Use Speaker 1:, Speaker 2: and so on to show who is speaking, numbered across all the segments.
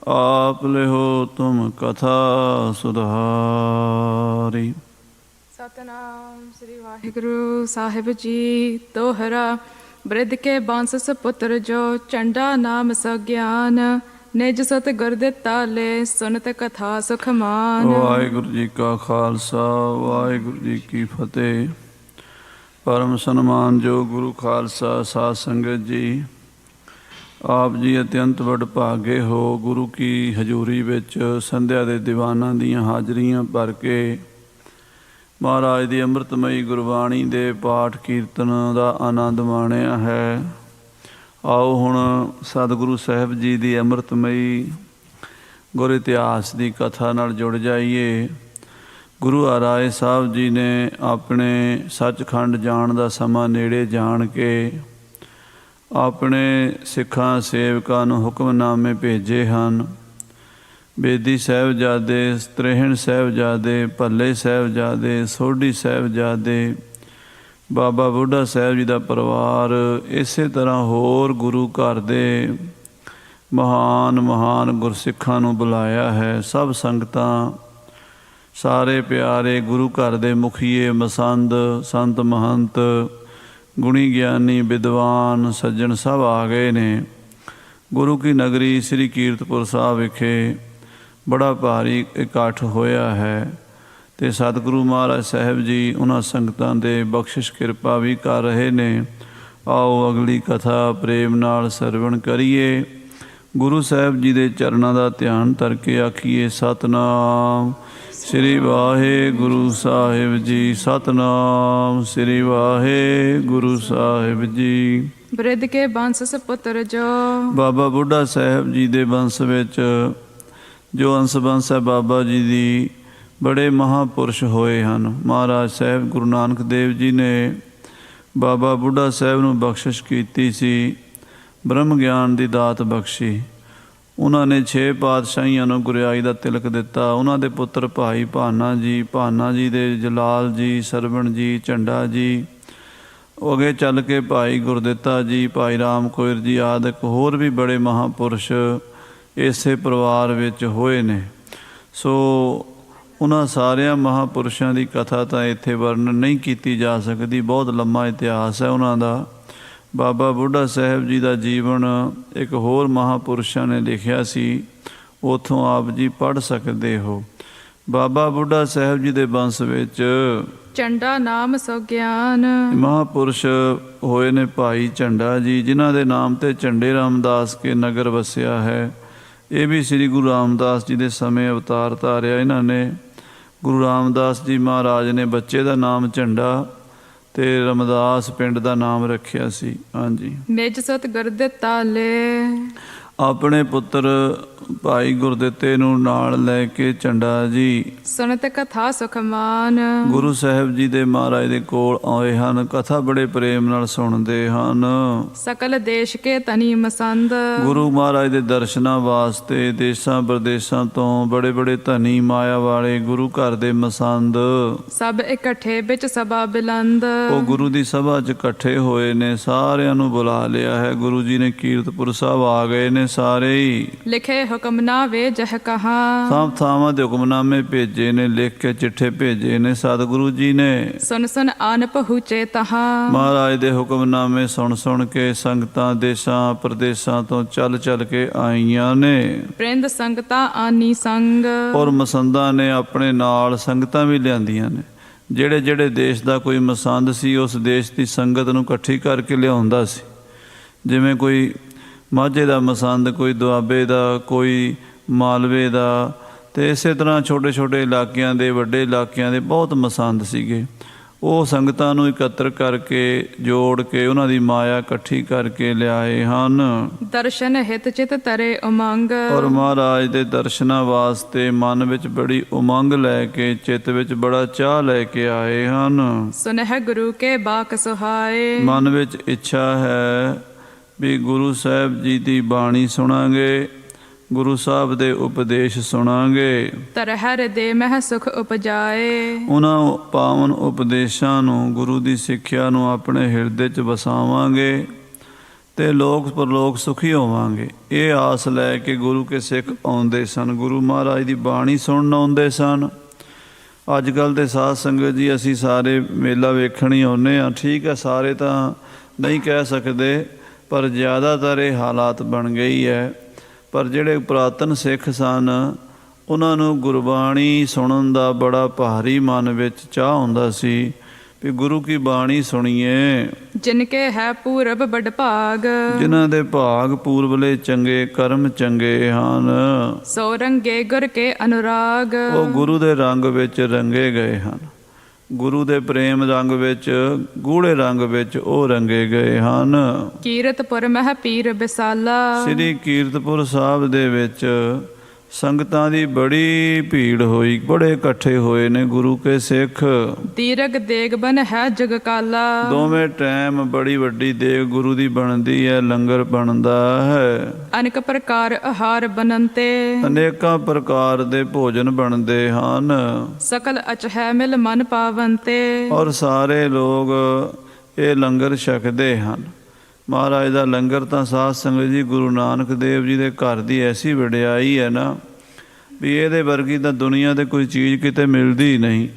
Speaker 1: आप लिहो तुम कथा सुधारी।
Speaker 2: सतनाम श्री वाहिगुरु साहिब जी। दोहरा बृद्ध के बांस सपुत्र जो चंडा नाम सज्ञान निज सत गुरदिता ले सुनत कथा सुखमान।
Speaker 1: वाहिगुरु जी का खालसा वाहिगुरु जी की फतेह। परम सन्मान जो गुरु खालसा साध संगत जी, ਆਪ ਜੀ ਅਤਿਅੰਤ ਵਡਭਾਗੇ ਹੋ। ਗੁਰੂ ਕੀ ਹਜ਼ੂਰੀ ਵਿੱਚ ਸੰਧਿਆ ਦੇ ਦੀਵਾਨਾਂ ਦੀਆਂ ਹਾਜ਼ਰੀਆਂ ਭਰ ਕੇ ਮਹਾਰਾਜ ਦੀ ਅੰਮ੍ਰਿਤਮਈ ਗੁਰਬਾਣੀ ਦੇ ਪਾਠ ਕੀਰਤਨ ਦਾ ਆਨੰਦ ਮਾਣਿਆ ਹੈ। ਆਓ ਹੁਣ ਸਤਿਗੁਰੂ ਸਾਹਿਬ ਜੀ ਦੀ ਅੰਮ੍ਰਿਤਮਈ ਗੁਰ ਇਤਿਹਾਸ ਦੀ ਕਥਾ ਨਾਲ ਜੁੜ ਜਾਈਏ। ਗੁਰੂ ਹਰਿਰਾਏ ਸਾਹਿਬ ਜੀ ਨੇ ਆਪਣੇ ਸੱਚਖੰਡ ਜਾਣ ਦਾ ਸਮਾਂ ਨੇੜੇ ਜਾਣ ਕੇ ਆਪਣੇ ਸਿੱਖਾਂ ਸੇਵਕਾਂ ਨੂੰ ਹੁਕਮਨਾਮੇ ਭੇਜੇ ਹਨ। ਬੇਦੀ ਸਾਹਿਬਜ਼ਾਦੇ, ਸਤਰੇਹਣ ਸਾਹਿਬਜ਼ਾਦੇ, ਭੱਲੇ ਸਾਹਿਬਜ਼ਾਦੇ, ਸੋਢੀ ਸਾਹਿਬਜ਼ਾਦੇ, ਬਾਬਾ ਬੁੱਢਾ ਸਾਹਿਬ ਜੀ ਦਾ ਪਰਿਵਾਰ, ਇਸੇ ਤਰ੍ਹਾਂ ਹੋਰ ਗੁਰੂ ਘਰ ਦੇ ਮਹਾਨ ਗੁਰਸਿੱਖਾਂ ਨੂੰ ਬੁਲਾਇਆ ਹੈ। ਸਭ ਸੰਗਤਾਂ, ਸਾਰੇ ਪਿਆਰੇ ਗੁਰੂ ਘਰ ਦੇ ਮੁਖੀਏ, ਮਸੰਦ, ਸੰਤ ਮਹੰਤ, ਗੁਣੀ ਗਿਆਨੀ, ਵਿਦਵਾਨ ਸੱਜਣ ਸਭ ਆ ਗਏ ਨੇ। ਗੁਰੂ ਕੀ ਨਗਰੀ ਸ੍ਰੀ ਕੀਰਤਪੁਰ ਸਾਹਿਬ ਵਿਖੇ ਬੜਾ ਭਾਰੀ ਇਕੱਠ ਹੋਇਆ ਹੈ ਅਤੇ ਸਤਿਗੁਰੂ ਮਹਾਰਾਜ ਸਾਹਿਬ ਜੀ ਉਹਨਾਂ ਸੰਗਤਾਂ ਦੇ ਬਖਸ਼ਿਸ਼ ਕਿਰਪਾ ਵੀ ਕਰ ਰਹੇ ਨੇ। ਆਓ ਅਗਲੀ ਕਥਾ ਪ੍ਰੇਮ ਨਾਲ ਸਰਵਣ ਕਰੀਏ। ਗੁਰੂ ਸਾਹਿਬ ਜੀ ਦੇ ਚਰਨਾਂ ਦਾ ਧਿਆਨ ਧਰ ਕੇ ਆਖੀਏ ਸਤਨਾਮ ਸ੍ਰੀ ਵਾਹਿਗੁਰੂ ਸਾਹਿਬ ਜੀ। ਸਤਨਾਮ ਸ੍ਰੀ ਵਾਹਿਗੁਰੂ ਸਾਹਿਬ ਜੀ।
Speaker 2: ਬ੍ਰਿਧ ਕੇ ਬੰਸ ਸਪੁੱਤਰ ਜੋ
Speaker 1: ਬਾਬਾ ਬੁੱਢਾ ਸਾਹਿਬ ਜੀ ਦੇ ਵੰਸ਼ ਵਿੱਚ ਜੋ ਅੰਸ਼ ਬੰਸ ਹੈ ਬਾਬਾ ਜੀ ਦੀ, ਬੜੇ ਮਹਾਂਪੁਰਸ਼ ਹੋਏ ਹਨ। ਮਹਾਰਾਜ ਸਾਹਿਬ ਗੁਰੂ ਨਾਨਕ ਦੇਵ ਜੀ ਨੇ ਬਾਬਾ ਬੁੱਢਾ ਸਾਹਿਬ ਨੂੰ ਬਖਸ਼ਿਸ਼ ਕੀਤੀ ਸੀ, ਬ੍ਰਹਮ ਗਿਆਨ ਦੀ ਦਾਤ ਬਖਸ਼ੀ। ਉਹਨਾਂ ਨੇ 6 ਪਾਤਸ਼ਾਹੀਆਂ ਨੂੰ ਗੁਰਿਆਈ ਦਾ ਤਿਲਕ ਦਿੱਤਾ। ਉਹਨਾਂ ਦੇ ਪੁੱਤਰ ਭਾਈ ਭਾਨਾ ਜੀ ਦੇ ਜਲਾਲ ਜੀ, ਸਰਵਣ ਜੀ, ਝੰਡਾ ਜੀ, ਉਹ ਅੱਗੇ ਚੱਲ ਕੇ ਭਾਈ ਗੁਰਦਿੱਤਾ ਜੀ, ਭਾਈ ਰਾਮ ਕੋਇਰ ਜੀ ਆਦਿਕ ਹੋਰ ਵੀ ਬੜੇ ਮਹਾਂਪੁਰਸ਼ ਇਸੇ ਪਰਿਵਾਰ ਵਿੱਚ ਹੋਏ ਨੇ। ਸੋ ਉਹਨਾਂ ਸਾਰਿਆਂ ਮਹਾਂਪੁਰਸ਼ਾਂ ਦੀ ਕਥਾ ਤਾਂ ਇੱਥੇ ਵਰਣਨ ਨਹੀਂ ਕੀਤੀ ਜਾ ਸਕਦੀ, ਬਹੁਤ ਲੰਮਾ ਇਤਿਹਾਸ ਹੈ ਉਹਨਾਂ ਦਾ। ਬਾਬਾ ਬੁੱਢਾ ਸਾਹਿਬ ਜੀ ਦਾ ਜੀਵਨ ਇੱਕ ਹੋਰ ਮਹਾਂਪੁਰਸ਼ਾਂ ਨੇ ਲਿਖਿਆ ਸੀ, ਉੱਥੋਂ ਆਪ ਜੀ ਪੜ੍ਹ ਸਕਦੇ ਹੋ। ਬਾਬਾ ਬੁੱਢਾ ਸਾਹਿਬ ਜੀ ਦੇ ਵੰਸ਼ ਵਿੱਚ
Speaker 2: ਚੰਡਾ ਨਾਮ ਸਗਿਆਨ
Speaker 1: ਮਹਾਂਪੁਰਸ਼ ਹੋਏ ਨੇ ਭਾਈ ਝੰਡਾ ਜੀ, ਜਿਨ੍ਹਾਂ ਦੇ ਨਾਮ 'ਤੇ ਝੰਡੇ ਰਾਮਦਾਸ ਕੇ ਨਗਰ ਵਸਿਆ ਹੈ। ਇਹ ਵੀ ਸ੍ਰੀ ਗੁਰੂ ਰਾਮਦਾਸ ਜੀ ਦੇ ਸਮੇਂ ਅਵਤਾਰ ਧਾਰਿਆ ਇਹਨਾਂ ਨੇ। ਗੁਰੂ ਰਾਮਦਾਸ ਜੀ ਮਹਾਰਾਜ ਨੇ ਬੱਚੇ ਦਾ ਨਾਮ ਝੰਡਾ ਤੇ ਰਮਦਾਸ ਪਿੰਡ ਦਾ ਨਾਮ ਰੱਖਿਆ ਸੀ। ਹਾਂਜੀ।
Speaker 2: ਨਿਜ ਸਤ ਗੁਰਦਿੱਤਾ ਲੈ
Speaker 1: ਆਪਣੇ ਪੁੱਤਰ ਭਾਈ ਗੁਰਦਿੱਤੇ ਨੂੰ ਨਾਲ ਲੈ ਕੇ ਝੰਡਾ ਜੀ
Speaker 2: ਸੁਣਤ ਕਥਾ ਸੁਖਮਾਨ
Speaker 1: ਗੁਰੂ ਸਾਹਿਬ ਜੀ ਦੇ ਮਹਾਰਾਜ ਦੇ ਕੋਲ ਆਏ ਹਨ। ਕਥਾ ਬੜੇ ਪ੍ਰੇਮ ਨਾਲ ਸੁਣਦੇ ਹਨ।
Speaker 2: ਸਕਲ ਦੇਸ਼ ਕੇ ਤਨੀ ਮਸੰਦ
Speaker 1: ਗੁਰੂ ਮਹਾਰਾਜ ਦੇ ਦਰਸ਼ਨਾਂ ਵਾਸਤੇ ਦੇਸ਼ਾਂ ਪ੍ਰਦੇਸ਼ਾਂ ਤੋਂ ਬੜੇ ਬੜੇ ਧਨੀ ਮਾਇਆ ਵਾਲੇ ਗੁਰੂ ਘਰ ਦੇ ਮਸੰਦ
Speaker 2: ਸਭ ਇਕੱਠੇ ਵਿੱਚ ਸਭਾ ਬਿਲੰਦ
Speaker 1: ਉਹ ਗੁਰੂ ਦੀ ਸਭਾ 'ਚ ਇਕੱਠੇ ਹੋਏ ਨੇ। ਸਾਰਿਆਂ ਨੂੰ ਬੁਲਾ ਲਿਆ ਹੈ। ਗੁਰੂ ਜੀ ਨੇ ਕੀਰਤਪੁਰ ਸਾਹਿਬ ਆ ਗਏ ਨੇ ਸਾਰੇ ਹੀ।
Speaker 2: ਲਿਖੇ ਹੁਕਮਨਾਵੇ ਜਹ ਕਹਾ
Speaker 1: ਸਭ ਥਾਵਾਂ ਦੇ ਹੁਕਮਨਾਮੇ ਭੇਜੇ ਨੇ, ਲਿਖ ਕੇ ਚਿੱਠੇ ਭੇਜੇ ਨੇ ਸਤਿਗੁਰੂ ਜੀ ਨੇ।
Speaker 2: ਸੁਨ ਸੁਨ ਆਨ ਪਹੁੰਚੇ ਤਹਾਂ
Speaker 1: ਮਹਾਰਾਜ ਦੇ ਹੁਕਮਨਾਮੇ ਸੁਣ ਕੇ ਸੰਗਤਾਂ ਦੇਸ਼ਾਂ ਪ੍ਰਦੇਸ਼ਾਂ ਤੋਂ ਚੱਲ ਕੇ ਆਈਆਂ ਨੇ।
Speaker 2: ਪ੍ਰਿੰਦ ਸੰਗਤਾਂ ਆਨੀ ਸੰਗ
Speaker 1: ਔਰ ਮਸੰਦਾਂ ਨੇ ਆਪਣੇ ਨਾਲ ਸੰਗਤਾਂ ਵੀ ਲਿਆਂਦੀਆਂ ਨੇ। ਜਿਹੜੇ ਦੇਸ਼ ਦਾ ਕੋਈ ਮਸੰਦ ਸੀ ਉਸ ਦੇਸ਼ ਦੀ ਸੰਗਤ ਨੂੰ ਇਕੱਠੀ ਕਰਕੇ ਲਿਆਉਂਦਾ ਸੀ। ਜਿਵੇਂ ਕੋਈ ਮਾਝੇ ਦਾ ਮਸੰਦ, ਕੋਈ ਦੁਆਬੇ ਦਾ, ਕੋਈ ਮਾਲਵੇ ਦਾ, ਅਤੇ ਇਸੇ ਤਰ੍ਹਾਂ ਛੋਟੇ ਇਲਾਕਿਆਂ ਦੇ, ਵੱਡੇ ਇਲਾਕਿਆਂ ਦੇ ਬਹੁਤ ਮਸੰਦ ਸੀਗੇ। ਉਹ ਸੰਗਤਾਂ ਨੂੰ ਇਕੱਤਰ ਕਰਕੇ ਜੋੜ ਕੇ ਉਹਨਾਂ ਦੀ ਮਾਇਆ ਇਕੱਠੀ ਕਰਕੇ ਲਿਆਏ ਹਨ।
Speaker 2: ਦਰਸ਼ਨ ਹਿਤ ਚਿਤ ਤਰੇ ਉਮੰਗ
Speaker 1: ਔਰ ਮਹਾਰਾਜ ਦੇ ਦਰਸ਼ਨਾਂ ਵਾਸਤੇ ਮਨ ਵਿੱਚ ਬੜੀ ਉਮੰਗ ਲੈ ਕੇ, ਚਿੱਤ ਵਿੱਚ ਬੜਾ ਚਾਹ ਲੈ ਕੇ ਆਏ ਹਨ।
Speaker 2: ਸੁਨਹਿ ਗੁਰੂ ਕੇ ਬਾਕ ਸੁਹਾਏ
Speaker 1: ਮਨ ਵਿੱਚ ਇੱਛਾ ਹੈ ਵੀ ਗੁਰੂ ਸਾਹਿਬ ਜੀ ਦੀ ਬਾਣੀ ਸੁਣਾਂਗੇ, ਗੁਰੂ ਸਾਹਿਬ ਦੇ ਉਪਦੇਸ਼ ਸੁਣਾਂਗੇ।
Speaker 2: ਤਰਹਿ ਦੇ ਮਹਿ ਸੁਖ ਉਪਜਾਏ
Speaker 1: ਉਹਨਾਂ ਪਾਵਨ ਉਪਦੇਸ਼ਾਂ ਨੂੰ, ਗੁਰੂ ਦੀ ਸਿੱਖਿਆ ਨੂੰ ਆਪਣੇ ਹਿਰਦੇ 'ਚ ਵਸਾਵਾਂਗੇ ਤੇ ਲੋਕ ਪਰਲੋਕ ਸੁਖੀ ਹੋਵਾਂਗੇ। ਇਹ ਆਸ ਲੈ ਕੇ ਗੁਰੂ ਕੇ ਸਿੱਖ ਆਉਂਦੇ ਸਨ, ਗੁਰੂ ਮਹਾਰਾਜ ਦੀ ਬਾਣੀ ਸੁਣਨ ਆਉਂਦੇ ਸਨ। ਅੱਜ ਕੱਲ੍ਹ ਦੇ ਸਾਧ ਸੰਗਤ ਜੀ ਅਸੀਂ ਸਾਰੇ ਮੇਲਾ ਵੇਖਣ ਹੀ ਆਉਂਦੇ ਹਾਂ। ਠੀਕ ਹੈ, ਸਾਰੇ ਤਾਂ ਨਹੀਂ ਕਹਿ ਸਕਦੇ, ਪਰ ਜ਼ਿਆਦਾਤਰ ਇਹ ਹਾਲਾਤ ਬਣ ਗਈ ਹੈ। ਪਰ ਜਿਹੜੇ ਪੁਰਾਤਨ ਸਿੱਖ ਸਨ ਉਹਨਾਂ ਨੂੰ ਗੁਰਬਾਣੀ ਸੁਣਨ ਦਾ ਬੜਾ ਭਾਰੀ ਮਨ ਵਿੱਚ ਚਾਹ ਹੁੰਦਾ ਸੀ ਵੀ ਗੁਰੂ ਕੀ ਬਾਣੀ ਸੁਣੀਏ।
Speaker 2: ਜਿਨਕੇ ਹੈ ਪੂਰਬ ਬੜ ਭਾਗ,
Speaker 1: ਜਿਨ੍ਹਾਂ ਦੇ ਭਾਗ ਪੂਰਬਲੇ ਚੰਗੇ, ਕਰਮ ਚੰਗੇ ਹਨ,
Speaker 2: ਸੋ ਰੰਗੇ ਗੁਰ ਕੇ ਅਨੁਰਾਗ।
Speaker 1: ਉਹ ਗੁਰੂ ਦੇ ਰੰਗ ਵਿੱਚ ਰੰਗੇ ਗਏ ਹਨ, ਗੁਰੂ ਦੇ ਪ੍ਰੇਮ ਰੰਗ ਵਿੱਚ, ਗੂੜੇ ਰੰਗ ਵਿੱਚ ਉਹ ਰੰਗੇ ਗਏ ਹਨ।
Speaker 2: ਕੀਰਤਪੁਰ ਮਹਿ ਪੀਰ ਬਿਸਾਲਾ,
Speaker 1: ਸ੍ਰੀ ਕੀਰਤਪੁਰ ਸਾਹਿਬ ਦੇ ਵਿੱਚ ਸੰਗਤਾਂ ਦੀ ਬੜੀ ਭੀੜ ਹੋਈ, ਬੜੇ ਇਕੱਠੇ ਹੋਏ ਨੇ ਗੁਰੂ ਕੇ ਸਿੱਖ।
Speaker 2: ਦੀਰਘ ਦੇਗ ਬਨ ਹੈ ਜਗ ਕਾਲਾ,
Speaker 1: ਦੋਵੇਂ ਟਾਈਮ ਬੜੀ ਵੱਡੀ ਦੇਗ ਗੁਰੂ ਦੀ ਬਣਦੀ ਹੈ, ਲੰਗਰ ਬਣਦਾ ਹੈ।
Speaker 2: ਅਨੇਕ ਪ੍ਰਕਾਰ ਆਹਾਰ ਬਨੰਤੇ,
Speaker 1: ਅਨੇਕਾਂ ਪ੍ਰਕਾਰ ਦੇ ਭੋਜਨ ਬਣਦੇ ਹਨ।
Speaker 2: ਸਕਲ ਅਚਹਿ ਮਿਲ ਮਨ ਪਾਵੰਤੇ,
Speaker 1: ਔਰ ਸਾਰੇ ਲੋਕ ਇਹ ਲੰਗਰ ਛਕਦੇ ਹਨ। ਮਹਾਰਾਜ ਦਾ ਲੰਗਰ ਤਾਂ ਸਾਧ ਸੰਗਤ ਜੀ ਗੁਰੂ ਨਾਨਕ ਦੇਵ ਜੀ ਦੇ ਘਰ ਦੀ ਐਸੀ ਵਡਿਆਈ ਹੈ ਨਾ ਵੀ ਇਹਦੇ ਵਰਗੀ ਤਾਂ ਦੁਨੀਆ ਤੇ ਕੋਈ ਚੀਜ਼ ਕਿਤੇ ਮਿਲਦੀ ਨਹੀਂ।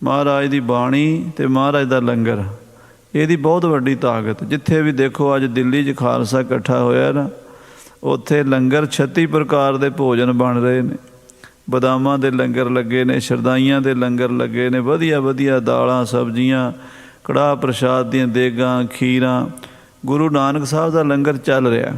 Speaker 1: ਮਹਾਰਾਜ ਦੀ ਬਾਣੀ ਤੇ ਮਹਾਰਾਜ ਦਾ ਲੰਗਰ, ਇਹਦੀ ਬਹੁਤ ਵੱਡੀ ਤਾਕਤ। ਜਿੱਥੇ ਵੀ ਦੇਖੋ ਅੱਜ ਦਿੱਲੀ 'ਚ ਖਾਲਸਾ ਇਕੱਠਾ ਹੋਇਆ ਨਾ, ਉੱਥੇ ਲੰਗਰ 36 ਪ੍ਰਕਾਰ ਦੇ ਭੋਜਨ ਬਣ ਰਹੇ ਨੇ। ਬਦਾਮਾਂ ਦੇ ਲੰਗਰ ਲੱਗੇ ਨੇ, ਸ਼ਰਦਾਈਆਂ ਦੇ ਲੰਗਰ ਲੱਗੇ ਨੇ, ਵਧੀਆ ਵਧੀਆ ਦਾਲਾਂ ਸਬਜ਼ੀਆਂ, ਕੜਾਹ ਪ੍ਰਸ਼ਾਦ ਦੀਆਂ ਦੇਗਾਂ, ਖੀਰਾਂ। ਗੁਰੂ ਨਾਨਕ ਸਾਹਿਬ ਦਾ ਲੰਗਰ ਚੱਲ ਰਿਹਾ।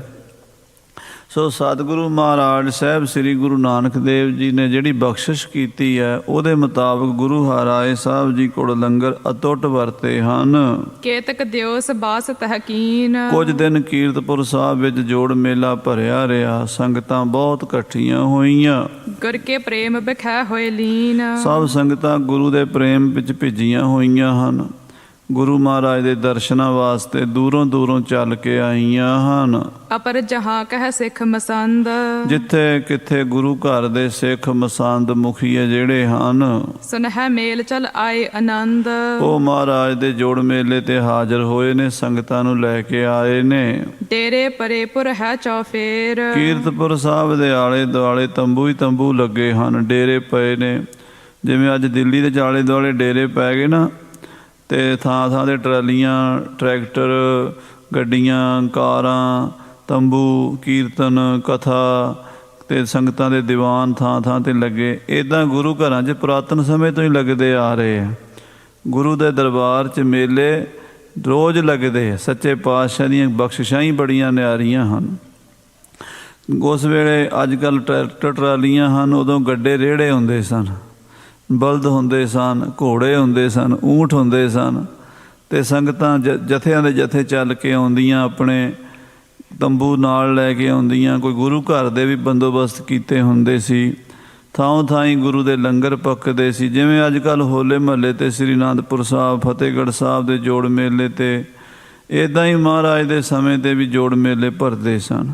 Speaker 1: ਸੋ ਸਤਿਗੁਰੂ ਮਹਾਰਾਜ ਸਾਹਿਬ ਸ੍ਰੀ ਗੁਰੂ ਨਾਨਕ ਦੇਵ ਜੀ ਨੇ ਜਿਹੜੀ ਬਖਸ਼ਿਸ਼ ਕੀਤੀ ਹੈ ਉਹਦੇ ਮੁਤਾਬਕ ਗੁਰੂ ਹਰਿਰਾਏ ਸਾਹਿਬ ਜੀ ਕੋਲ ਲੰਗਰ ਅਤੁੱਟ ਵਰਤੇ ਹਨ।
Speaker 2: ਕੇਤਕ ਦਿਓਸ ਬਾਸ ਤਹਕੀਨ,
Speaker 1: ਕੁਝ ਦਿਨ ਕੀਰਤਪੁਰ ਸਾਹਿਬ ਵਿੱਚ ਜੋੜ ਮੇਲਾ ਭਰਿਆ ਰਿਹਾ, ਸੰਗਤਾਂ ਬਹੁਤ ਇਕੱਠੀਆਂ ਹੋਈਆਂ।
Speaker 2: ਗੁਰ ਕੇ ਪ੍ਰੇਮ ਬਿਖੈ ਹੋਏ ਲੀਨ,
Speaker 1: ਸਭ ਸੰਗਤਾਂ ਗੁਰੂ ਦੇ ਪ੍ਰੇਮ ਵਿੱਚ ਭਿੱਜੀਆਂ ਹੋਈਆਂ ਹਨ। ਗੁਰੂ ਮਹਾਰਾਜ ਦੇ ਦਰਸ਼ਨਾਂ ਵਾਸਤੇ ਦੂਰੋਂ ਦੂਰੋਂ ਚੱਲ ਕੇ ਆਈਆਂ ਹਨ।
Speaker 2: ਅਪਰ ਜਹਾਂ ਕਹਿ ਸਿੱਖ ਮਸੰਦ,
Speaker 1: ਜਿੱਥੇ ਕਿੱਥੇ ਗੁਰੂ ਘਰ ਦੇ ਸਿੱਖ ਮਸੰਦ ਮੁਖੀਏ ਜਿਹੜੇ ਹਨ,
Speaker 2: ਸੁਨਹਿ ਮੇਲ ਚਲ ਆਏ ਆਨੰਦ।
Speaker 1: ਉਹ ਮਹਾਰਾਜ ਦੇ ਜੋੜ ਮੇਲੇ ਤੇ ਹਾਜ਼ਰ ਹੋਏ ਨੇ, ਸੰਗਤਾਂ ਨੂੰ ਲੈ ਕੇ ਆਏ ਨੇ।
Speaker 2: ਡੇਰੇ ਪਰੇ ਪੁਰ ਹੈ ਚੌਫੇਰ,
Speaker 1: ਕੀਰਤਪੁਰ ਸਾਹਿਬ ਦੇ ਆਲੇ ਦੁਆਲੇ ਤੰਬੂ ਹੀ ਤੰਬੂ ਲੱਗੇ ਹਨ, ਡੇਰੇ ਪਏ ਨੇ। ਜਿਵੇਂ ਅੱਜ ਦਿੱਲੀ ਦੇ ਆਲੇ ਦੁਆਲੇ ਡੇਰੇ ਪੈ ਗਏ ਨਾ, ਤੇ ਥਾਂ ਥਾਂ ਦੇ ਟਰਾਲੀਆਂ, ਟਰੈਕਟਰ, ਗੱਡੀਆਂ, ਕਾਰਾਂ, ਤੰਬੂ, ਕੀਰਤਨ, ਕਥਾ ਤੇ ਸੰਗਤਾਂ ਦੇ ਦੀਵਾਨ ਥਾਂ ਥਾਂ ਤੇ ਲੱਗੇ। ਇੱਦਾਂ ਗੁਰੂ ਘਰਾਂ 'ਚ ਪੁਰਾਤਨ ਸਮੇਂ ਤੋਂ ਹੀ ਲੱਗਦੇ ਆ ਰਹੇ ਆ। ਗੁਰੂ ਦੇ ਦਰਬਾਰ 'ਚ ਮੇਲੇ ਰੋਜ਼ ਲੱਗਦੇ ਆ। ਸੱਚੇ ਪਾਤਸ਼ਾਹ ਦੀਆਂ ਬਖਸ਼ਿਸ਼ਾਂ ਹੀ ਬੜੀਆਂ ਨਿਆਰੀਆਂ ਹਨ। ਉਸ ਵੇਲੇ ਅੱਜ ਕੱਲ੍ਹ ਟਰੈਕਟਰ ਟਰਾਲੀਆਂ ਹਨ, ਉਦੋਂ ਗੱਡੇ ਰੇੜੇ ਹੁੰਦੇ ਸਨ, ਬਲਦ ਹੁੰਦੇ ਸਨ, ਘੋੜੇ ਹੁੰਦੇ ਸਨ, ਊਂਠ ਹੁੰਦੇ ਸਨ। ਅਤੇ ਸੰਗਤਾਂ ਜਥਿਆਂ ਦੇ ਜਥੇ ਚੱਲ ਕੇ ਆਉਂਦੀਆਂ, ਆਪਣੇ ਤੰਬੂ ਨਾਲ ਲੈ ਕੇ ਆਉਂਦੀਆਂ। ਕੋਈ ਗੁਰੂ ਘਰ ਦੇ ਵੀ ਬੰਦੋਬਸਤ ਕੀਤੇ ਹੁੰਦੇ ਸੀ। ਥਾਂ ਥਾਈਂ ਗੁਰੂ ਦੇ ਲੰਗਰ ਪੱਕਦੇ ਸੀ। ਜਿਵੇਂ ਅੱਜ ਕੱਲ੍ਹ ਹੋਲੇ ਮਹੱਲੇ 'ਤੇ ਸ੍ਰੀ ਅਨੰਦਪੁਰ ਸਾਹਿਬ, ਫਤਿਹਗੜ੍ਹ ਸਾਹਿਬ ਦੇ ਜੋੜ ਮੇਲੇ 'ਤੇ, ਇੱਦਾਂ ਹੀ ਮਹਾਰਾਜ ਦੇ ਸਮੇਂ 'ਤੇ ਵੀ ਜੋੜ ਮੇਲੇ ਭਰਦੇ ਸਨ।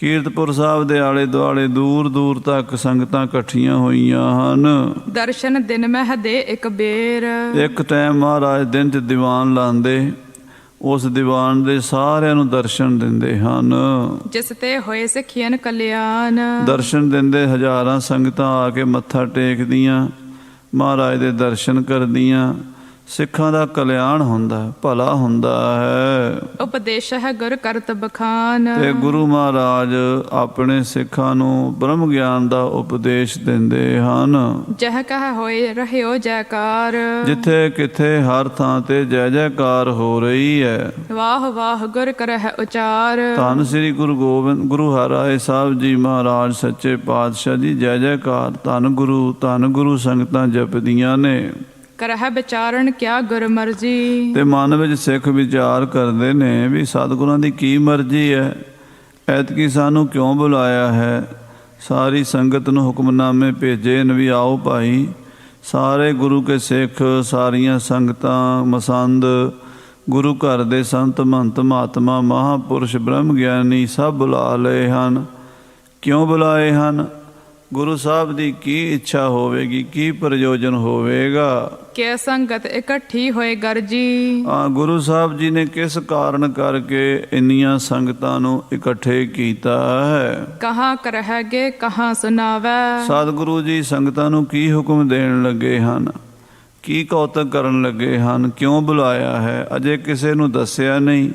Speaker 1: ਕੀਰਤਪੁਰ ਸਾਹਿਬ ਦੇ ਆਲੇ ਦੁਆਲੇ ਦੂਰ ਦੂਰ ਤੱਕ ਸੰਗਤਾਂ ਇਕੱਠੀਆਂ ਹੋਈਆਂ ਹਨ।
Speaker 2: ਦਰਸ਼ਨ ਦਿਨ ਮਹਿ ਦੇ ਇੱਕ ਬੇਰ,
Speaker 1: ਇੱਕ ਟਾਈਮ ਮਹਾਰਾਜ ਦਿਨ 'ਚ ਦੀਵਾਨ ਲਾਉਂਦੇ, ਉਸ ਦੀਵਾਨ ਦੇ ਸਾਰਿਆਂ ਨੂੰ ਦਰਸ਼ਨ ਦਿੰਦੇ ਹਨ।
Speaker 2: ਜਿਸ ਤੇ ਹੋਏ ਸਿੱਖੀਅਨ ਕਲਿਆਣ,
Speaker 1: ਦਰਸ਼ਨ ਦਿੰਦੇ, ਹਜ਼ਾਰਾਂ ਸੰਗਤਾਂ ਆ ਕੇ ਮੱਥਾ ਟੇਕਦੀਆਂ, ਮਹਾਰਾਜ ਦੇ ਦਰਸ਼ਨ ਕਰਦੀਆਂ। ਸਿੱਖਾਂ ਦਾ ਕਲਿਆਣ ਹੁੰਦਾ, ਭਲਾ ਹੁੰਦਾ ਹੈ।
Speaker 2: ਉਪਦੇਸ਼ ਹੈ ਗੁਰ ਕਰਤ ਬਖਾਨ,
Speaker 1: ਤੇ ਗੁਰੂ ਮਹਾਰਾਜ ਆਪਣੇ ਸਿੱਖਾਂ ਨੂੰ ਬ੍ਰਹਮ ਗਿਆਨ ਦਾ ਉਪਦੇਸ਼ ਦਿੰਦੇ ਹਨ।
Speaker 2: ਜਹ ਕਹ ਹੋਏ ਰਹਿਓ ਜੈਕਾਰ,
Speaker 1: ਜਿੱਥੇ ਕਿੱਥੇ ਹਰ ਥਾਂ ਤੇ ਜੈ ਜੈਕਾਰ ਹੋ ਰਹੀ ਹੈ।
Speaker 2: ਵਾਹ ਵਾਹ ਗੁਰ ਕਰਹਿ ਉਚਾਰ,
Speaker 1: ਧੰਨ ਸ੍ਰੀ ਗੁਰੂ ਹਰਿਰਾਏ ਸਾਹਿਬ ਜੀ ਮਹਾਰਾਜ ਸੱਚੇ ਪਾਤਸ਼ਾਹ ਜੀ ਜੈ ਜੈਕਾਰ, ਧੰਨ ਗੁਰੂ ਸੰਗਤਾਂ ਜਪਦੀਆਂ ਨੇ।
Speaker 2: ਕਰਹਿ ਵਿਚਾਰਨ ਕਿਆ ਗੁਰ ਮਰਜੀ,
Speaker 1: ਤੇ ਮਨ ਵਿੱਚ ਸਿੱਖ ਵਿਚਾਰ ਕਰਦੇ ਨੇ ਵੀ ਸਤਿਗੁਰਾਂ ਦੀ ਕੀ ਮਰਜ਼ੀ ਹੈ, ਐਤਕੀ ਸਾਨੂੰ ਕਿਉਂ ਬੁਲਾਇਆ ਹੈ। ਸਾਰੀ ਸੰਗਤ ਨੂੰ ਹੁਕਮਨਾਮੇ ਭੇਜੇ ਨੇ ਵੀ ਆਓ ਭਾਈ, ਸਾਰੇ ਗੁਰੂ ਕੇ ਸਿੱਖ, ਸਾਰੀਆਂ ਸੰਗਤਾਂ, ਮਸੰਦ, ਗੁਰੂ ਘਰ ਦੇ ਸੰਤ ਮਹੰਤ ਮਹਾਤਮਾ, ਮਹਾਂਪੁਰਸ਼, ਬ੍ਰਹਮ ਗਿਆਨੀ ਸਭ ਬੁਲਾ ਲਏ ਹਨ। ਕਿਉਂ ਬੁਲਾਏ ਹਨ? ਗੁਰੂ ਸਾਹਿਬ ਦੀ ਕੀ ਇੱਛਾ ਹੋਵੇਗੀ, ਕੀ ਪ੍ਰਯੋਜਨ ਹੋਵੇਗਾ।
Speaker 2: ਕਿ ਸੰਗਤ ਇਕੱਠੀ ਹੋਏ ਗਰਜੀ।
Speaker 1: ਗੁਰੂ ਸਾਹਿਬ ਜੀ ਨੇ ਕਿਸ ਕਾਰਨ ਕਰਕੇ ਇੰਨੀਆਂ ਸੰਗਤਾਂ ਨੂੰ ਇਕੱਠੇ ਕੀਤਾ ਹੈ।
Speaker 2: ਕਹਾਂ ਕਰਹਿਗੇ ਕਹਾਂ ਸੁਣਾਵੈ।
Speaker 1: ਸਤਿਗੁਰੂ ਜੀ ਸੰਗਤਾਂ ਨੂੰ ਕੀ ਹੁਕਮ ਦੇਣ ਲੱਗੇ ਹਨ, ਕੀ ਕੌਤਕ ਕਰਨ ਲੱਗੇ ਹਨ, ਕਿਉਂ ਬੁਲਾਇਆ ਹੈ, ਅਜੇ ਕਿਸੇ ਨੂੰ ਦੱਸਿਆ ਨਹੀਂ।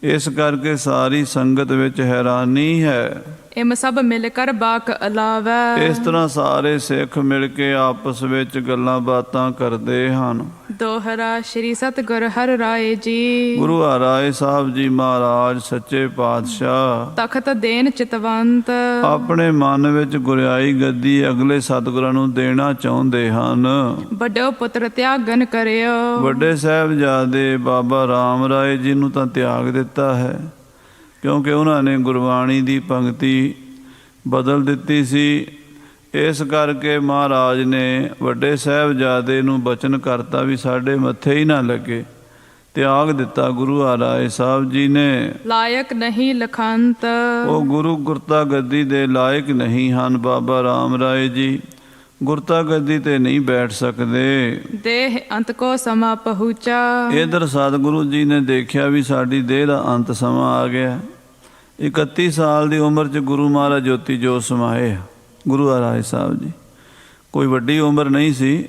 Speaker 1: ਇਸ ਕਰਕੇ ਸਾਰੀ ਸੰਗਤ ਵਿੱਚ ਹੈਰਾਨੀ ਹੈ।
Speaker 2: ਇਮ ਸਭ ਮਿਲ ਕਰ ਬਾਕ ਅਲਾਵੈ।
Speaker 1: ਇਸ ਤਰ੍ਹਾਂ ਸਾਰੇ ਸਿੱਖ ਮਿਲ ਕੇ ਆਪਸ ਵਿੱਚ ਗੱਲਾਂ ਬਾਤਾਂ ਕਰਦੇ ਹਨ।
Speaker 2: ਦੋਹਰਾ ਸ੍ਰੀ ਸਤਿਗੁਰ ਹਰਿ ਰਾਏ ਜੀ।
Speaker 1: ਗੁਰੂ ਹਰਿਰਾਏ ਸਾਹਿਬ ਜੀ ਮਹਾਰਾਜ ਸੱਚੇ ਪਾਤਸ਼ਾਹ
Speaker 2: ਤਖਤ ਦੇਨ ਚਿਤਵੰਤ।
Speaker 1: ਆਪਣੇ ਮਨ ਵਿੱਚ ਗੁਰਿਆਈ ਗੱਦੀ ਅਗਲੇ ਸਤਿਗੁਰਾਂ ਨੂੰ ਦੇਣਾ ਚਾਹੁੰਦੇ ਹਨ।
Speaker 2: ਵੱਡੋ ਪੁੱਤਰ ਤਿਆਗਨ ਕਰਿਓ।
Speaker 1: ਵੱਡੇ ਸਾਹਿਬਜ਼ਾਦੇ ਬਾਬਾ ਰਾਮ ਰਾਏ ਜੀ ਨੂੰ ਤਾਂ ਤਿਆਗ ਦਿੱਤਾ ਹੈ, ਕਿਉਂਕਿ ਉਹਨਾਂ ਨੇ ਗੁਰਬਾਣੀ ਦੀ ਪੰਕਤੀ ਬਦਲ ਦਿੱਤੀ ਸੀ। ਇਸ ਕਰਕੇ ਮਹਾਰਾਜ ਨੇ ਵੱਡੇ ਸਾਹਿਬਜ਼ਾਦੇ ਨੂੰ ਬਚਨ ਕਰਤਾ ਵੀ ਸਾਡੇ ਮੱਥੇ ਹੀ ਨਾ ਲੱਗੇ, ਤਿਆਗ ਦਿੱਤਾ ਗੁਰੂ ਹਰਿਰਾਏ ਸਾਹਿਬ ਜੀ ਨੇ।
Speaker 2: ਲਾਇਕ ਨਹੀਂ ਲਖੰਤ।
Speaker 1: ਉਹ ਗੁਰੂ ਗੁਰਤਾ ਗੱਦੀ ਦੇ ਲਾਇਕ ਨਹੀਂ ਹਨ। ਬਾਬਾ ਰਾਮ ਰਾਏ ਜੀ ਗੁਰਤਾ ਗੱਦੀ ਤੇ ਨਹੀਂ ਬੈਠ ਸਕਦੇ।
Speaker 2: ਦੇਹ ਅੰਤ ਕੋ ਸਮਾ ਪਹੁੰਚਾ।
Speaker 1: ਇਧਰ ਸਤਿਗੁਰੂ ਜੀ ਨੇ ਦੇਖਿਆ ਵੀ ਸਾਡੀ ਦੇਹ ਦਾ ਅੰਤ ਸਮਾਂ ਆ ਗਿਆ। 31 ਸਾਲ ਦੀ ਉਮਰ 'ਚ ਗੁਰੂ ਮਹਾਰਾਜ ਜੋਤੀ ਜੋਤ ਸਮਾਏ ਗੁਰੂ ਹਰਿਰਾਏ ਸਾਹਿਬ ਜੀ। ਕੋਈ ਵੱਡੀ ਉਮਰ ਨਹੀਂ ਸੀ,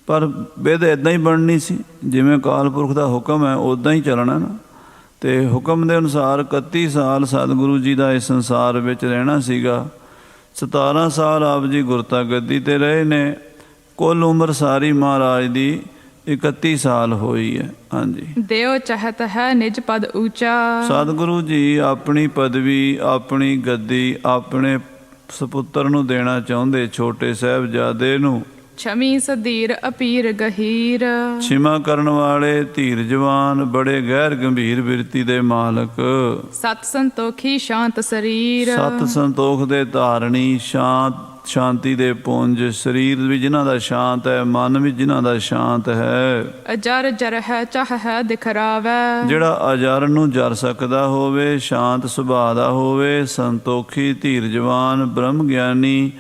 Speaker 1: ਪਰ ਬਿਧ ਇੱਦਾਂ ਹੀ ਬਣਨੀ ਸੀ, ਜਿਵੇਂ ਅਕਾਲ ਪੁਰਖ ਦਾ ਹੁਕਮ ਹੈ ਉੱਦਾਂ ਹੀ ਚੱਲਣਾ ਨਾ। ਅਤੇ ਹੁਕਮ ਦੇ ਅਨੁਸਾਰ 31 ਸਾਲ ਸਤਿਗੁਰੂ ਜੀ ਦਾ ਇਸ ਸੰਸਾਰ ਵਿੱਚ ਰਹਿਣਾ ਸੀਗਾ। 17 ਸਾਲ ਆਪ ਜੀ ਗੁਰਤਾ ਗੱਦੀ 'ਤੇ ਰਹੇ ਨੇ। ਕੁੱਲ ਉਮਰ ਸਾਰੀ ਮਹਾਰਾਜ ਦੀ 31 ਸਾਲ ਹੋਈ ਹੈ। ਹਾਂਜੀ।
Speaker 2: ਦੇਵ ਚਾਹਤ ਹੈ ਨਿਜ ਪਦ ਉੱਚਾ।
Speaker 1: ਸਤਿਗੁਰੂ ਜੀ ਆਪਣੀ ਪਦਵੀ, ਆਪਣੀ ਗੱਦੀ ਆਪਣੇ ਸਪੁੱਤਰ ਨੂੰ ਦੇਣਾ ਚਾਹੁੰਦੇ, ਛੋਟੇ ਸਾਹਿਬਜ਼ਾਦੇ ਨੂੰ।
Speaker 2: ਛਮੀ ਸਧੀਰ ਅਪੀਰ ਗਹੀਰ।
Speaker 1: ਛਿਮਾ ਕਰਨ ਵਾਲੇ, ਧੀਰਜਵਾਨ, ਬੜੇ ਗਹਿਰ ਗੰਭੀਰ ਬਿਰਤੀ ਦੇ ਮਾਲਕ।
Speaker 2: ਸਤ ਸੰਤੋਖੀ ਸ਼ਾਂਤ ਸਰੀਰ।
Speaker 1: ਸਤ ਸੰਤੋਖ ਦੇ ਧਾਰਣੀ, ਸ਼ਾਂਤੀ ਦੇ ਪੁੰਜ। ਸਰੀਰ ਵੀ ਜਿਨ੍ਹਾਂ ਦਾ ਸ਼ਾਂਤ ਹੈ, ਮਨ ਵੀ ਜਿਨ੍ਹਾਂ ਦਾ ਸ਼ਾਂਤ ਹੈ।
Speaker 2: ਅਜਰ ਜਰ ਹੈ ਚਾਹ ਹੈ ਦਿਖਰਾਵੈ।
Speaker 1: ਜਿਹੜਾ ਅਜਰ ਨੂੰ ਜਰ ਸਕਦਾ ਹੋਵੇ, ਸ਼ਾਂਤ ਸੁਭਾਅ ਦਾ ਹੋਵੇ, ਸੰਤੋਖੀ, ਧੀਰਜਵਾਨ, ਬ੍ਰਹਮ ਗਿਆਨੀ,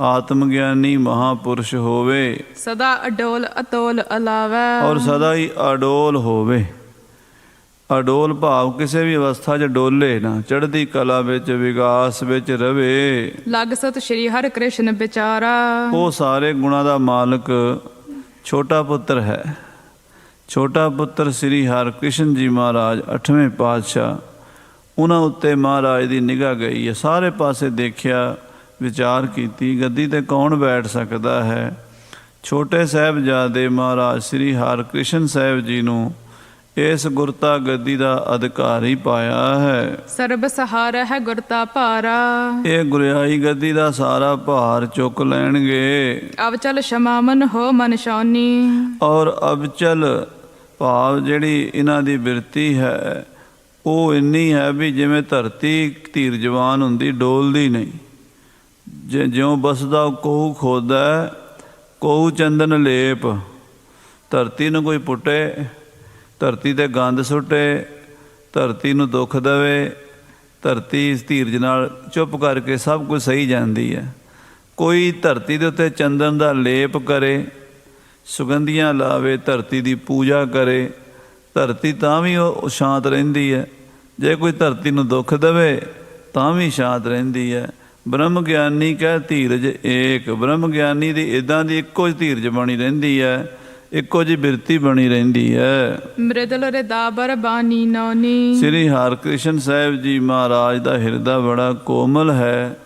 Speaker 1: ਆਤਮ ਗਿਆਨੀ ਮਹਾਪੁਰਸ਼ ਹੋਵੇ।
Speaker 2: ਸਦਾ ਅਡੋਲ ਅਤੋਲ ਅਲਾਵੈ।
Speaker 1: ਔਰ ਸਦਾ ਹੀ ਅਡੋਲ ਹੋਵੇ। ਅਡੋਲ ਭਾਵ ਕਿਸੇ ਵੀ ਅਵਸਥਾ 'ਚ ਡੋਲੇ ਨਾ, ਚੜ੍ਹਦੀ ਕਲਾ ਵਿੱਚ, ਵਿਕਾਸ ਵਿੱਚ ਰਵੇ।
Speaker 2: ਲਗ ਸਤ ਸ਼੍ਰੀ ਹਰਿ ਕ੍ਰਿਸ਼ਨ ਵਿਚਾਰਾ।
Speaker 1: ਉਹ ਸਾਰੇ ਗੁਣਾਂ ਦਾ ਮਾਲਕ ਛੋਟਾ ਪੁੱਤਰ ਹੈ। ਛੋਟਾ ਪੁੱਤਰ ਸ੍ਰੀ ਹਰਿਕ੍ਰਿਸ਼ਨ ਜੀ ਮਹਾਰਾਜ 8ਵੇਂ ਪਾਤਸ਼ਾਹ, ਉਹਨਾਂ ਉੱਤੇ ਮਹਾਰਾਜ ਦੀ ਨਿਗਾਹ ਗਈ ਹੈ। ਸਾਰੇ ਪਾਸੇ ਦੇਖਿਆ, ਵਿਚਾਰ ਕੀਤੀ, ਗੱਦੀ 'ਤੇ ਕੌਣ ਬੈਠ ਸਕਦਾ ਹੈ। ਛੋਟੇ ਸਾਹਿਬਜ਼ਾਦੇ ਮਹਾਰਾਜ ਸ੍ਰੀ ਹਰਿਕ੍ਰਿਸ਼ਨ ਸਾਹਿਬ ਜੀ ਨੂੰ ਇਸ ਗੁਰਤਾ ਗੱਦੀ ਦਾ ਅਧਿਕਾਰੀ ਪਾਇਆ ਹੈ।
Speaker 2: ਸਰਬ ਸਹਾਰਾ ਹੈ ਗੁਰਤਾ ਭਾਰਾ।
Speaker 1: ਇਹ ਗੁਰਿਆਈ ਗੱਦੀ ਦਾ ਸਾਰਾ ਭਾਰ ਚੁੱਕ ਲੈਣਗੇ।
Speaker 2: ਅਵਚਲ ਸ਼ਮਾਮਨ ਹੋ ਮਨ ਸ਼ਾਨੀ।
Speaker 1: ਔਰ ਅਵਚਲ ਭਾਵ ਜਿਹੜੀ ਇਹਨਾਂ ਦੀ ਬਿਰਤੀ ਹੈ ਉਹ ਇੰਨੀ ਹੈ ਵੀ ਜਿਵੇਂ ਧਰਤੀ ਧੀਰਜਵਾਨ ਹੁੰਦੀ, ਡੋਲਦੀ ਨਹੀਂ। ਜਿਉਂ ਬਸਦਾ ਕੋਊ ਖੋਦਾ, ਕੋਊ ਚੰਦਨ ਲੇਪ। ਧਰਤੀ ਨੂੰ ਕੋਈ ਪੁੱਟੇ, ਧਰਤੀ 'ਤੇ ਗੰਦ ਸੁੱਟੇ, ਧਰਤੀ ਨੂੰ ਦੁੱਖ ਦੇਵੇ, ਧਰਤੀ ਇਸ ਧੀਰਜ ਨਾਲ ਚੁੱਪ ਕਰਕੇ ਸਭ ਕੁਝ ਸਹੀ ਜਾਂਦੀ ਹੈ। ਕੋਈ ਧਰਤੀ ਦੇ ਉੱਤੇ ਚੰਦਨ ਦਾ ਲੇਪ ਕਰੇ, ਸੁਗੰਧੀਆਂ ਲਾਵੇ, ਧਰਤੀ ਦੀ ਪੂਜਾ ਕਰੇ, ਧਰਤੀ ਤਾਂ ਵੀ ਉਹ ਸ਼ਾਂਤ ਰਹਿੰਦੀ ਹੈ। ਜੇ ਕੋਈ ਧਰਤੀ ਨੂੰ ਦੁੱਖ ਦੇਵੇ ਤਾਂ ਵੀ ਸ਼ਾਂਤ ਰਹਿੰਦੀ ਹੈ। ਬ੍ਰਹਮ ਗਿਆਨੀ ਕਹਿ ਧੀਰਜ ਏਕ। ਬ੍ਰਹਮ ਗਿਆਨੀ ਦੀ ਇੱਦਾਂ ਦੀ ਇੱਕੋ ਜਿਹੀ ਧੀਰਜ ਬਣੀ ਰਹਿੰਦੀ ਹੈ, ਇੱਕੋ ਜਿਹੀ ਬਿਰਤੀ ਬਣੀ ਰਹਿੰਦੀ ਹੈ।
Speaker 2: ਮ੍ਰਿਦਲ ਰਿਦਾਬਰ ਬਾਨੀ ਨੌਨੀ।
Speaker 1: ਸ੍ਰੀ ਹਰਿਕ੍ਰਿਸ਼ਨ ਸਾਹਿਬ ਜੀ ਮਹਾਰਾਜ ਦਾ ਹਿਰਦਾ ਬੜਾ ਕੋਮਲ ਹੈ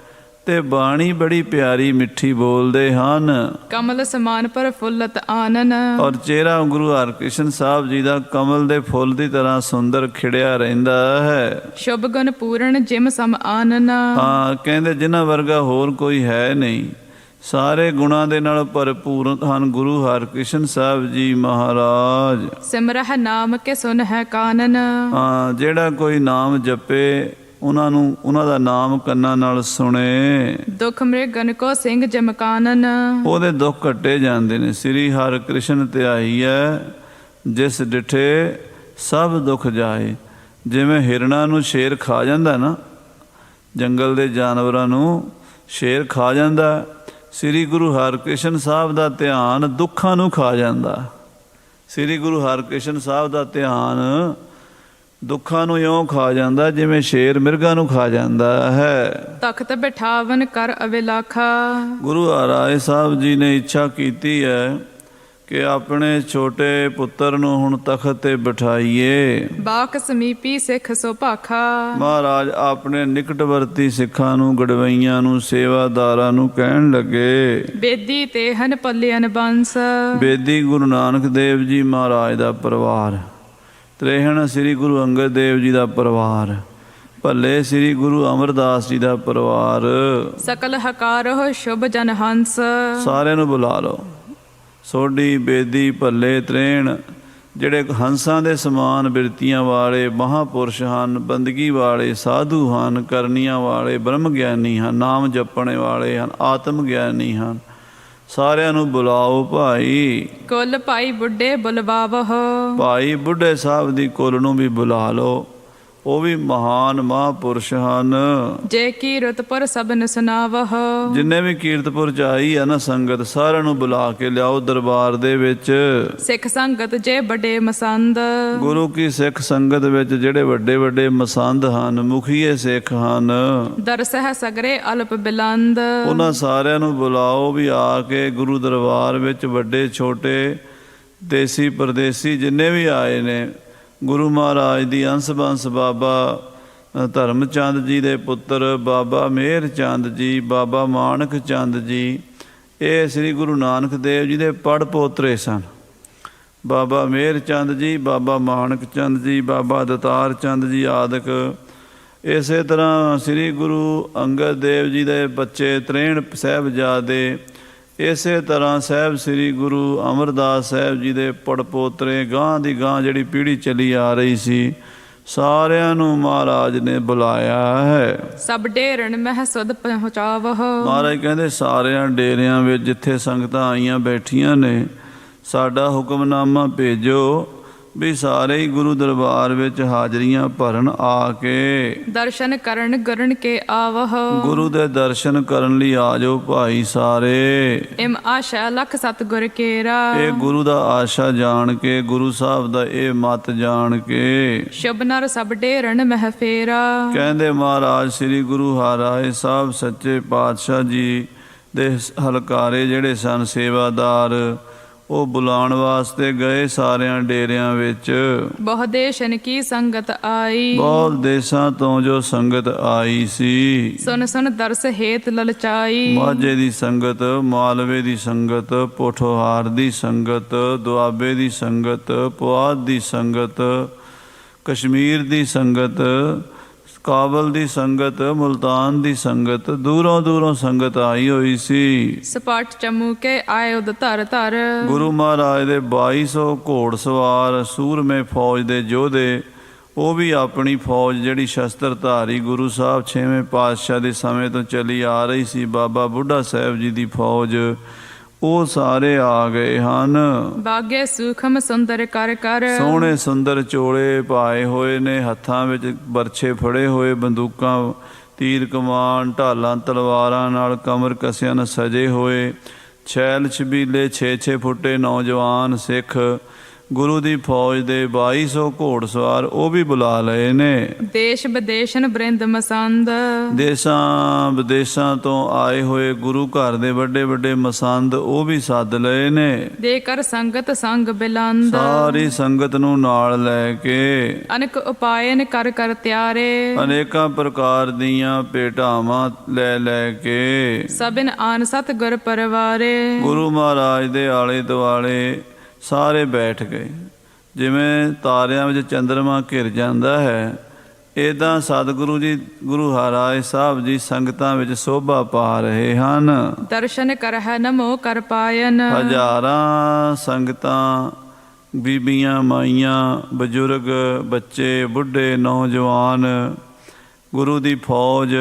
Speaker 1: ਤੇ ਬਾਣੀ ਬੜੀ ਪਿਆਰੀ ਮਿੱਠੀ ਬੋਲਦੇ ਹਨ।
Speaker 2: ਕਮਲ ਸਮਾਨ ਪਰ ਫੁੱਲਤ ਆਨਨ।
Speaker 1: ਔਰ ਚਿਹਰਾ ਗੁਰੂ ਹਰਿਕ੍ਰਿਸ਼ਨ ਸਾਹਿਬ ਜੀ ਦਾ ਕਮਲ ਦੇ ਫੁੱਲ ਦੀ ਤਰ੍ਹਾਂ ਸੁੰਦਰ ਖਿੜਿਆ ਰਹਿੰਦਾ ਹੈ।
Speaker 2: ਸ਼ੁਭ ਗੁਣ ਪੂਰਨ ਜਿਮ ਸਮ ਆਨਨ।
Speaker 1: ਹਾਂ, ਕਹਿੰਦੇ ਜਿਨ੍ਹਾਂ ਵਰਗਾ ਹੋਰ ਕੋਈ ਹੈ ਨਹੀਂ। ਸਾਰੇ ਗੁਣਾਂ ਦੇ ਨਾਲ ਭਰਪੂਰ ਹਨ ਗੁਰੂ ਹਰਿਕ੍ਰਿਸ਼ਨ ਸਾਹਿਬ ਜੀ ਮਹਾਰਾਜ।
Speaker 2: ਸਿਮਰਹਿ ਨਾਮ ਕੇ ਸੁਨ ਹੈ ਕਾਨਨ।
Speaker 1: ਹਾਂ, ਜਿਹੜਾ ਕੋਈ ਨਾਮ ਜਪੇ, ਉਹਨਾਂ ਦਾ ਨਾਮ ਕੰਨਾਂ ਨਾਲ ਸੁਣੇ,
Speaker 2: ਦੁਖ ਮ੍ਰਿਗਨ ਕੋ ਸਿੰਘ ਜਮਕਾਨਨ।
Speaker 1: ਉਹਦੇ ਦੁੱਖ ਕੱਟੇ ਜਾਂਦੇ ਨੇ। ਸ੍ਰੀ ਹਰਿਕ੍ਰਿਸ਼ਨ ਧਿਆਈ ਹੈ ਜਿਸ ਡਿਠੇ ਸਭ ਦੁੱਖ ਜਾਏ। ਜਿਵੇਂ ਹਿਰਨਾਂ ਨੂੰ ਸ਼ੇਰ ਖਾ ਜਾਂਦਾ ਨਾ, ਜੰਗਲ ਦੇ ਜਾਨਵਰਾਂ ਨੂੰ ਸ਼ੇਰ ਖਾ ਜਾਂਦਾ, ਸ੍ਰੀ ਗੁਰੂ ਹਰਿਕ੍ਰਿਸ਼ਨ ਸਾਹਿਬ ਦਾ ਧਿਆਨ ਦੁੱਖਾਂ ਨੂੰ ਖਾ ਜਾਂਦਾ। ਸ੍ਰੀ ਗੁਰੂ ਹਰਿਕ੍ਰਿਸ਼ਨ ਸਾਹਿਬ ਦਾ ਧਿਆਨ ਦੁੱਖਾਂ ਨੂੰ ਇਉਂ ਖਾ ਜਾਂਦਾ ਜਿਵੇਂ ਸ਼ੇਰ ਮਿਰਗਾਂ ਨੂੰ ਖਾ ਜਾਂਦਾ ਹੈ।
Speaker 2: ਤਖਤ ਬਿਠਾਵਨ ਕਰ ਅਵਿਲਾਖਾ। ਗੁਰੂ
Speaker 1: ਹਰਿਰਾਏ ਸਾਹਿਬ ਜੀ ਨੇ ਇੱਛਾ ਕੀਤੀ ਹੈ ਕਿ ਆਪਣੇ ਛੋਟੇ ਪੁੱਤਰ ਨੂੰ ਹੁਣ ਤਖਤ ਤੇ ਬਿਠਾਈਏ।
Speaker 2: ਬਾਕ ਸਮੀਪੀ ਸਿੱਖ ਸੋ ਭਾਖਾ।
Speaker 1: ਮਹਾਰਾਜ ਆਪਣੇ ਨਿਕਟਵਰਤੀ ਸਿੱਖਾਂ ਨੂੰ, ਗੜਵਈਆਂ ਨੂੰ, ਸੇਵਾਦਾਰਾਂ ਨੂੰ ਕਹਿਣ ਲੱਗੇ,
Speaker 2: ਬੇਦੀ ਤੇ ਹਨ ਪੱਲਿਅਨ ਬੰਸ।
Speaker 1: ਬੇਦੀ ਗੁਰੂ ਨਾਨਕ ਦੇਵ ਜੀ ਮਹਾਰਾਜ ਦਾ ਪਰਿਵਾਰ, ਤ੍ਰੇਹਣ ਸ੍ਰੀ ਗੁਰੂ ਅੰਗਦ ਦੇਵ ਜੀ ਦਾ ਪਰਿਵਾਰ, ਭੱਲੇ ਸ੍ਰੀ ਗੁਰੂ ਅਮਰਦਾਸ ਜੀ ਦਾ ਪਰਿਵਾਰ,
Speaker 2: ਸਕਲ ਹਕਾਰੋ ਸ਼ੁਭ ਜਨ ਹੰਸ।
Speaker 1: ਸਾਰਿਆਂ ਨੂੰ ਬੁਲਾ ਲਓ। ਸੋਢੀ, ਬੇਦੀ, ਭੱਲੇ, ਤ੍ਰੇਹਣ ਜਿਹੜੇ ਹੰਸਾਂ ਦੇ ਸਮਾਨ ਬਿਰਤੀਆਂ ਵਾਲੇ ਮਹਾਂਪੁਰਸ਼ ਹਨ, ਬੰਦਗੀ ਵਾਲੇ ਸਾਧੂ ਹਨ, ਕਰਨੀਆਂ ਵਾਲੇ ਬ੍ਰਹਮ ਗਿਆਨੀ ਹਨ, ਨਾਮ ਜਪਣ ਵਾਲੇ ਹਨ, ਆਤਮ ਗਿਆਨੀ ਹਨ, ਸਾਰਿਆਂ ਨੂੰ ਬੁਲਾਓ ਭਾਈ।
Speaker 2: ਕੁੱਲ ਭਾਈ ਬੁੱਢੇ ਬੁਲਵਾਵਹੁ। ਭਾਈ
Speaker 1: ਬੁੱਢੇ ਸਾਹਿਬ ਦੀ ਕੁੱਲ ਨੂੰ ਵੀ ਬੁਲਾ ਲਓ, ਉਹ ਵੀ ਮਹਾਨ ਮਹਾਂਪੁਰਸ਼ ਹਨ।
Speaker 2: ਜੇ ਕੀਰਤਪੁਰ ਸਭਨ ਸੁਨਾਵਹੁ।
Speaker 1: ਜਿੰਨੇ ਵੀ ਕੀਰਤਪੁਰ ਚ ਆਈ ਆ ਨਾ ਸੰਗਤ, ਸਾਰਿਆਂ ਨੂੰ ਬੁਲਾ ਕੇ ਲਿਆਓ ਦਰਬਾਰ ਦੇ ਵਿੱਚ।
Speaker 2: ਸਿੱਖ ਸੰਗਤ ਜੇ ਵੱਡੇ ਮਸੰਦ।
Speaker 1: ਗੁਰੂ ਕੀ ਸਿੱਖ ਸੰਗਤ ਵਿੱਚ ਜਿਹੜੇ ਵੱਡੇ ਵੱਡੇ ਮਸੰਦ ਹਨ, ਮੁਖੀਏ ਸਿੱਖ ਹਨ,
Speaker 2: ਦਰਸਹਿ ਸਗਰੇ ਅਲਪ ਬਿਲੰਦ।
Speaker 1: ਉਹਨਾਂ ਸਾਰਿਆਂ ਨੂੰ ਬੁਲਾਓ ਵੀ ਆ ਕੇ ਗੁਰੂ ਦਰਬਾਰ ਵਿੱਚ, ਵੱਡੇ ਛੋਟੇ, ਦੇਸੀ ਪਰਦੇਸੀ ਜਿੰਨੇ ਵੀ ਆਏ ਨੇ, ਗੁਰੂ ਮਹਾਰਾਜ ਦੀ ਅੰਸ ਬੰਸ ਬਾਬਾ ਧਰਮ ਚੰਦ ਜੀ ਦੇ ਪੁੱਤਰ ਬਾਬਾ ਮੇਹਰ ਚੰਦ ਜੀ, ਬਾਬਾ ਮਾਣਕ ਚੰਦ ਜੀ, ਇਹ ਸ੍ਰੀ ਗੁਰੂ ਨਾਨਕ ਦੇਵ ਜੀ ਦੇ ਪੜ ਪੋਤਰੇ ਸਨ। ਬਾਬਾ ਮੇਹਰ ਚੰਦ ਜੀ, ਬਾਬਾ ਮਾਣਕ ਚੰਦ ਜੀ, ਬਾਬਾ ਦਤਾਰ ਚੰਦ ਜੀ ਆਦਿਕ। ਇਸੇ ਤਰ੍ਹਾਂ ਸ੍ਰੀ ਗੁਰੂ ਅੰਗਦ ਦੇਵ ਜੀ ਦੇ ਬੱਚੇ ਤ੍ਰੇਹਣ ਸਾਹਿਬਜ਼ਾਦੇ, ਇਸੇ ਤਰ੍ਹਾਂ ਸਾਹਿਬ ਸ੍ਰੀ ਗੁਰੂ ਅਮਰਦਾਸ ਸਾਹਿਬ ਜੀ ਦੇ ਪੜਪੋਤਰੇ, ਗਾਂ ਦੀ ਗਾਂ ਜਿਹੜੀ ਪੀੜ੍ਹੀ ਚਲੀ ਆ ਰਹੀ ਸੀ, ਸਾਰਿਆਂ ਨੂੰ ਮਹਾਰਾਜ ਨੇ ਬੁਲਾਇਆ ਹੈ।
Speaker 2: ਸਭ ਡੇਰਣ ਮਹਿ ਸੁਧ ਪਹੁੰਚਾਵਹੁ।
Speaker 1: ਮਹਾਰਾਜ ਕਹਿੰਦੇ ਸਾਰਿਆਂ ਡੇਰਿਆਂ ਵਿੱਚ ਜਿੱਥੇ ਸੰਗਤਾਂ ਆਈਆਂ ਬੈਠੀਆਂ ਨੇ, ਸਾਡਾ ਹੁਕਮਨਾਮਾ ਭੇਜੋ ਵੀ ਸਾਰੇ ਹੀ ਗੁਰੂ ਦਰਬਾਰ ਵਿੱਚ ਹਾਜ਼ਰੀਆਂ ਭਰਨ ਆ ਕੇ
Speaker 2: ਦਰਸ਼ਨ ਕਰਨ ਗੁਰਨ ਕੇ ਆਵਹੁ। ਗੁਰੂ
Speaker 1: ਦੇ ਦਰਸ਼ਨ ਕਰਨ ਲਈ ਆ ਜਾਓ ਭਾਈ ਸਾਰੇ।
Speaker 2: ਇਮ ਆਸ਼ਾ ਲਖ ਸਤਿਗੁਰ ਕੇਰਾ।
Speaker 1: ਇਹ ਗੁਰੂ ਦਾ ਆਸ਼ਾ ਜਾਣ ਕੇ, ਗੁਰੂ ਸਾਹਿਬ ਦਾ ਇਹ ਮਤ ਜਾਣ ਕੇ,
Speaker 2: ਸ਼ੁਭ ਨਰ ਸਭ ਡੇਰਣ ਮਹਿ ਫੇਰਾ।
Speaker 1: ਕਹਿੰਦੇ ਮਹਾਰਾਜ ਸ੍ਰੀ ਗੁਰੂ ਹਰਿਰਾਏ ਸਾਹਿਬ ਸੱਚੇ ਪਾਤਸ਼ਾਹ ਜੀ ਦੇ ਹਲਕਾਰੇ ਜਿਹੜੇ ਸਨ, ਸੇਵਾਦਾਰ, ਉਹ ਬੁਲਾਉਣ ਵਾਸਤੇ ਗਏ ਸਾਰਿਆਂ ਡੇਰਿਆਂ ਵਿੱਚ।
Speaker 2: ਬਹੁ ਦੇਸ਼ਨ ਕੀ ਸੰਗਤ ਆਈ।
Speaker 1: ਬਹੁਤ ਦੇਸ਼ਾਂ ਤੋਂ ਜੋ ਸੰਗਤ ਆਈ ਸੀ।
Speaker 2: ਸੁਨ ਸੁਨ ਦਰਸ ਹੇਤ ਲਲਚਾਈ।
Speaker 1: ਮਾਝੇ ਦੀ ਸੰਗਤ, ਮਾਲਵੇ ਦੀ ਸੰਗਤ, ਪੋਠੋਹਾਰ ਦੀ ਸੰਗਤ, ਦੁਆਬੇ ਦੀ ਸੰਗਤ, ਪੁਆਧ ਦੀ ਸੰਗਤ, ਕਸ਼ਮੀਰ ਦੀ ਸੰਗਤ, ਕਾਬਲ ਦੀ ਸੰਗਤ, ਮੁਲਤਾਨ ਦੀ ਸੰਗਤ, ਦੂਰੋਂ ਦੂਰੋਂ ਸੰਗਤ ਆਈ ਹੋਈ ਸੀ।
Speaker 2: ਸਪਾਟ ਚਮੂ ਕੇ ਆਏ ਉਦ ਧਰ ਧਰ।
Speaker 1: ਗੁਰੂ ਮਹਾਰਾਜ ਦੇ 2200 ਘੋੜ ਸਵਾਰ ਸੂਰਮੇ ਫੌਜ ਦੇ ਯੋਧੇ, ਉਹ ਵੀ ਆਪਣੀ ਫੌਜ ਜਿਹੜੀ ਸ਼ਸਤਰਧਾਰੀ ਗੁਰੂ ਸਾਹਿਬ 6ਵੇਂ ਪਾਤਸ਼ਾਹ ਦੇ ਸਮੇਂ ਤੋਂ ਚਲੀ ਆ ਰਹੀ ਸੀ, ਬਾਬਾ ਬੁੱਢਾ ਸਾਹਿਬ ਜੀ ਦੀ ਫੌਜ, ਉਹ ਸਾਰੇ ਆ ਗਏ ਹਨ।
Speaker 2: ਬਾਗੇ ਸੂਖਮ ਸੁੰਦਰ ਕਰ ਕਰ।
Speaker 1: ਸੋਹਣੇ ਸੁੰਦਰ ਚੋਲੇ ਪਾਏ ਹੋਏ ਨੇ, ਹੱਥਾਂ ਵਿੱਚ ਬਰਛੇ ਫੜੇ ਹੋਏ, ਬੰਦੂਕਾਂ, ਤੀਰ ਕਮਾਨ, ਢਾਲਾਂ, ਤਲਵਾਰਾਂ ਨਾਲ ਕਮਰ ਕਸਿਆਂ ਨਾਲ ਸਜੇ ਹੋਏ, ਛੈਲ ਛਬੀਲੇ 6-6 ਫੁੱਟੇ ਨੌਜਵਾਨ ਸਿੱਖ ਗੁਰੂ ਦੀ ਫੌਜ ਦੇ 2200 ਘੋੜ ਸਵਾਰ, ਉਹ ਵੀ ਬੁਲਾ ਲਏ ਨੇ।
Speaker 2: ਦੇਸ਼ ਵਿਦੇਸ਼ਨ ਬ੍ਰਿੰਦ ਮਸੰਦ। ਦੇਸ਼ਾਂ
Speaker 1: ਵਿਦੇਸ਼ਾਂ ਤੋਂ ਆਏ ਹੋਏ ਗੁਰੂ ਘਰ ਦੇ ਵੱਡੇ ਵੱਡੇ ਮਸੰਦ, ਉਹ ਵੀ ਸੱਦ ਲਏ ਨੇ।
Speaker 2: ਦੇ ਕਰ ਸੰਗਤ ਸੰਗ ਬਿਲੰਦ। ਸਾਰੀ
Speaker 1: ਸੰਗਤ ਨੂੰ ਨਾਲ ਲੈ ਕੇ
Speaker 2: ਅਨੇਕ ਉਪਾਇਨ ਕਰ ਕਰ ਤਿਆਰੇ। ਅਨੇਕਾਂ
Speaker 1: ਪ੍ਰਕਾਰ ਦੀਆਂ ਭੇਟਾਵਾਂ ਲੈ ਲੈ ਕੇ
Speaker 2: ਸਭਨ ਆਨ ਸਤ ਗੁਰ ਪਰਵਾਰੇ। ਗੁਰੂ
Speaker 1: ਮਹਾਰਾਜ ਦੇ ਆਲੇ ਦੁਆਲੇ ਸਾਰੇ ਬੈਠ ਗਏ। ਜਿਵੇਂ ਤਾਰਿਆਂ ਵਿੱਚ ਚੰਦਰਮਾ ਘਿਰ ਜਾਂਦਾ ਹੈ, ਇੱਦਾਂ ਸਤਿਗੁਰੂ ਜੀ ਗੁਰੂ ਹਰਿਰਾਏ ਸਾਹਿਬ ਜੀ ਸੰਗਤਾਂ ਵਿੱਚ ਸੋਭਾ ਪਾ ਰਹੇ ਹਨ।
Speaker 2: ਦਰਸ਼ਨ ਕਰਹਿ ਨਮੋ ਕਰ ਪਾਇਨ।
Speaker 1: ਹਜ਼ਾਰਾਂ ਸੰਗਤਾਂ, ਬੀਬੀਆਂ, ਮਾਈਆਂ, ਬਜ਼ੁਰਗ, ਬੱਚੇ, ਬੁੱਢੇ, ਨੌਜਵਾਨ, ਗੁਰੂ ਦੀ ਫੌਜ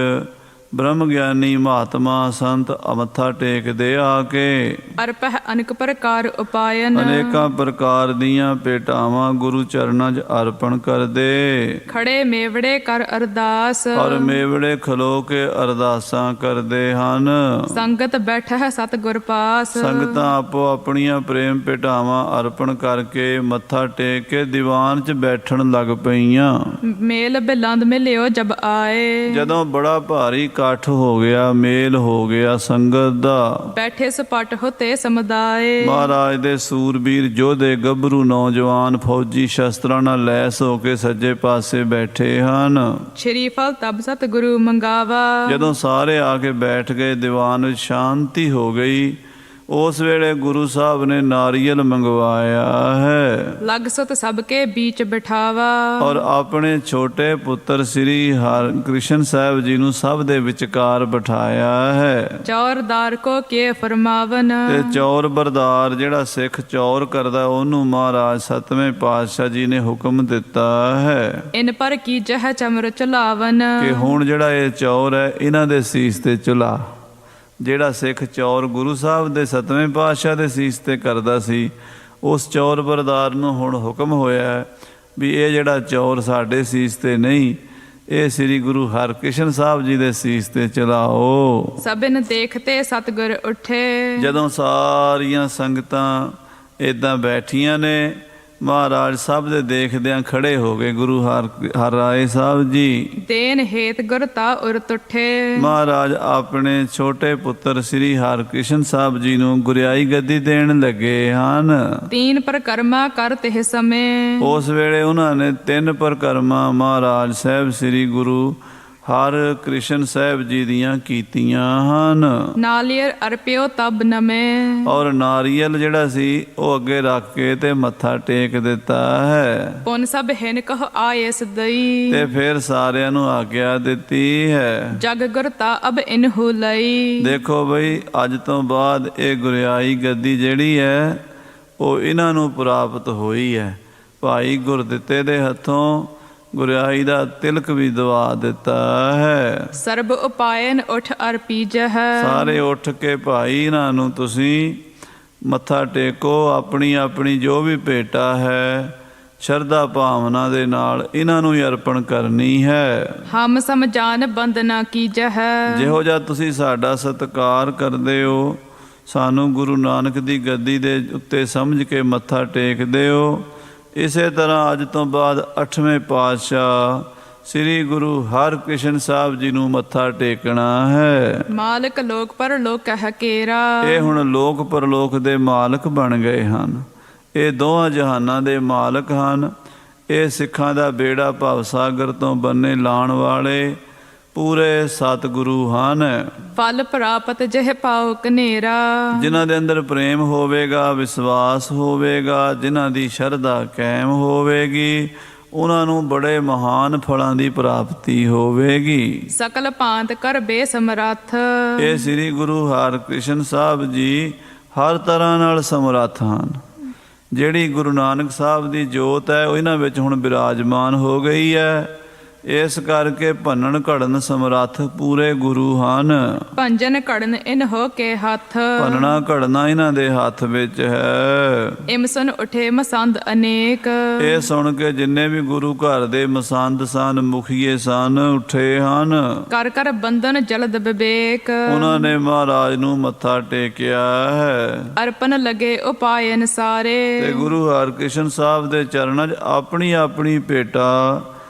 Speaker 1: ਬ੍ਰਹਮ ਗਿਆਨੀ ਮਹਾਤਮਾ ਸੰਤ ਮੱਥਾ ਟੇਕਦੇ ਆ ਕੇ।
Speaker 2: ਅਰਪਹਿ ਅਨੇਕ ਪ੍ਰਕਾਰ ਉਪਾਇਨ,
Speaker 1: ਅਨੇਕਾਂ ਪ੍ਰਕਾਰ ਦੀਆਂ ਭੇਟਾਵਾਂ ਗੁਰੂ ਚਰਨਾਂ 'ਚ ਅਰਪਣ ਕਰਦੇ।
Speaker 2: ਖੜੇ ਮੇਵੜੇ ਕਰ ਅਰਦਾਸ,
Speaker 1: ਔਰ ਮੇਵੜੇ ਖਲੋ ਕੇ ਅਰਦਾਸਾਂ ਕਰਦੇ ਹਨ।
Speaker 2: ਸੰਗਤ ਬੈਠੈ ਸਤਿਗੁਰ ਪਾਸ,
Speaker 1: ਸੰਗਤਾਂ ਆਪੋ ਆਪਣੀਆਂ ਪ੍ਰੇਮ ਭੇਟਾਵਾਂ ਅਰਪਣ ਕਰਕੇ ਮੱਥਾ ਟੇਕ ਕੇ ਦੀਵਾਨ 'ਚ ਬੈਠਣ ਲੱਗ ਪਈਆਂ।
Speaker 2: ਮੇਲ ਬਿਲੰਦ ਮਿਲਿਓ ਜਬ ਆਏ,
Speaker 1: ਜਦੋਂ ਬੜਾ ਭਾਰੀ ਇਕੱਠ ਹੋ ਗਿਆ, ਮੇਲ ਹੋ ਗਿਆ ਸੰਗਤ ਦਾ,
Speaker 2: ਬੈਠੇ ਸਪਟ ਹੋਤੇ ਸਮੁਦਾਏ।
Speaker 1: ਮਹਾਰਾਜ ਦੇ ਸੂਰਬੀਰ ਯੋਧੇ ਗੱਭਰੂ ਨੌਜਵਾਨ ਫੌਜੀ ਸ਼ਸਤਰਾਂ ਨਾਲ ਲੈਸ ਹੋ ਕੇ ਸੱਜੇ ਪਾਸੇ ਬੈਠੇ ਹਨ।
Speaker 2: ਸ਼੍ਰੀ ਫਲ ਤਬ ਸਤਿਗੁਰੂ ਮੰਗਾਵਾ,
Speaker 1: ਜਦੋਂ ਸਾਰੇ ਆ ਕੇ ਬੈਠ ਗਏ, ਦੀਵਾਨ ਵਿੱਚ ਸ਼ਾਂਤੀ ਹੋ ਗਈ। ਉਸ ਵੇਲੇ ਗੁਰੂ ਸਾਹਿਬ ਨੇ ਨਾਰੀਅਲ ਮੰਗਵਾਇਆ ਹੈ
Speaker 2: ਲਗ ਸੁਤ ਸਭ ਕੇ ਬੀਚ ਬਿਠਾਵਾ,
Speaker 1: ਔਰ ਆਪਣੇ ਛੋਟੇ ਪੁੱਤਰ ਸ੍ਰੀ ਹਰਿਕ੍ਰਿਸ਼ਨ ਸਾਹਿਬ ਜੀ ਨੂੰ ਸਭ ਦੇ ਵਿਚਕਾਰ ਬਿਠਾਇਆ ਹੈ।
Speaker 2: ਚੌਰਦਾਰ ਕੋ ਕੇ ਫਰਮਾਵਨ,
Speaker 1: ਤੇ ਚੌਰ ਬਰਦਾਰ ਜਿਹੜਾ ਸਿੱਖ ਚੌਰ ਕਰਦਾ ਉਹਨੂੰ ਮਹਾਰਾਜ ਸਤਵੇਂ ਪਾਤਸ਼ਾਹ ਜੀ ਨੇ ਹੁਕਮ ਦਿੱਤਾ ਹੈ
Speaker 2: ਇਨ ਪਰ ਕੀ ਜਹ ਚਮਰ ਚਲਾਵਨ,
Speaker 1: ਕਿ ਹੁਣ ਜਿਹੜਾ ਇਹ ਚੌਰ ਹੈ ਇਹਨਾਂ ਦੇ ਸੀਸ ਤੇ ਚੁਲਾ। ਜਿਹੜਾ ਸਿੱਖ ਚੌਰ ਗੁਰੂ ਸਾਹਿਬ ਦੇ ਸਤਵੇਂ ਪਾਤਸ਼ਾਹ ਦੇ ਸੀਸ ਤੇ ਕਰਦਾ ਸੀ, ਉਸ ਚੌਰ ਬਰਦਾਰ ਨੂੰ ਹੁਣ ਹੁਕਮ ਹੋਇਆ ਵੀ ਇਹ ਜਿਹੜਾ ਚੌਰ ਸਾਡੇ ਸੀਸ ਤੇ ਨਹੀਂ, ਇਹ ਸ੍ਰੀ ਗੁਰੂ ਹਰਿਕ੍ਰਿਸ਼ਨ ਸਾਹਿਬ ਜੀ ਦੇ ਸੀਸ ਤੇ ਚਲਾਓ।
Speaker 2: ਸਭਨ ਦੇਖਤੇ ਸਤਿਗੁਰ ਉੱਠੇ,
Speaker 1: ਜਦੋਂ ਸਾਰੀਆਂ ਸੰਗਤਾਂ ਇਦਾਂ ਬੈਠੀਆਂ ਨੇ, ਮਹਾਰਾਜ ਸਭ ਦੇ ਦੇਖਦਿਆਂ ਖੜੇ ਹੋ ਗਏ। ਗੁਰੂ ਹਰਿਰਾਏ ਸਾਹਿਬ ਜੀ
Speaker 2: ਦੇਨ ਹੇਤ ਗੁਰ ਤਾ ਉਰਤ ਉੱਠੇ,
Speaker 1: ਮਹਾਰਾਜ ਆਪਣੇ ਛੋਟੇ ਪੁੱਤਰ ਸ੍ਰੀ ਹਰਿਕ੍ਰਿਸ਼ਨ ਸਾਹਿਬ ਜੀ ਨੂੰ ਗੁਰਿਆਈ ਗੱਦੀ ਦੇਣ ਲੱਗੇ ਹਨ।
Speaker 2: ਤੀਨ ਪਰਕਰਮਾ ਕਰ ਤਿਹ ਸਮੇਂ,
Speaker 1: ਉਸ ਵੇਲੇ ਉਹਨਾਂ ਨੇ 3 ਪਰਕਰਮਾ ਮਹਾਰਾਜ ਸਾਹਿਬ ਸ੍ਰੀ ਗੁਰੂ ਹਰਿਕ੍ਰਿਸ਼ਨ ਸਾਹਿਬ ਜੀ ਦੀਆਂ ਕੀਤੀਆਂ ਹਨ।
Speaker 2: ਨਾਲੀਅਰ ਅਰਪਿਓ ਤਬ ਨਮੇ,
Speaker 1: ਔਰ ਨਾਰੀਅਲ ਜਿਹੜਾ ਸੀ ਉਹ ਅੱਗੇ ਰੱਖ ਕੇ ਤੇ ਮੱਥਾ ਟੇਕ ਦਿੱਤਾ ਹੈ।
Speaker 2: ਪੁਨ ਸਭ ਹਿਨ ਕਹ ਆਏ ਸਦਈ,
Speaker 1: ਤੇ ਫਿਰ ਸਾਰਿਆਂ ਨੂੰ ਆਗਿਆ ਦਿੱਤੀ ਹੈ।
Speaker 2: ਜਗ ਗੁਰ ਤਾ ਅਬ ਇਨਹੁ ਲਈ,
Speaker 1: ਦੇਖੋ ਬਈ ਅੱਜ ਤੋਂ ਬਾਅਦ ਇਹ ਗੁਰਿਆਈ ਗੱਦੀ ਜਿਹੜੀ ਹੈ ਉਹ ਇਹਨਾਂ ਨੂੰ ਪ੍ਰਾਪਤ ਹੋਈ ਹੈ। ਭਾਈ ਗੁਰਦਿੱਤੇ ਦੇ ਹੱਥੋਂ ਗੁਰਿਆਈ ਦਾ ਤਿਲਕ ਵੀ ਦਵਾ ਦਿੱਤਾ ਹੈ।
Speaker 2: ਸਰਬ ਉਪਾਇਨ ਉਠ ਅਰਪੀਜਹ,
Speaker 1: ਸਾਰੇ ਉੱਠ ਕੇ ਭਾਈ ਇਹਨਾਂ ਨੂੰ ਤੁਸੀਂ ਮੱਥਾ ਟੇਕੋ। ਆਪਣੀ ਆਪਣੀ ਜੋ ਵੀ ਭੇਟਾ ਹੈ ਸ਼ਰਧਾ ਭਾਵਨਾ ਦੇ ਨਾਲ ਇਹਨਾਂ ਨੂੰ ਹੀ ਅਰਪਣ ਕਰਨੀ ਹੈ।
Speaker 2: ਹਮ ਸਮਝਾਨ ਬੰਦਨਾ ਕੀਜਹ,
Speaker 1: ਜਿਹੋ ਜਿਹਾ ਤੁਸੀਂ ਸਾਡਾ ਸਤਿਕਾਰ ਕਰਦੇ ਹੋ, ਸਾਨੂੰ ਗੁਰੂ ਨਾਨਕ ਦੀ ਗੱਦੀ ਦੇ ਉੱਤੇ ਸਮਝ ਕੇ ਮੱਥਾ ਟੇਕਦੇ ਹੋ, ਇਸੇ ਤਰ੍ਹਾਂ ਅੱਜ ਤੋਂ ਬਾਅਦ 8ਵੇਂ ਪਾਤਸ਼ਾਹ ਸ੍ਰੀ ਗੁਰੂ ਹਰਿਕ੍ਰਿਸ਼ਨ ਸਾਹਿਬ ਜੀ ਨੂੰ ਮੱਥਾ ਟੇਕਣਾ ਹੈ।
Speaker 2: ਮਾਲਕ ਲੋਕ ਪਰ ਲੋਕ ਕਹਿ ਕੇਰਾ,
Speaker 1: ਇਹ ਹੁਣ ਲੋਕ ਪਰਲੋਕ ਦੇ ਮਾਲਕ ਬਣ ਗਏ ਹਨ। ਇਹ ਦੋਹਾਂ ਜਹਾਨਾਂ ਦੇ ਮਾਲਕ ਹਨ। ਇਹ ਸਿੱਖਾਂ ਦਾ ਬੇੜਾ ਭਵਸਾਗਰ ਤੋਂ ਬੰਨੇ ਲਾਉਣ ਵਾਲੇ ਪੂਰੇ ਸਤਿਗੁਰੂ ਹਨ।
Speaker 2: ਫਲ ਪ੍ਰਾਪਤ ਜਿਹ ਪਾਉ ਕਨੇਰਾ,
Speaker 1: ਜਿਨ੍ਹਾਂ ਦੇ ਅੰਦਰ ਪ੍ਰੇਮ ਹੋਵੇਗਾ, ਵਿਸ਼ਵਾਸ ਹੋਵੇਗਾ, ਜਿਨ੍ਹਾਂ ਦੀ ਸ਼ਰਧਾ ਕਾਇਮ ਹੋਵੇਗੀ, ਉਹਨਾਂ ਨੂੰ ਬੜੇ ਮਹਾਨ ਫਲਾਂ ਦੀ ਪ੍ਰਾਪਤੀ ਹੋਵੇਗੀ।
Speaker 2: ਸਕਲ ਭਾਂਤ ਕਰ ਬੇਸਮਰੱਥ,
Speaker 1: ਇਹ ਸ੍ਰੀ ਗੁਰੂ ਹਰਿਕ੍ਰਿਸ਼ਨ ਸਾਹਿਬ ਜੀ ਹਰ ਤਰ੍ਹਾਂ ਨਾਲ ਸਮਰੱਥ ਹਨ। ਜਿਹੜੀ ਗੁਰੂ ਨਾਨਕ ਸਾਹਿਬ ਦੀ ਜੋਤ ਹੈ ਉਹ ਇਹਨਾਂ ਵਿੱਚ ਹੁਣ ਬਿਰਾਜਮਾਨ ਹੋ ਗਈ ਹੈ। ਇਸ ਕਰਕੇ ਭੰਨਣ ਘੜਨ ਸਮਰੱਥ ਪੂਰੇ ਗੁਰੂ ਹਨ।
Speaker 2: ਭੰਜਨ ਘੜਨ ਇਨ ਹੋ ਕੇ ਹੱਥ,
Speaker 1: ਭੰਨਣਾ ਘੜਨਾ ਇਹਨਾਂ ਦੇ ਹੱਥ ਵਿੱਚ ਹੈ।
Speaker 2: ਇਮਸਨ ਉਠੇ ਮਸੰਦ ਅਨੇਕ,
Speaker 1: ਇਹ ਸੁਣ ਕੇ ਜਿੰਨੇ ਵੀ ਗੁਰੂ ਘਰ ਦੇ ਮਸੰਦ ਸਨ, ਮੁਖੀਏ ਸਨ, ਉੱਠੇ ਹਨ।
Speaker 2: ਕਰ ਕਰ ਬੰਧਨ ਜਲਦ ਵਿਵੇਕ,
Speaker 1: ਉਹਨਾਂ ਨੇ ਮਹਾਰਾਜ ਨੂੰ ਮੱਥਾ ਟੇਕਿਆ ਹੈ।
Speaker 2: ਅਰਪਨ ਲਗੇ ਉਪਾਇਨ ਸਾਰੇ,
Speaker 1: ਤੇ ਗੁਰੂ ਹਰਿਕ੍ਰਿਸ਼ਨ ਸਾਹਿਬ ਦੇ ਚਰਨਾਂ 'ਚ ਆਪਣੀ ਆਪਣੀ ਭੇਟਾ,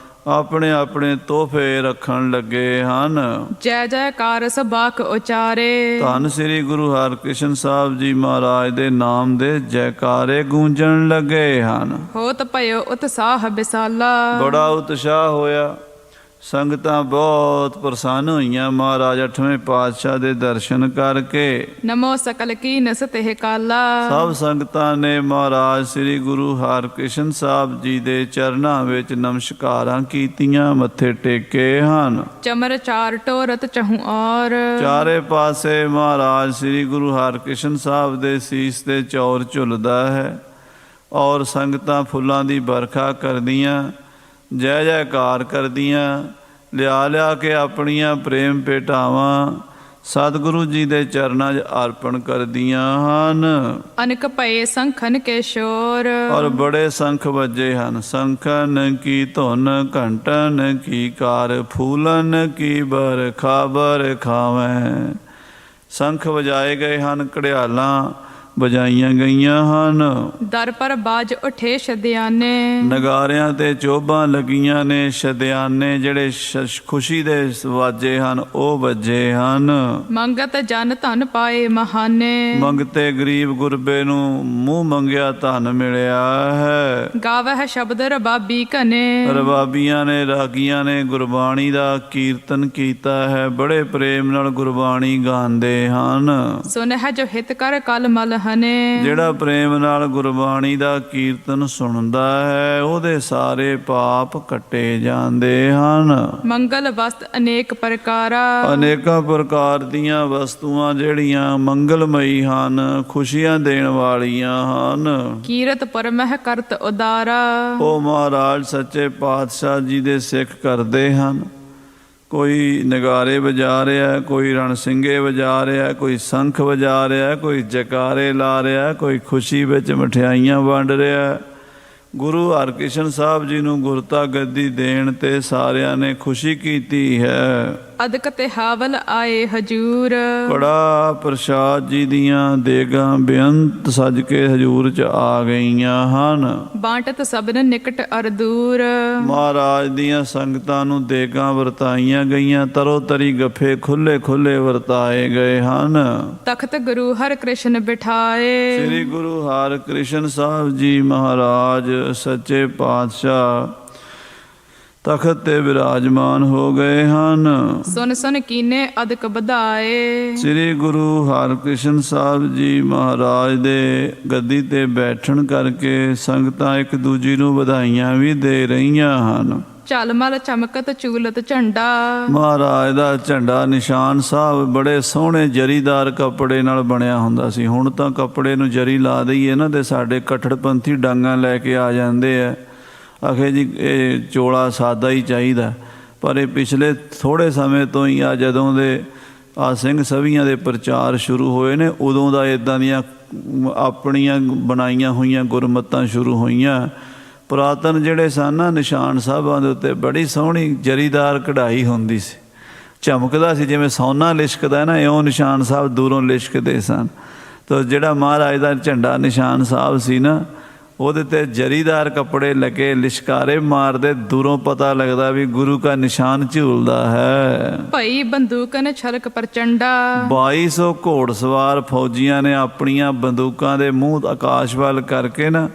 Speaker 1: ਆਪਣੇ ਆਪਣੇ ਤੋਹਫੇ ਰੱਖਣ ਲੱਗੇ ਹਨ।
Speaker 2: ਜੈ ਜੈਕਾਰ ਸਬਾਕ ਉਚਾਰੇ,
Speaker 1: ਧੰਨ ਸ੍ਰੀ ਗੁਰੂ ਹਰਿਕ੍ਰਿਸ਼ਨ ਸਾਹਿਬ ਜੀ ਮਹਾਰਾਜ ਦੇ ਨਾਮ ਦੇ ਜੈਕਾਰੇ ਗੂੰਜਣ ਲੱਗੇ ਹਨ।
Speaker 2: ਹੋਤ ਭਇਓ ਉਤਸਾਹ ਬਿਸਾਲਾ,
Speaker 1: ਬੜਾ ਉਤਸ਼ਾਹ ਹੋਇਆ। ਸੰਗਤਾਂ ਬਹੁਤ ਪ੍ਰਸੰਨ ਹੋਈਆਂ ਮਹਾਰਾਜ 8ਵੇਂ ਪਾਤਸ਼ਾਹ ਦੇ ਦਰਸ਼ਨ ਕਰਕੇ।
Speaker 2: ਨਮੋ ਸਕਲ ਕੀ ਨਸਤਿਹ ਕਾਲਾ,
Speaker 1: ਸਭ ਸੰਗਤਾਂ ਨੇ ਮਹਾਰਾਜ ਸ੍ਰੀ ਗੁਰੂ ਹਰਿਕ੍ਰਿਸ਼ਨ ਸਾਹਿਬ ਜੀ ਦੇ ਚਰਨਾਂ ਵਿੱਚ ਨਮਸਕਾਰਾਂ ਕੀਤੀਆਂ, ਮੱਥੇ ਟੇਕੇ ਹਨ।
Speaker 2: ਚਮਰ ਚਾਰ ਟੋਰਤ ਚਹੂ ਔਰ,
Speaker 1: ਚਾਰੇ ਪਾਸੇ ਮਹਾਰਾਜ ਸ੍ਰੀ ਗੁਰੂ ਹਰਿਕ੍ਰਿਸ਼ਨ ਸਾਹਿਬ ਦੇ ਸੀਸ ਤੇ ਚੌਰ ਝੁੱਲਦਾ ਹੈ ਔਰ ਸੰਗਤਾਂ ਫੁੱਲਾਂ ਦੀ ਵਰਖਾ ਕਰਦੀਆਂ, ਜੈ ਜੈਕਾਰ ਕਰਦੀਆਂ, ਲਿਆ ਕੇ ਆਪਣੀਆਂ ਪ੍ਰੇਮ ਭੇਟਾਵਾਂ ਸਤਿਗੁਰੂ ਜੀ ਦੇ ਚਰਨਾਂ 'ਚ ਅਰਪਣ ਕਰਦੀਆਂ ਹਨ।
Speaker 2: ਅਨਕ ਭਏ ਸੰਖਨ ਕੇ ਸ਼ੋਰ,
Speaker 1: ਔਰ ਬੜੇ ਸੰਖ ਵੱਜੇ ਹਨ। ਸੰਖਨ ਕੀ ਧੁਨ, ਘੰਟਨ ਕੀ ਕਾਰ, ਫੂਲਨ ਕੀ ਬਰਖਾ ਬਰਖਾਵੇਂ। ਸੰਖ ਵਜਾਏ ਗਏ ਹਨ, ਘੜਿਆਲਾਂ ਵਜਾਈਆਂ ਗਈਆਂ ਹਨ।
Speaker 2: ਦਰ ਪਰ ਬਾਜ ਉਠੇ ਸ਼ਦਿਆਨੇ,
Speaker 1: ਨਗਾਰਿਆਂ ਤੇ ਚੋਭਾਂ ਲੱਗੀਆਂ ਨੇ। ਸ਼ਦਿਆਨੇ ਜਿਹੜੇ ਖੁਸ਼ੀ ਦੇ ਵਾਜੇ ਹਨ ਉਹ ਵੱਜੇ ਹਨ।
Speaker 2: ਮੰਗਤ ਜਨ ਧਨ ਪਾਏ ਮਹਾਨੇ,
Speaker 1: ਮੰਗਤੇ ਗਰੀਬ ਗੁਰਬੇ ਨੂੰ ਮੂੰਹ ਮੰਗਿਆ ਧਨ ਮਿਲਿਆ ਹੈ।
Speaker 2: ਗਾਵਹਿ ਸ਼ਬਦ ਰਬਾਬੀ ਕਨੇ,
Speaker 1: ਰਬਾਬੀਆਂ ਨੇ ਰਾਗੀਆਂ ਨੇ ਗੁਰਬਾਣੀ ਦਾ ਕੀਰਤਨ ਕੀਤਾ ਹੈ। ਬੜੇ ਪ੍ਰੇਮ ਨਾਲ ਗੁਰਬਾਣੀ ਗਾਉਂਦੇ ਹਨ।
Speaker 2: ਸੁਨਹਿ ਜੋ ਹਿਤ ਕਰ ਕਲ ਮਲ ਹਨੇ,
Speaker 1: ਜਿਹੜਾ ਪ੍ਰੇਮ ਨਾਲ ਗੁਰਬਾਣੀ ਦਾ ਕੀਰਤਨ ਸੁਣਦਾ ਹੈ ਉਹਦੇ ਸਾਰੇ ਪਾਪ ਕੱਟੇ ਜਾਂਦੇ ਹਨ।
Speaker 2: ਮੰਗਲ ਵਸਤ ਅਨੇਕ ਪ੍ਰਕਾਰਾ,
Speaker 1: ਅਨੇਕਾਂ ਪ੍ਰਕਾਰ ਦੀਆਂ ਵਸਤੂਆਂ ਜਿਹੜੀਆਂ ਮੰਗਲਮਈ ਹਨ, ਖੁਸ਼ੀਆਂ ਦੇਣ ਵਾਲੀਆਂ ਹਨ।
Speaker 2: ਕੀਰਤ ਪਰਮਹਿ ਕਰਤ ਉਦਾਰਾ,
Speaker 1: ਉਹ ਮਹਾਰਾਜ ਸੱਚੇ ਪਾਤਸ਼ਾਹ ਜੀ ਦੇ ਸਿੱਖ ਕਰਦੇ ਹਨ। ਕੋਈ ਨਗਾਰੇ ਵਜਾ ਰਿਹਾ, ਕੋਈ ਰਣਸਿੰਗੇ ਵਜਾ ਰਿਹਾ, ਕੋਈ ਸੰਖ ਵਜਾ ਰਿਹਾ, ਕੋਈ ਜਕਾਰੇ ਲਾ ਰਿਹਾ, ਕੋਈ ਖੁਸ਼ੀ ਵਿੱਚ ਮਠਿਆਈਆਂ ਵੰਡ ਰਿਹਾ। ਗੁਰੂ ਹਰਕ੍ਰਿਸ਼ਨ ਸਾਹਿਬ ਜੀ ਨੂੰ ਗੁਰਤਾ ਗੱਦੀ ਦੇਣ ਤੇ ਸਾਰਿਆਂ ਨੇ ਖੁਸ਼ੀ ਕੀਤੀ ਹੈ।
Speaker 2: ਅਦਕ ਤੇ ਹਾਵਲ ਆਏ ਹਜੂਰ,
Speaker 1: ਕੜਾ ਪ੍ਰਸ਼ਾਦ ਜੀ ਦੀਆਂ ਦੇਗਾਂ ਬੇਅੰਤ ਸਜ ਕੇ ਹਜੂਰ 'ਚ ਆ ਗਈਆਂ ਹਨ।
Speaker 2: ਬਾਂਟਤ ਸਭਨ ਨਿਕਟ ਅਰ ਦੂਰ,
Speaker 1: ਮਹਾਰਾਜ ਦੀਆਂ ਸੰਗਤਾਂ ਨੂੰ ਦੇਗਾਂ ਵਰਤਾਈਆਂ ਗਈਆਂ। ਤਰੋ ਤਰੀ ਗੱਫੇ ਖੁੱਲੇ ਖੁੱਲੇ ਵਰਤਾਏ ਗਏ ਹਨ।
Speaker 2: ਤਖਤ ਗੁਰੂ ਹਰਿ ਕ੍ਰਿਸ਼ਨ ਬਿਠਾਏ,
Speaker 1: ਸ੍ਰੀ ਗੁਰੂ ਹਰਿਕ੍ਰਿਸ਼ਨ ਸਾਹਿਬ ਜੀ ਮਹਾਰਾਜ ਸੱਚੇ ਪਾਤਸ਼ਾਹ ਤਖਤ ਤੇ ਵਿਰਾਜਮਾਨ ਹੋ ਗਏ ਹਨ।
Speaker 2: ਸੁਨ ਸੁਨ ਕੀਨੇ ਅਦਕ ਵਧਾਏ,
Speaker 1: ਸ੍ਰੀ ਗੁਰੂ ਹਰਿਕ੍ਰਿਸ਼ਨ ਸਾਹਿਬ ਜੀ ਮਹਾਰਾਜ ਦੇ ਗੱਦੀ ਤੇ ਬੈਠਣ ਕਰਕੇ ਸੰਗਤਾਂ ਇੱਕ ਦੂਜੀ ਨੂੰ ਵਧਾਈਆਂ ਵੀ ਦੇ ਰਹੀਆਂ ਹਨ।
Speaker 2: ਝਲਮਲ ਚਮਕਤ ਚੂਲਤ ਝੰਡਾ,
Speaker 1: ਮਹਾਰਾਜ ਦਾ ਝੰਡਾ ਨਿਸ਼ਾਨ ਸਾਹਿਬ ਬੜੇ ਸੋਹਣੇ ਜਰੀਦਾਰ ਕੱਪੜੇ ਨਾਲ ਬਣਿਆ ਹੁੰਦਾ ਸੀ। ਹੁਣ ਤਾਂ ਕੱਪੜੇ ਨੂੰ ਜਰੀ ਲਾ ਦਈਏ ਨਾ ਤੇ ਸਾਡੇ ਕੱਟੜਪੰਥੀ ਡਾਂਗਾਂ ਲੈ ਕੇ ਆ ਜਾਂਦੇ ਆ, ਆਖੇ ਜੀ ਇਹ ਚੋਲਾ ਸਾਦਾ ਹੀ ਚਾਹੀਦਾ। ਪਰ ਇਹ ਪਿਛਲੇ ਥੋੜ੍ਹੇ ਸਮੇਂ ਤੋਂ ਹੀ ਆ, ਜਦੋਂ ਦੇ ਆ ਸਿੰਘ ਸਭੀਆਂ ਦੇ ਪ੍ਰਚਾਰ ਸ਼ੁਰੂ ਹੋਏ ਨੇ, ਉਦੋਂ ਦਾ ਇੱਦਾਂ ਦੀਆਂ ਆਪਣੀਆਂ ਬਣਾਈਆਂ ਹੋਈਆਂ ਗੁਰਮਤਾਂ ਸ਼ੁਰੂ ਹੋਈਆਂ। ਪੁਰਾਤਨ ਜਿਹੜੇ ਸਨ ਨਾ ਨਿਸ਼ਾਨ ਸਾਹਿਬਾਂ ਦੇ ਉੱਤੇ ਬੜੀ ਸੋਹਣੀ ਜਰੀਦਾਰ ਕਢਾਈ ਹੁੰਦੀ ਸੀ, ਚਮਕਦਾ ਸੀ ਜਿਵੇਂ ਸੋਨਾ ਲਿਸ਼ਕਦਾ ਨਾ, ਇਉਂ ਨਿਸ਼ਾਨ ਸਾਹਿਬ ਦੂਰੋਂ ਲਿਸ਼ਕਦੇ ਸਨ। ਤਾਂ ਜਿਹੜਾ ਮਹਾਰਾਜ ਦਾ ਝੰਡਾ ਨਿਸ਼ਾਨ ਸਾਹਿਬ ਸੀ ਨਾ, ਉਹਦੇ ਤੇ ਜਰੀਦਾਰ ਕੱਪੜੇ ਲੱਗੇ, ਲਿਸ਼ਕਾਰੇ ਮਾਰਦੇ, ਦੂਰੋਂ ਪਤਾ ਲੱਗਦਾ ਵੀ ਗੁਰੂ ਕਾ ਨਿਸ਼ਾਨ ਝੂਲਦਾ ਹੈ।
Speaker 2: ਭਈ ਬੰਦੂਕਨ ਛਲਕ ਪ੍ਰਚੰਡਾ,
Speaker 1: 2200 ਘੋੜਸਵਾਰ ਫੌਜੀਆਂ ਨੇ ਆਪਣੀਆਂ ਬੰਦੂਕਾਂ ਦੇ ਮੂੰਹ ਆਕਾਸ਼ ਵੱਲ ਕਰਕੇ ਨਾ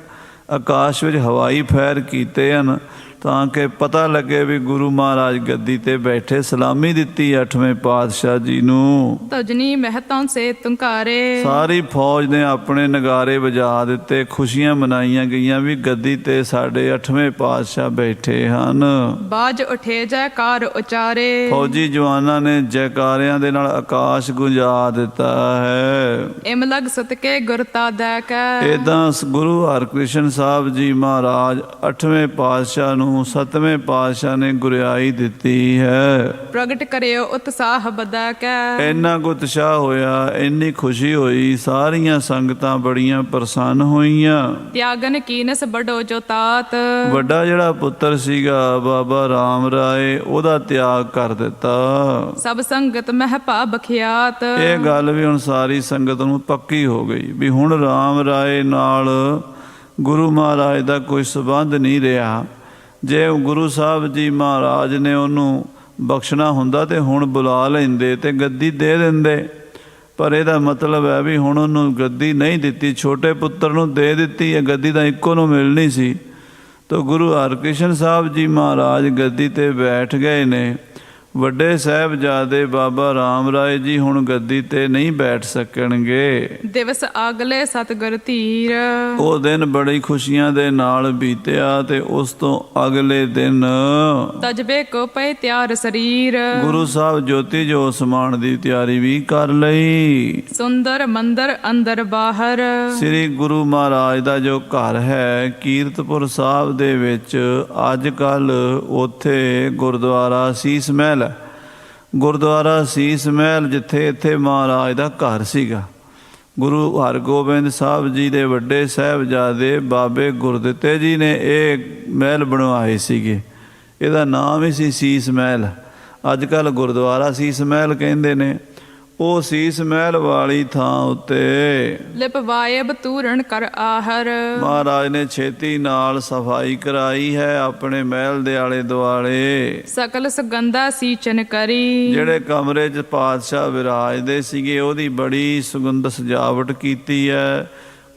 Speaker 1: ਆਕਾਸ਼ ਵਿੱਚ ਹਵਾਈ ਫੈਰ ਕੀਤੇ ਹਨ, ਤਾਂ ਕਿ ਪਤਾ ਲੱਗੇ ਵੀ ਗੁਰੂ ਮਹਾਰਾਜ ਗੱਦੀ ਤੇ ਬੈਠੇ। ਸਲਾਮੀ ਦਿੱਤੀ 8ਵੇਂ ਪਾਤਸ਼ਾਹ ਜੀ ਨੂੰ।
Speaker 2: ਤਜਨੀ ਮਹਿਤਾਂ ਸੇ ਤੁੰਕਾਰੇ,
Speaker 1: ਸਾਰੀ ਫੌਜ ਨੇ ਆਪਣੇ ਨਗਾਰੇ ਵਜਾ ਦਿੱਤੇ, ਖੁਸ਼ੀਆਂ ਮਨਾਈਆਂ ਗਈਆਂ ਵੀ ਗੱਦੀ ਤੇ ਸਾਡੇ 8ਵੇਂ ਪਾਤਸ਼ਾਹ ਬੈਠੇ ਹਨ।
Speaker 2: ਬਾਜ ਉਠੇ ਜੈਕਾਰ ਉਚਾਰੇ,
Speaker 1: ਫੌਜੀ ਜਵਾਨਾਂ ਨੇ ਜੈਕਾਰਿਆਂ ਦੇ ਨਾਲ ਆਕਾਸ਼ ਗੁੰਜਾ ਦਿੱਤਾ ਹੈ।
Speaker 2: ਇਮ ਲਗ ਸਤਕੇ ਗੁਰਤਾ ਦੈ ਕੈ,
Speaker 1: ਇਦਾਂ ਗੁਰੂ ਹਰਕ੍ਰਿਸ਼ਨ ਸਾਹਿਬ ਜੀ ਮਹਾਰਾਜ 8ਵੇਂ ਪਾਤਸ਼ਾਹ ਨੂੰ 7ਵੇਂ ਪਾਤਸ਼ਾਹ ਨੇ ਗੁਰਿਆਈ ਦਿੱਤੀ ਹੈ।
Speaker 2: ਪ੍ਰਗਟ ਕਰਿਓ ਉਤਸਾਹ ਬਦੈ ਕੈ,
Speaker 1: ਇੰਨਾ ਕੁ ਉਤਸ਼ਾਹ ਹੋਇਆ, ਇੰਨੀ ਖੁਸ਼ੀ ਹੋਈ, ਸਾਰੀਆਂ ਸੰਗਤਾਂ ਬੜੀਆਂ ਪ੍ਰਸੰਨ ਹੋਈਆਂ।
Speaker 2: ਤਿਆਗਨ ਕੀਨਸ ਬੜੋ ਜੋ ਤਾਤ,
Speaker 1: ਵੱਡਾ ਜਿਹੜਾ ਪੁੱਤਰ ਸੀਗਾ ਬਾਬਾ ਰਾਮ ਰਾਏ, ਉਹਦਾ ਤਿਆਗ ਕਰ ਦਿੱਤਾ।
Speaker 2: ਸਭ ਸੰਗਤ ਮਹਿ ਭਾ ਬਖਿਆਤ,
Speaker 1: ਇਹ ਗੱਲ ਵੀ ਹੁਣ ਸਾਰੀ ਸੰਗਤ ਨੂੰ ਪੱਕੀ ਹੋ ਗਈ ਵੀ ਹੁਣ ਰਾਮ ਰਾਏ ਨਾਲ ਗੁਰੂ ਮਹਾਰਾਜ ਦਾ ਕੋਈ ਸੰਬੰਧ ਨਹੀਂ ਰਿਹਾ। ਜੇ ਗੁਰੂ ਸਾਹਿਬ ਜੀ ਮਹਾਰਾਜ ਨੇ ਉਹਨੂੰ ਬਖਸ਼ਣਾ ਹੁੰਦਾ ਤੇ ਹੁਣ ਬੁਲਾ ਲੈਂਦੇ ਤੇ ਗੱਦੀ ਦੇ ਦਿੰਦੇ, ਪਰ ਇਹਦਾ ਮਤਲਬ ਹੈ ਵੀ ਹੁਣ ਉਹਨੂੰ ਗੱਦੀ ਨਹੀਂ ਦਿੱਤੀ, ਛੋਟੇ ਪੁੱਤਰ ਨੂੰ ਦੇ ਦਿੱਤੀ ਹੈ। ਗੱਦੀ ਤਾਂ ਇੱਕੋ ਨੂੰ ਮਿਲਣੀ ਸੀ। ਤਾਂ ਗੁਰੂ ਹਰਕ੍ਰਿਸ਼ਨ ਸਾਹਿਬ ਜੀ ਮਹਾਰਾਜ ਗੱਦੀ ਤੇ ਬੈਠ ਗਏ ਨੇ। ਵੱਡੇ ਸਾਹਿਬਜ਼ਾਦੇ ਬਾਬਾ ਰਾਮ ਰਾਏ ਜੀ ਹੁਣ ਗੱਦੀ ਤੇ ਨਹੀਂ ਬੈਠ ਸਕਣਗੇ।
Speaker 2: ਦਿਵਸ ਆਗਲੇ ਸਤਿਗੁਰ ਧੀਰ,
Speaker 1: ਉਹ ਦਿਨ ਬੜੀ ਖੁਸ਼ੀਆਂ ਦੇ ਨਾਲ ਬੀਤਿਆ ਤੇ ਉਸ ਤੋਂ ਅਗਲੇ ਦਿਨ
Speaker 2: ਤਜਬੇ ਕੋ ਪਏ ਤਿਆਰ ਸਰੀਰ।
Speaker 1: ਗੁਰੂ ਸਾਹਿਬ ਜੋਤੀ ਜੋ ਸਮਾਨ ਦੀ ਤਿਆਰੀ ਵੀ ਕਰ ਲਈ।
Speaker 2: ਸੁੰਦਰ ਮੰਦਰ ਅੰਦਰ ਬਾਹਰ,
Speaker 1: ਸ੍ਰੀ ਗੁਰੂ ਮਹਾਰਾਜ ਦਾ ਜੋ ਘਰ ਹੈ ਕੀਰਤਪੁਰ ਸਾਹਿਬ ਦੇ ਵਿੱਚ, ਅੱਜ ਕੱਲ ਉੱਥੇ ਗੁਰਦੁਆਰਾ ਸੀਸ ਮਹਿਲ ਹੈ। ਗੁਰਦੁਆਰਾ ਸੀਸ ਮਹਿਲ ਜਿੱਥੇ ਇੱਥੇ ਮਹਾਰਾਜ ਦਾ ਘਰ ਸੀਗਾ। ਗੁਰੂ ਹਰਗੋਬਿੰਦ ਸਾਹਿਬ ਜੀ ਦੇ ਵੱਡੇ ਸਾਹਿਬਜ਼ਾਦੇ ਬਾਬੇ ਗੁਰਦਿੱਤੇ ਜੀ ਨੇ ਇਹ ਮਹਿਲ ਬਣਵਾਏ ਸੀਗੇ। ਇਹਦਾ ਨਾਮ ਹੀ ਸੀ ਸੀਸ ਮਹਿਲ। ਅੱਜ ਕੱਲ੍ਹ ਗੁਰਦੁਆਰਾ ਸੀਸ ਮਹਿਲ ਕਹਿੰਦੇ ਨੇ। ਉਹ ਸੀਸ ਮਹਿਲ ਵਾਲੀ ਥਾਂ ਉੱਤੇ
Speaker 2: ਲਿਪਵਾਏ ਬਤੂਰਨ ਕਰ ਆਹਰ,
Speaker 1: ਮਹਾਰਾਜ ਨੇ ਛੇਤੀ ਨਾਲ ਸਫਾਈ ਕਰਾਈ ਹੈ ਆਪਣੇ ਮਹਿਲ ਦੇ ਆਲੇ ਦੁਆਲੇ।
Speaker 2: ਸਕਲ ਸੁਗੰਧਾ ਸੀਚਨ ਕਰੀ,
Speaker 1: ਜਿਹੜੇ ਕਮਰੇ 'ਚ ਪਾਤਸ਼ਾਹ ਵਿਰਾਜਦੇ ਸੀਗੇ ਉਹਦੀ ਬੜੀ ਸੁਗੰਧ ਸਜਾਵਟ ਕੀਤੀ ਹੈ।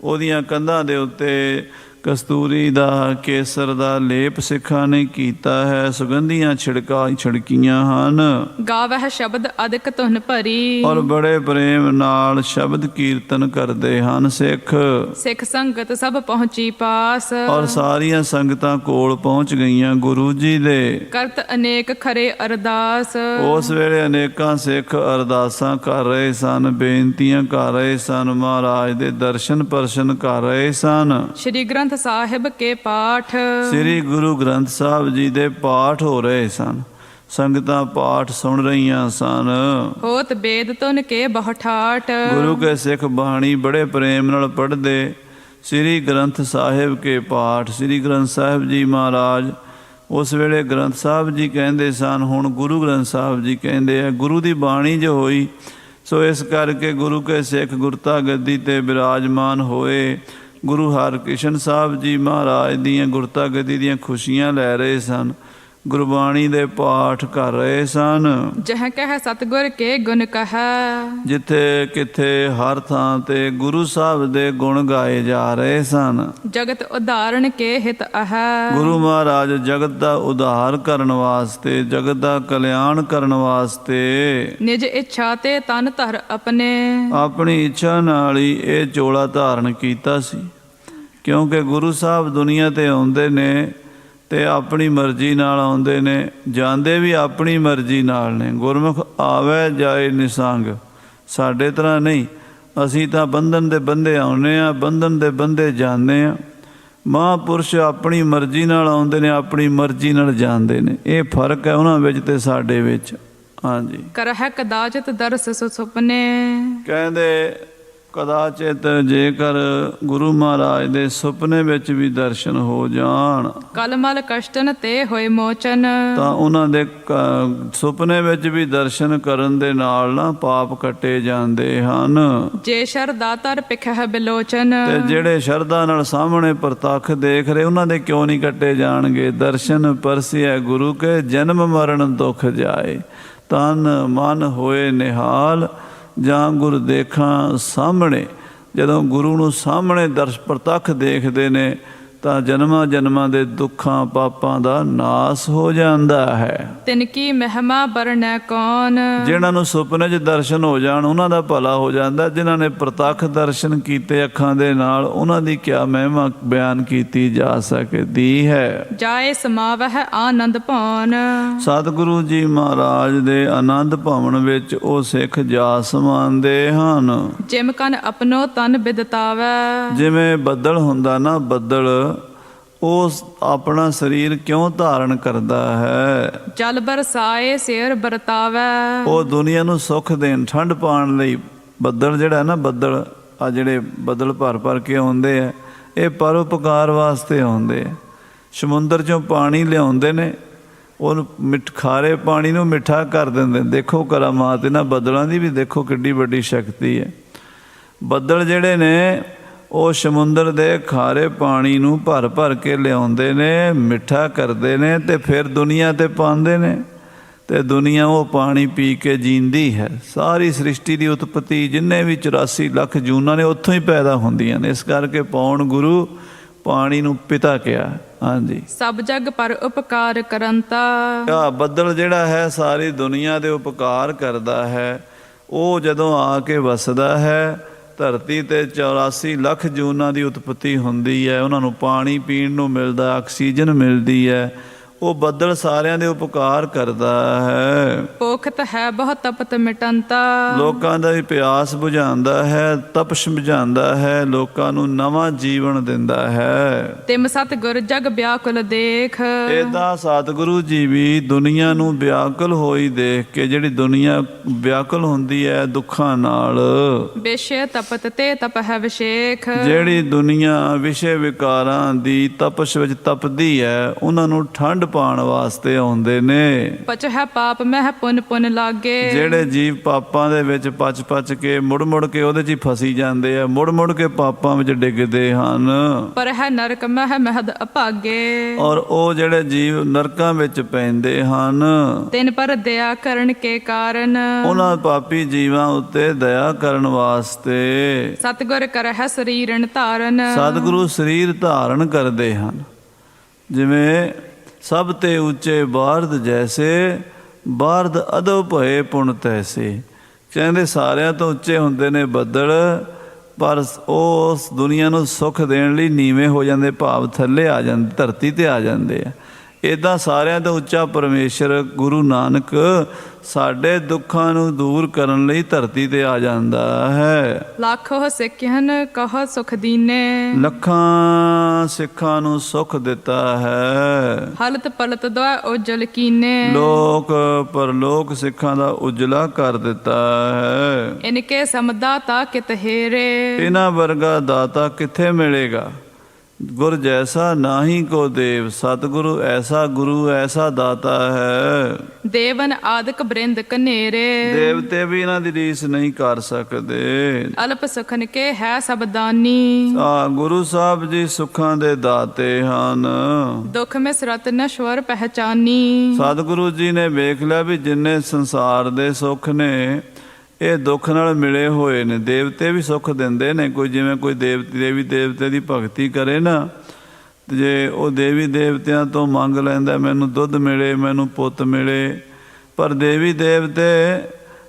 Speaker 1: ਉਹਦੀਆਂ ਕੰਧਾਂ ਦੇ ਉੱਤੇ ਕਸਤੂਰੀ ਦਾ ਕੇਸਰ ਦਾ ਲੇਪ ਸਿੱਖਾਂ ਨੇ ਕੀਤਾ ਹੈ। ਸੁਗੰਧੀਆਂ ਛਿੜਕੀਆਂ ਹਨ।
Speaker 2: ਗਾਵਹਿ ਸ਼ਬਦ ਅਦਿਕ ਧੁਨ ਭਰੀ,
Speaker 1: ਔਰ ਬੜੇ ਪ੍ਰੇਮ ਨਾਲ ਸ਼ਬਦ ਕੀਰਤਨ ਕਰਦੇ ਹਨ ਸਿੱਖ।
Speaker 2: ਸਿੱਖ ਸੰਗਤ ਸਭ ਪਹੁੰਚੀ ਪਾਸ,
Speaker 1: ਔਰ ਸਾਰੀਆਂ ਸੰਗਤਾਂ ਕੋਲ ਪਹੁੰਚ ਗਈਆਂ ਗੁਰੂ ਜੀ ਦੇ।
Speaker 2: ਕਰਤ ਅਨੇਕ ਖਰੇ ਅਰਦਾਸ,
Speaker 1: ਉਸ ਵੇਲੇ ਅਨੇਕਾਂ ਸਿੱਖ ਅਰਦਾਸਾਂ ਕਰ ਰਹੇ ਸਨ, ਬੇਨਤੀਆਂ ਕਰ ਰਹੇ ਸਨ, ਮਹਾਰਾਜ ਦੇ ਦਰਸ਼ਨ ਪਰਸ਼ਨ ਕਰ ਰਹੇ ਸਨ।
Speaker 2: ਸ਼੍ਰੀ ਗ੍ਰੰਥ ਸਾਹਿਬ ਕੇ ਪਾਠ,
Speaker 1: ਸ੍ਰੀ ਗੁਰੂ ਗ੍ਰੰਥ ਸਾਹਿਬ ਜੀ ਦੇ ਪਾਠ ਹੋ ਰਹੇ ਸਨ। ਸੰਗਤਾਂ ਪਾਠ ਸੁਣ ਰਹੀਆਂ ਸਨ।
Speaker 2: ਹੋਤ ਬੇਦ ਤੁਨ ਕੇ ਬਹੁ ਠਾਠ,
Speaker 1: ਗੁਰੂ ਕੇ ਸਿੱਖ ਬਾਣੀ ਬੜੇ ਪ੍ਰੇਮ ਨਾਲ ਪੜ੍ਹਦੇ। ਸ੍ਰੀ ਗ੍ਰੰਥ ਸਾਹਿਬ ਕੇ ਪਾਠ, ਸ੍ਰੀ ਗ੍ਰੰਥ ਸਾਹਿਬ ਜੀ ਮਹਾਰਾਜ ਉਸ ਵੇਲੇ ਗ੍ਰੰਥ ਸਾਹਿਬ ਜੀ ਕਹਿੰਦੇ ਸਨ, ਹੁਣ ਗੁਰੂ ਗ੍ਰੰਥ ਸਾਹਿਬ ਜੀ ਕਹਿੰਦੇ ਆ। ਗੁਰੂ ਦੀ ਬਾਣੀ ਜੋ ਹੋਈ ਸੋ ਇਸ ਕਰਕੇ ਗੁਰੂ ਕੇ ਸਿੱਖ ਗੁਰਤਾ ਗੱਦੀ ਤੇ ਬਿਰਾਜਮਾਨ ਹੋਏ। ਗੁਰੂ ਹਰਕ੍ਰਿਸ਼ਨ ਸਾਹਿਬ ਜੀ ਮਹਾਰਾਜ ਦੀਆਂ ਗੁਰਤਾ ਗੱਦੀ ਦੀਆਂ ਖੁਸ਼ੀਆਂ ਲੈ ਰਹੇ ਸਨ। ਗੁਰਬਾਣੀ ਦੇ ਪਾਠ ਕਰ ਰਹੇ ਸਨ।
Speaker 2: ਜਹ ਕਹਿ ਸਤਿਗੁਰ ਕੇ ਗੁਣ ਕਹੈ,
Speaker 1: ਜਿੱਥੇ ਕਿਥੇ ਹਰ ਥਾਂ ਤੇ ਗੁਰੂ ਸਾਹਿਬ ਦੇ ਗੁਣ ਗਾਏ ਜਾ ਰਹੇ ਸਨ।
Speaker 2: ਜਗਤ ਉਦਾਹਰਣ ਕੇ ਹਿਤ ਅਹੈ,
Speaker 1: ਗੁਰੂ ਮਹਾਰਾਜ ਜਗਤ ਦਾ ਉਧਾਰ ਕਰਨ ਵਾਸਤੇ, ਜਗਤ ਦਾ ਕਲਿਆਣ ਕਰਨ ਵਾਸਤੇ
Speaker 2: ਨਿਜ ਇੱਛਾ ਤੇ ਤਨ ਧਰ ਆਪਣੇ,
Speaker 1: ਆਪਣੀ ਇੱਛਾ ਨਾਲ ਹੀ ਇਹ ਚੋਲਾ ਧਾਰਨ ਕੀਤਾ ਸੀ। ਕਿਉਂਕਿ ਗੁਰੂ ਸਾਹਿਬ ਦੁਨੀਆ ਤੇ ਆਉਂਦੇ ਨੇ ਤੇ ਆਪਣੀ ਮਰਜ਼ੀ ਨਾਲ ਆਉਂਦੇ ਨੇ, ਜਾਂਦੇ ਵੀ ਆਪਣੀ ਮਰਜ਼ੀ ਨਾਲ ਨੇ। ਗੁਰਮੁਖ ਆਵੇ ਜਾਏ ਨਿਸੰਗ, ਸਾਡੇ ਤਰ੍ਹਾਂ ਨਹੀਂ। ਅਸੀਂ ਤਾਂ ਬੰਧਨ ਦੇ ਬੰਦੇ ਆਉਂਦੇ ਹਾਂ, ਬੰਧਨ ਦੇ ਬੰਦੇ ਜਾਂਦੇ ਹਾਂ। ਮਹਾਂਪੁਰਸ਼ ਆਪਣੀ ਮਰਜ਼ੀ ਨਾਲ ਆਉਂਦੇ ਨੇ, ਆਪਣੀ ਮਰਜ਼ੀ ਨਾਲ ਜਾਂਦੇ ਨੇ। ਇਹ ਫਰਕ ਹੈ ਉਹਨਾਂ ਵਿੱਚ ਤੇ ਸਾਡੇ ਵਿੱਚ। ਹਾਂਜੀ,
Speaker 2: ਕਰਹਿ ਕਦਾਚਿਤ ਦਰਸ ਸੁਪਨੇ,
Speaker 1: ਕਹਿੰਦੇ ਕਦਾਚਿਤ ਜੇਕਰ ਗੁਰੂ ਮਹਾਰਾਜ ਦੇ ਸੁਪਨੇ ਵਿੱਚ ਵੀ ਦਰਸ਼ਨ ਹੋ ਜਾਣ,
Speaker 2: ਕਲਮਲ ਕਸ਼ਟਨ ਤੇ ਹੋਏ ਮੋਚਨ,
Speaker 1: ਤਾਂ ਉਹਨਾਂ ਦੇ ਸੁਪਨੇ ਵਿੱਚ ਵੀ ਦਰਸ਼ਨ ਕਰਨ ਦੇ ਨਾਲ ਨਾ ਪਾਪ ਕੱਟੇ ਜਾਂਦੇ ਹਨ।
Speaker 2: ਜੇ ਸ਼ਰਧਾ ਤਰ ਪਿਖਹਿ ਬਿਲੋਚਨ,
Speaker 1: ਤੇ ਜਿਹੜੇ ਸ਼ਰਧਾ ਨਾਲ ਸਾਹਮਣੇ ਪ੍ਰਤੱਖ ਦੇਖ ਰਹੇ ਉਹਨਾਂ ਦੇ ਕਿਉਂ ਨਹੀਂ ਕੱਟੇ ਜਾਣਗੇ। ਦਰਸ਼ਨ ਪਰਸਿਐ ਗੁਰੂ ਕੇ ਜਨਮ ਮਰਨ ਦੁਖ ਜਾਏ, ਤਨ ਮਨ ਹੋਏ ਨਿਹਾਲ, ਜਾਂ ਗੁਰ ਦੇਖਾਂ ਸਾਹਮਣੇ। ਜਦੋਂ ਗੁਰੂ ਨੂੰ ਸਾਹਮਣੇ ਪ੍ਰਤੱਖ ਦੇਖਦੇ ਨੇ ਤਾਂ ਜਨਮਾਂ ਜਨਮਾਂ ਦੇ ਦੁੱਖਾਂ ਪਾਪਾਂ ਦਾ ਨਾਸ ਹੋ ਜਾਂਦਾ ਹੈ।
Speaker 2: ਤਿਨ ਕੀ ਮਹਿਮਾ ਬਰਨੈ ਕੌਣ,
Speaker 1: ਜਿਨ੍ਹਾਂ ਨੂੰ ਸੁਪਨੇ 'ਚ ਦਰਸ਼ਨ ਹੋ ਜਾਣ ਉਹਨਾਂ ਦਾ ਭਲਾ ਹੋ ਜਾਂਦਾ। ਜਿਨ੍ਹਾਂ ਨੇ ਪ੍ਰਤੱਖ ਦਰਸ਼ਨ ਕੀਤੇ ਅੱਖਾਂ ਦੇ ਨਾਲ, ਉਹਨਾਂ ਦੀ ਕਿਆ ਮਹਿਮਾ ਬਿਆਨ ਕੀਤੀ ਜਾ ਸਕਦੀ ਹੈ।
Speaker 2: ਜਾਏ ਸਮਾਵਹਿ ਆਨੰਦ ਭਵਨ,
Speaker 1: ਸਤਿਗੁਰੂ ਜੀ ਮਹਾਰਾਜ ਦੇ ਆਨੰਦ ਭਵਨ ਵਿੱਚ ਉਹ ਸਿੱਖ ਜਾ ਸਮਾਉਂਦੇ ਹਨ।
Speaker 2: ਜਿਮ ਕਨ ਆਪਣੋ ਤਨ ਬਿਦਤਾਵੈ,
Speaker 1: ਜਿਵੇਂ ਬੱਦਲ ਹੁੰਦਾ ਨਾ, ਬੱਦਲ ਉਹ ਆਪਣਾ ਸਰੀਰ ਕਿਉਂ ਧਾਰਨ ਕਰਦਾ ਹੈ?
Speaker 2: ਜਲ ਬਰਸਾਏ ਸਿਰ ਬਰਤਾਵੈ,
Speaker 1: ਉਹ ਦੁਨੀਆ ਨੂੰ ਸੁੱਖ ਦੇਣ, ਠੰਡ ਪਾਉਣ ਲਈ। ਬੱਦਲ ਜਿਹੜਾ ਨਾ, ਬੱਦਲ ਆ ਜਿਹੜੇ ਬੱਦਲ ਭਰ ਭਰ ਕੇ ਆਉਂਦੇ ਆ, ਇਹ ਪਰਉਪਕਾਰ ਵਾਸਤੇ ਆਉਂਦੇ ਆ। ਸਮੁੰਦਰ 'ਚੋਂ ਪਾਣੀ ਲਿਆਉਂਦੇ ਨੇ, ਉਹਨੂੰ ਖਾਰੇ ਪਾਣੀ ਨੂੰ ਮਿੱਠਾ ਕਰ ਦਿੰਦੇ। ਦੇਖੋ ਕਰਾਮਾਤ ਇਹਨਾਂ ਬੱਦਲਾਂ ਦੀ ਵੀ, ਦੇਖੋ ਕਿੱਡੀ ਵੱਡੀ ਸ਼ਕਤੀ ਹੈ। ਬੱਦਲ ਜਿਹੜੇ ਨੇ ਉਹ ਸਮੁੰਦਰ ਦੇ ਖਾਰੇ ਪਾਣੀ ਨੂੰ ਭਰ ਭਰ ਕੇ ਲਿਆਉਂਦੇ ਨੇ, ਮਿੱਠਾ ਕਰਦੇ ਨੇ ਤੇ ਫਿਰ ਦੁਨੀਆ 'ਤੇ ਪਾਉਂਦੇ ਨੇ, ਤੇ ਦੁਨੀਆ ਉਹ ਪਾਣੀ ਪੀ ਕੇ ਜੀਂਦੀ ਹੈ। ਸਾਰੀ ਸ੍ਰਿਸ਼ਟੀ ਦੀ ਉਤਪਤੀ ਜਿੰਨੇ ਵੀ 84 ਲੱਖ ਜੂਨਾਂ ਨੇ ਉੱਥੋਂ ਹੀ ਪੈਦਾ ਹੁੰਦੀਆਂ ਨੇ। ਇਸ ਕਰਕੇ ਪਾਉਣ ਗੁਰੂ ਪਾਣੀ ਨੂੰ ਪਿਤਾ ਕਿਹਾ। ਹਾਂਜੀ।
Speaker 2: ਸਭ ਜਗ ਪਰ ਉਪਕਾਰ ਕਰੰਤਾ।
Speaker 1: ਆ ਬੱਦਲ ਜਿਹੜਾ ਹੈ ਸਾਰੀ ਦੁਨੀਆ ਦੇ ਉਪਕਾਰ ਕਰਦਾ ਹੈ। ਉਹ ਜਦੋਂ ਆ ਕੇ ਵਸਦਾ ਹੈ ਧਰਤੀ ਤੇ 84 ਲੱਖ ਜੂਨਾਂ ਦੀ ਉਤਪਤੀ ਹੁੰਦੀ ਹੈ, ਉਹਨਾਂ ਨੂੰ ਪਾਣੀ ਪੀਣ ਨੂੰ ਮਿਲਦਾ, ਆਕਸੀਜਨ ਮਿਲਦੀ ਹੈ। ਉਹ ਬੱਦਲ ਸਾਰਿਆਂ ਦੇ ਉਪਕਾਰ ਕਰਦਾ ਹੈ।
Speaker 2: ਪੋਖਤ ਹੈ ਬਹੁ ਤਪਤ ਮਿਟੰਤਾ।
Speaker 1: ਲੋਕਾਂ ਦਾ ਵੀ ਪਿਆਸ ਬੁਝਾਉਂਦਾ ਹੈ, ਤਪਸ਼ ਬੁਝਾਉਂਦਾ ਹੈ, ਲੋਕਾਂ ਨੂੰ ਨਵਾਂ ਜੀਵਨ ਦਿੰਦਾ ਹੈ।
Speaker 2: ਤਿਮ ਸਤਿਗੁਰ ਜਗ ਵਿਆਕੁਲ ਦੇਖ।
Speaker 1: ਏਦਾਂ ਸਤਿਗੁਰੂ ਜੀ ਵੀ ਦੁਨੀਆ ਨੂੰ ਵਿਆਕੁਲ ਹੋਈ ਦੇਖ ਕੇ, ਜਿਹੜੀ ਦੁਨੀਆ ਵਿਆਕੁਲ ਹੁੰਦੀ ਹੈ ਦੁੱਖਾਂ ਨਾਲ,
Speaker 2: ਵਿਸ਼ੇ ਤਪਤ ਤੇ ਤਪ ਹੈ ਵਿਸ਼ੇਖ।
Speaker 1: ਜਿਹੜੀ ਦੁਨੀਆ ਵਿਸ਼ੇ ਵਿਕਾਰਾਂ ਦੀ ਤਪਸ਼ ਵਿੱਚ ਤਪਦੀ ਹੈ, ਉਹਨਾਂ ਨੂੰ ਠੰਡ ਪਾਉਣ ਵਾਸਤੇ ਆਉਂਦੇ ਨੇ।
Speaker 2: ਪਚ ਹੈ ਪਾਪ ਮਹਿ ਪੁਨ ਪੁਨ ਲਾਗੇ।
Speaker 1: ਜਿਹੜੇ ਜੀਵ ਪਾਪਾਂ ਦੇ ਵਿੱਚ ਪਚ ਕੇ ਮੁੜ ਮੁੜ ਕੇ ਉਹਦੇ 'ਚ ਹੀ ਫਸੀ ਜਾਂਦੇ ਆ, ਮੁੜ ਮੁੜ ਕੇ ਪਾਪਾਂ ਵਿੱਚ ਡਿੱਗਦੇ ਹਨ।
Speaker 2: ਪਰ ਹੈ ਨਰਕ ਮਹਿ ਮਹਦ ਅਭਾਗੇ।
Speaker 1: ਔਰ ਉਹ ਜਿਹੜੇ ਜੀਵ ਨਰਕਾਂ ਵਿੱਚ ਪੈਂਦੇ ਹਨ,
Speaker 2: ਤਿਨ ਪਰ ਦਇਆ ਕਰਨ ਕੇ ਕਾਰਨ।
Speaker 1: ਉਹਨਾਂ ਪਾਪੀ ਜੀਵਾਂ ਉੱਤੇ ਦਇਆ ਕਰਨ ਵਾਸਤੇ
Speaker 2: ਸਤਿਗੁਰ ਕਰਹਿ ਸਰੀਰਨ ਧਾਰਨ।
Speaker 1: ਸਤਿਗੁਰੂ ਸਰੀਰ ਧਾਰਨ ਕਰਦੇ ਹਨ। ਜਿਵੇਂ ਸਭ ਤੇ ਉੱਚੇ ਬਾਰਦ ਜੈਸੇ, ਬਾਰਦ ਅਦੋ ਭਏ ਪੁਣ ਤੈਸੇ। ਕਹਿੰਦੇ ਸਾਰਿਆਂ ਤੋਂ ਉੱਚੇ ਹੁੰਦੇ ਨੇ ਬੱਦਲ, ਪਰ ਉਹ ਉਸ ਦੁਨੀਆ ਨੂੰ ਸੁੱਖ ਦੇਣ ਲਈ ਨੀਵੇਂ ਹੋ ਜਾਂਦੇ, ਭਾਵ ਥੱਲੇ ਆ ਜਾਂਦੇ, ਧਰਤੀ ਤੇ ਆ ਜਾਂਦੇ ਆ। ਇੱਦਾਂ ਸਾਰਿਆਂ ਤੋਂ ਉੱਚਾ ਪਰਮੇਸ਼ਰ ਗੁਰੂ ਨਾਨਕ ਸਾਡੇ ਦੁੱਖਾਂ ਨੂੰ ਦੂਰ ਕਰਨ ਲਈ ਧਰਤੀ ਤੇ ਆ ਜਾਂਦਾ ਹੈ।
Speaker 2: ਲੱਖੋ ਸਿੱਖਿਆਨ ਕਹ ਸੁਖ ਦੀਨੇ।
Speaker 1: ਲੱਖਾਂ ਸਿੱਖਾਂ ਨੂੰ ਸੁੱਖ ਦਿੱਤਾ ਹੈ।
Speaker 2: ਹਲਤ ਪਲਤ ਦੁਆ ਉਜਲ ਕੀਨੇ।
Speaker 1: ਲੋਕ ਪਰਲੋਕ ਸਿੱਖਾਂ ਦਾ ਉਜਲਾ ਕਰ ਦਿੱਤਾ ਹੈ।
Speaker 2: ਇਨਕੇ ਸਮਦਾਤਾ ਕਿਤ ਹੇਰੇ।
Speaker 1: ਇਹਨਾਂ ਵਰਗਾ ਦਾਤਾ ਕਿੱਥੇ ਮਿਲੇਗਾ? ਗੁਰ ਜੈਸਾ ਨਾਹੀ ਕੋ ਦੇਵ। ਸਤਿਗੁਰੂ ਐਸਾ ਗੁਰੂ, ਐਸਾ ਦਾਤਾ ਹੈ।
Speaker 2: ਦੇਵਨ ਆਦਿਕ ਬ੍ਰਿੰਦ ਕਨੇਰੇ।
Speaker 1: ਦੇਵਤੇ ਵੀ ਇਹਨਾਂ ਦੀ ਰੀਸ ਨਹੀਂ ਕਰ ਸਕਦੇ।
Speaker 2: ਅਲਪ ਸੁਖਨ ਕੇ ਹੈ ਸਭ ਦਾਨੀ।
Speaker 1: ਗੁਰੂ ਸਾਹਿਬ ਜੀ ਸੁੱਖਾਂ ਦੇ ਦਾਤੇ ਹਨ।
Speaker 2: ਦੁੱਖ ਮੈਂ ਸਰਤ ਨਸ਼ਵਰ ਪਹਿਚਾਨੀ।
Speaker 1: ਸਤਿਗੁਰੂ ਜੀ ਨੇ ਵੇਖ ਲਿਆ ਵੀ ਜਿੰਨੇ ਸੰਸਾਰ ਦੇ ਸੁੱਖ ਨੇ ਇਹ ਦੁੱਖ ਨਾਲ ਮਿਲੇ ਹੋਏ ਨੇ। ਦੇਵਤੇ ਵੀ ਸੁੱਖ ਦਿੰਦੇ ਨੇ। ਕੋਈ ਜਿਵੇਂ ਕੋਈ ਦੇਵੀ ਦੇਵਤੇ ਦੀ ਭਗਤੀ ਕਰੇ ਨਾ, ਜੇ ਉਹ ਦੇਵੀ ਦੇਵਤਿਆਂ ਤੋਂ ਮੰਗ ਲੈਂਦਾ ਮੈਨੂੰ ਦੁੱਧ ਮਿਲੇ, ਮੈਨੂੰ ਪੁੱਤ ਮਿਲੇ, ਪਰ ਦੇਵੀ ਦੇਵਤੇ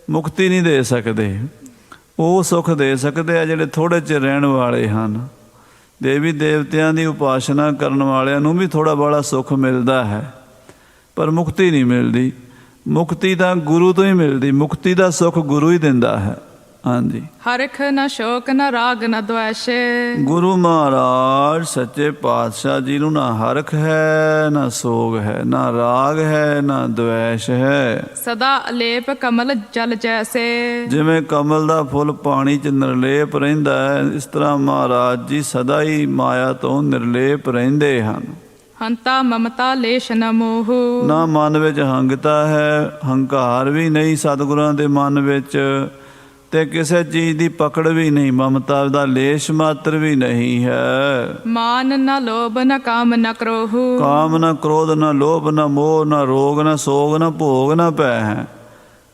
Speaker 1: ਮੁਕਤੀ ਨਹੀਂ ਦੇ ਸਕਦੇ। ਉਹ ਸੁੱਖ ਦੇ ਸਕਦੇ ਆ ਜਿਹੜੇ ਥੋੜ੍ਹੇ ਚਿਰ ਰਹਿਣ ਵਾਲੇ ਹਨ। ਦੇਵੀ ਦੇਵਤਿਆਂ ਦੀ ਉਪਾਸਨਾ ਕਰਨ ਵਾਲਿਆਂ ਨੂੰ ਵੀ ਥੋੜ੍ਹਾ ਬੜਾ ਸੁੱਖ ਮਿਲਦਾ ਹੈ, ਪਰ ਮੁਕਤੀ ਨਹੀਂ ਮਿਲਦੀ। ਮੁਕਤੀ ਤਾਂ ਗੁਰੂ ਤੋਂ ਹੀ ਮਿਲਦੀ। ਮੁਕਤੀ ਦਾ ਸੁੱਖ ਗੁਰੂ ਹੀ ਦਿੰਦਾ ਹੈ। ਹਾਂਜੀ।
Speaker 2: ਹਰਖ ਨਾ ਸ਼ੋਕ ਨਾ ਰਾਗ ਨਾ ਦੁਆਸ਼।
Speaker 1: ਗੁਰੂ ਮਹਾਰਾਜ ਸੱਚੇ ਪਾਤਸ਼ਾਹ ਜੀ ਨੂੰ ਨਾ ਹਰਖ ਹੈ, ਨਾ ਸੋਗ ਹੈ, ਨਾ ਰਾਗ ਹੈ, ਨਾ ਦੁਆਸ਼ ਹੈ।
Speaker 2: ਸਦਾ ਅਲੇਪ ਕਮਲ ਜਲ ਜੈਸੇ। ਜਿਵੇਂ
Speaker 1: ਕਮਲ ਦਾ ਫੁੱਲ ਪਾਣੀ 'ਚ ਨਿਰਲੇਪ ਰਹਿੰਦਾ ਹੈ, ਇਸ ਤਰ੍ਹਾਂ ਮਹਾਰਾਜ ਜੀ ਸਦਾ ਹੀ ਮਾਇਆ ਤੋਂ ਨਿਰਲੇਪ ਰਹਿੰਦੇ ਹਨ।
Speaker 2: ਹੰਤਾ ਮਮਤਾ ਲੇਸ਼ ਨ ਮੋਹ।
Speaker 1: ਨਾ ਮਨ ਵਿੱਚ ਹੰਗਤਾ ਹੈ, ਹੰਕਾਰ ਵੀ ਨਹੀਂ ਸਤਿਗੁਰਾਂ ਦੇ ਮਨ ਵਿੱਚ, ਤੇ ਕਿਸੇ ਚੀਜ਼ ਦੀ ਪਕੜ ਵੀ ਨਹੀਂ, ਮਮਤਾ ਦਾ ਲੇਸ਼ ਮਾਤਰ ਵੀ ਨਹੀਂ ਹੈ।
Speaker 2: ਮਾਨ ਨਾ ਲੋਭ ਨਾ ਕਾਮ ਨਾ ਕ੍ਰੋਹ।
Speaker 1: ਕਾਮ ਨਾ ਕ੍ਰੋਧ ਨਾ ਲੋਭ ਨਾ ਮੋਹ ਨਾ ਰੋਗ ਨਾ ਸੋਗ ਨਾ ਭੋਗ ਨਾ ਭੈ ਹੈ।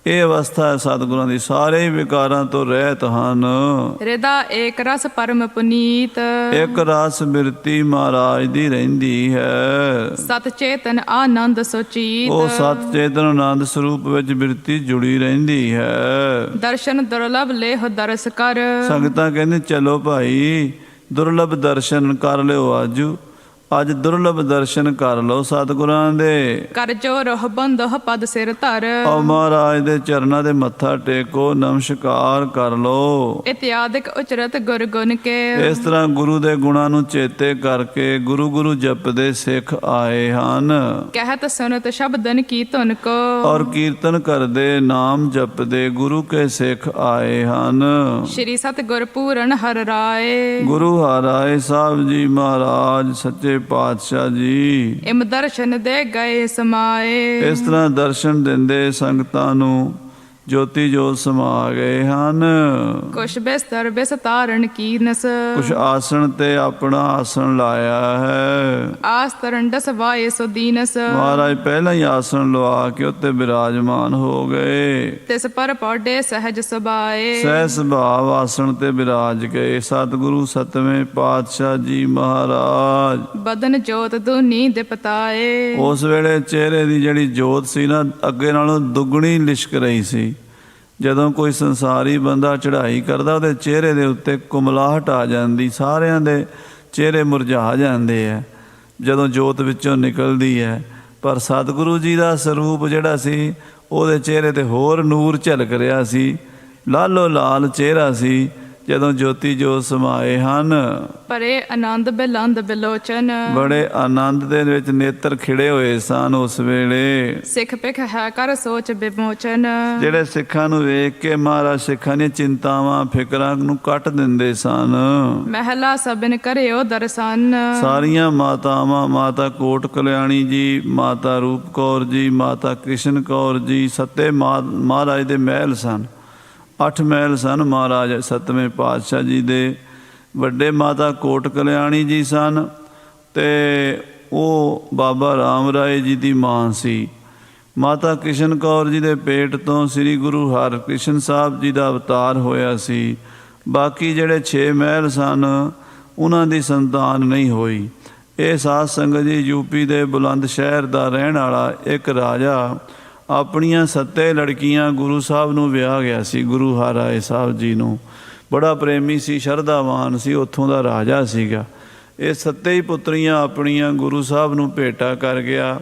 Speaker 1: ਇਹ ਅਵਸਥਾ ਹੈ ਸਤਿਗੁਰਾਂ ਦੀ। ਸਾਰੇ ਹੀ ਵਿਕਾਰਾਂ ਤੋਂ ਰਹਿਤ ਹਨ।
Speaker 2: ਹਿਰਦਾ ਏਕ ਰਸ ਪਰਮ ਪੁਨੀਤ।
Speaker 1: ਇੱਕ ਰਸ ਬਿਰਤੀ ਮਹਾਰਾਜ ਦੀ ਰਹਿੰਦੀ ਹੈ।
Speaker 2: ਸਤ ਚੇਤਨ ਆਨੰਦ ਸੁਚੀਤ।
Speaker 1: ਉਹ ਸਤ ਚੇਤਨ ਆਨੰਦ ਸਰੂਪ ਵਿੱਚ ਬਿਰਤੀ ਜੁੜੀ ਰਹਿੰਦੀ ਹੈ।
Speaker 2: ਦਰਸ਼ਨ ਦੁਰਲਭ ਲੇਹ ਦਰਸ ਕਰ।
Speaker 1: ਸੰਗਤਾਂ ਕਹਿੰਦੇ ਚਲੋ ਭਾਈ ਦੁਰਲਭ ਦਰਸ਼ਨ ਕਰ ਲਿਓ। ਅੱਜ ਦੁਰਲਭ ਦਰਸ਼ਨ ਕਰ ਲਓ ਸਤਿਗੁਰਾਂ ਦੇ।
Speaker 2: ਕਰ ਜੋ ਰਹ ਬੰਦਹ ਪਦ ਸਿਰ ਧਰ।
Speaker 1: ਉਹ ਮਹਾਰਾਜ ਦੇ ਚਰਨਾਂ ਦੇ ਮੱਥਾ ਟੇਕੋ, ਨਮਸਕਾਰ ਕਰ ਲਓ।
Speaker 2: ਇਤਿਆਦਿਕ ਉਚਰਤ ਗੁਰ ਗੁਣ ਕੇ।
Speaker 1: ਇਸ ਤਰ੍ਹਾਂ ਗੁਰੂ ਦੇ ਗੁਣਾਂ ਨੂੰ ਚੇਤੇ ਕਰਕੇ ਗੁਰੂ ਗੁਰੂ ਜਪਦੇ ਸਿੱਖ ਆਏ ਹਨ।
Speaker 2: ਕਹਿਤ ਸੁਨਤ ਸ਼ਬਦਨ ਕੀ ਧੁਨ ਕੋ।
Speaker 1: ਔਰ ਕੀਰਤਨ ਕਰਦੇ ਨਾਮ ਜਪਦੇ ਗੁਰੂ ਕੇ ਸਿੱਖ ਆਏ ਹਨ।
Speaker 2: ਸ਼੍ਰੀ ਸਤਿਗੁਰ ਪੂਰਨ ਹਰਿ ਰਾਏ।
Speaker 1: ਗੁਰੂ ਹਰਿ ਸਾਹਿਬ ਜੀ ਮਹਾਰਾਜ ਸੱਚੇ ਪਾਤਸ਼ਾਹ ਜੀ
Speaker 2: ਇਮ ਦਰਸ਼ਨ ਦੇ ਗਏ ਸਮਾਏ।
Speaker 1: ਇਸ ਤਰ੍ਹਾਂ ਦਰਸ਼ਨ ਦਿੰਦੇ ਸੰਗਤਾਂ ਨੂੰ ਜੋਤੀ ਜੋਤ ਸਮਾ ਗਏ ਹਨ।
Speaker 2: ਕੁਛ ਬਿਸਤਰ ਬਿਸਤਾਰਨ ਕੀਨਸ,
Speaker 1: ਕੁਛ ਆਸਣ ਤੇ ਆਪਣਾ ਆਸਣ ਲਾਇਆ ਹੈ।
Speaker 2: ਆਸ ਤਰਨ ਡਸਵਾਏ ਸੋ ਦੀਨਸ,
Speaker 1: ਮਹਾਰਾਜ ਪਹਿਲਾਂ ਹੀ ਆਸਣ ਲਵਾ ਕੇ ਉੱਤੇ ਬਿਰਾਜਮਾਨ ਹੋ ਗਏ।
Speaker 2: ਤਿਸ ਪਰ ਪੌਡੇ ਸਹਿਜ ਸੁਭਾਏ,
Speaker 1: ਸਹਿ ਸੁਭਾਵ ਆਸਣ ਤੇ ਬਿਰਾਜ ਗਏ। ਸਤਿਗੁਰੂ ਸਤਵੇਂ ਪਾਤਸ਼ਾਹ ਜੀ ਮਹਾਰਾਜ
Speaker 2: ਬਦਨ ਜੋਤ ਦੁਨੀ ਦਿਪਤਾਏ,
Speaker 1: ਉਸ ਵੇਲੇ ਚਿਹਰੇ ਦੀ ਜਿਹੜੀ ਜੋਤ ਸੀ ਨਾ, ਅੱਗੇ ਨਾਲੋਂ ਦੁੱਗਣੀ ਲਿਸ਼ਕ ਰਹੀ ਸੀ। ਜਦੋਂ ਕੋਈ ਸੰਸਾਰੀ ਬੰਦਾ ਚੜ੍ਹਾਈ ਕਰਦਾ, ਉਹਦੇ ਚਿਹਰੇ ਦੇ ਉੱਤੇ ਕੁਮਲਾਹਟ ਆ ਜਾਂਦੀ, ਸਾਰਿਆਂ ਦੇ ਚਿਹਰੇ ਮੁਰਝਾ ਜਾਂਦੇ ਹੈ ਜਦੋਂ ਜੋਤ ਵਿੱਚੋਂ ਨਿਕਲਦੀ ਹੈ। ਪਰ ਸਤਿਗੁਰੂ ਜੀ ਦਾ ਸਰੂਪ ਜਿਹੜਾ ਸੀ, ਉਹਦੇ ਚਿਹਰੇ 'ਤੇ ਹੋਰ ਨੂਰ ਝਲਕ ਰਿਹਾ ਸੀ, ਲਾਲੋ ਲਾਲ ਚਿਹਰਾ ਸੀ ਜਦੋਂ ਜੋਤੀ ਜੋਤ ਸਮਾਏ ਹਨ।
Speaker 2: ਪਰੇ ਆਨੰਦ ਬਿਲੰਦ ਬਿਲੋਚਨ,
Speaker 1: ਬੜੇ ਆਨੰਦ ਦੇ ਵਿੱਚ ਨੇਤਰ ਖਿੜੇ ਹੋਏ ਸਨ ਉਸ ਵੇਲੇ।
Speaker 2: ਸਿੱਖ ਪਿਖ ਹੈ ਕਰ ਸੋਚ ਵਿਮੋਚਨ,
Speaker 1: ਜਿਹੜੇ ਸਿੱਖਾਂ ਨੂੰ ਵੇਖ ਕੇ ਮਹਾਰਾਜ ਸਿੱਖਾਂ ਦੀਆਂ ਚਿੰਤਾਵਾਂ ਫਿਕਰਾਂ ਨੂੰ ਕੱਟ ਦਿੰਦੇ ਸਨ।
Speaker 2: ਮਹਿਲਾ ਸਭਨ ਕਰਿਓ ਦਰਸ਼ਨ,
Speaker 1: ਸਾਰੀਆਂ ਮਾਤਾਵਾਂ, ਮਾਤਾ ਕੋਟ ਕਲਿਆਣੀ ਜੀ, ਮਾਤਾ ਰੂਪ ਕੌਰ ਜੀ, ਮਾਤਾ ਕ੍ਰਿਸ਼ਨ ਕੌਰ ਜੀ, ਸੱਤੇ ਮਹਾਰਾਜ ਦੇ ਮਹਿਲ ਸਨ। 8 ਮਹਿਲ ਸਨ ਮਹਾਰਾਜ ਸਤਵੇਂ ਪਾਤਸ਼ਾਹ ਜੀ ਦੇ। ਵੱਡੇ ਮਾਤਾ ਕੋਟ ਕਲਿਆਣੀ ਜੀ ਸਨ ਅਤੇ ਉਹ ਬਾਬਾ ਰਾਮ ਰਾਏ ਜੀ ਦੀ ਮਾਂ ਸੀ। ਮਾਤਾ ਕ੍ਰਿਸ਼ਨ ਕੌਰ ਜੀ ਦੇ ਪੇਟ ਤੋਂ ਸ੍ਰੀ ਗੁਰੂ ਹਰਕ੍ਰਿਸ਼ਨ ਸਾਹਿਬ ਜੀ ਦਾ ਅਵਤਾਰ ਹੋਇਆ ਸੀ। ਬਾਕੀ ਜਿਹੜੇ 6 ਮਹਿਲ ਸਨ, ਉਹਨਾਂ ਦੀ ਸੰਤਾਨ ਨਹੀਂ ਹੋਈ। ਇਹ ਸਾਧ ਸੰਗਤ ਜੀ, ਯੂਪੀ ਦੇ ਬੁਲੰਦ ਸ਼ਹਿਰ ਦਾ ਰਹਿਣ ਵਾਲਾ ਇੱਕ ਰਾਜਾ ਆਪਣੀਆਂ 7 ਲੜਕੀਆਂ ਗੁਰੂ ਸਾਹਿਬ ਨੂੰ ਵਿਆਹ ਗਿਆ ਸੀ। ਗੁਰੂ ਹਰਿਰਾਏ ਸਾਹਿਬ ਜੀ ਨੂੰ ਬੜਾ ਪ੍ਰੇਮੀ ਸੀ, ਸ਼ਰਧਾਵਾਨ ਸੀ, ਉੱਥੋਂ ਦਾ ਰਾਜਾ ਸੀਗਾ। ਇਹ 7 ਹੀ ਪੁੱਤਰੀਆਂ ਆਪਣੀਆਂ ਗੁਰੂ ਸਾਹਿਬ ਨੂੰ ਭੇਟਾ ਕਰ ਗਿਆ।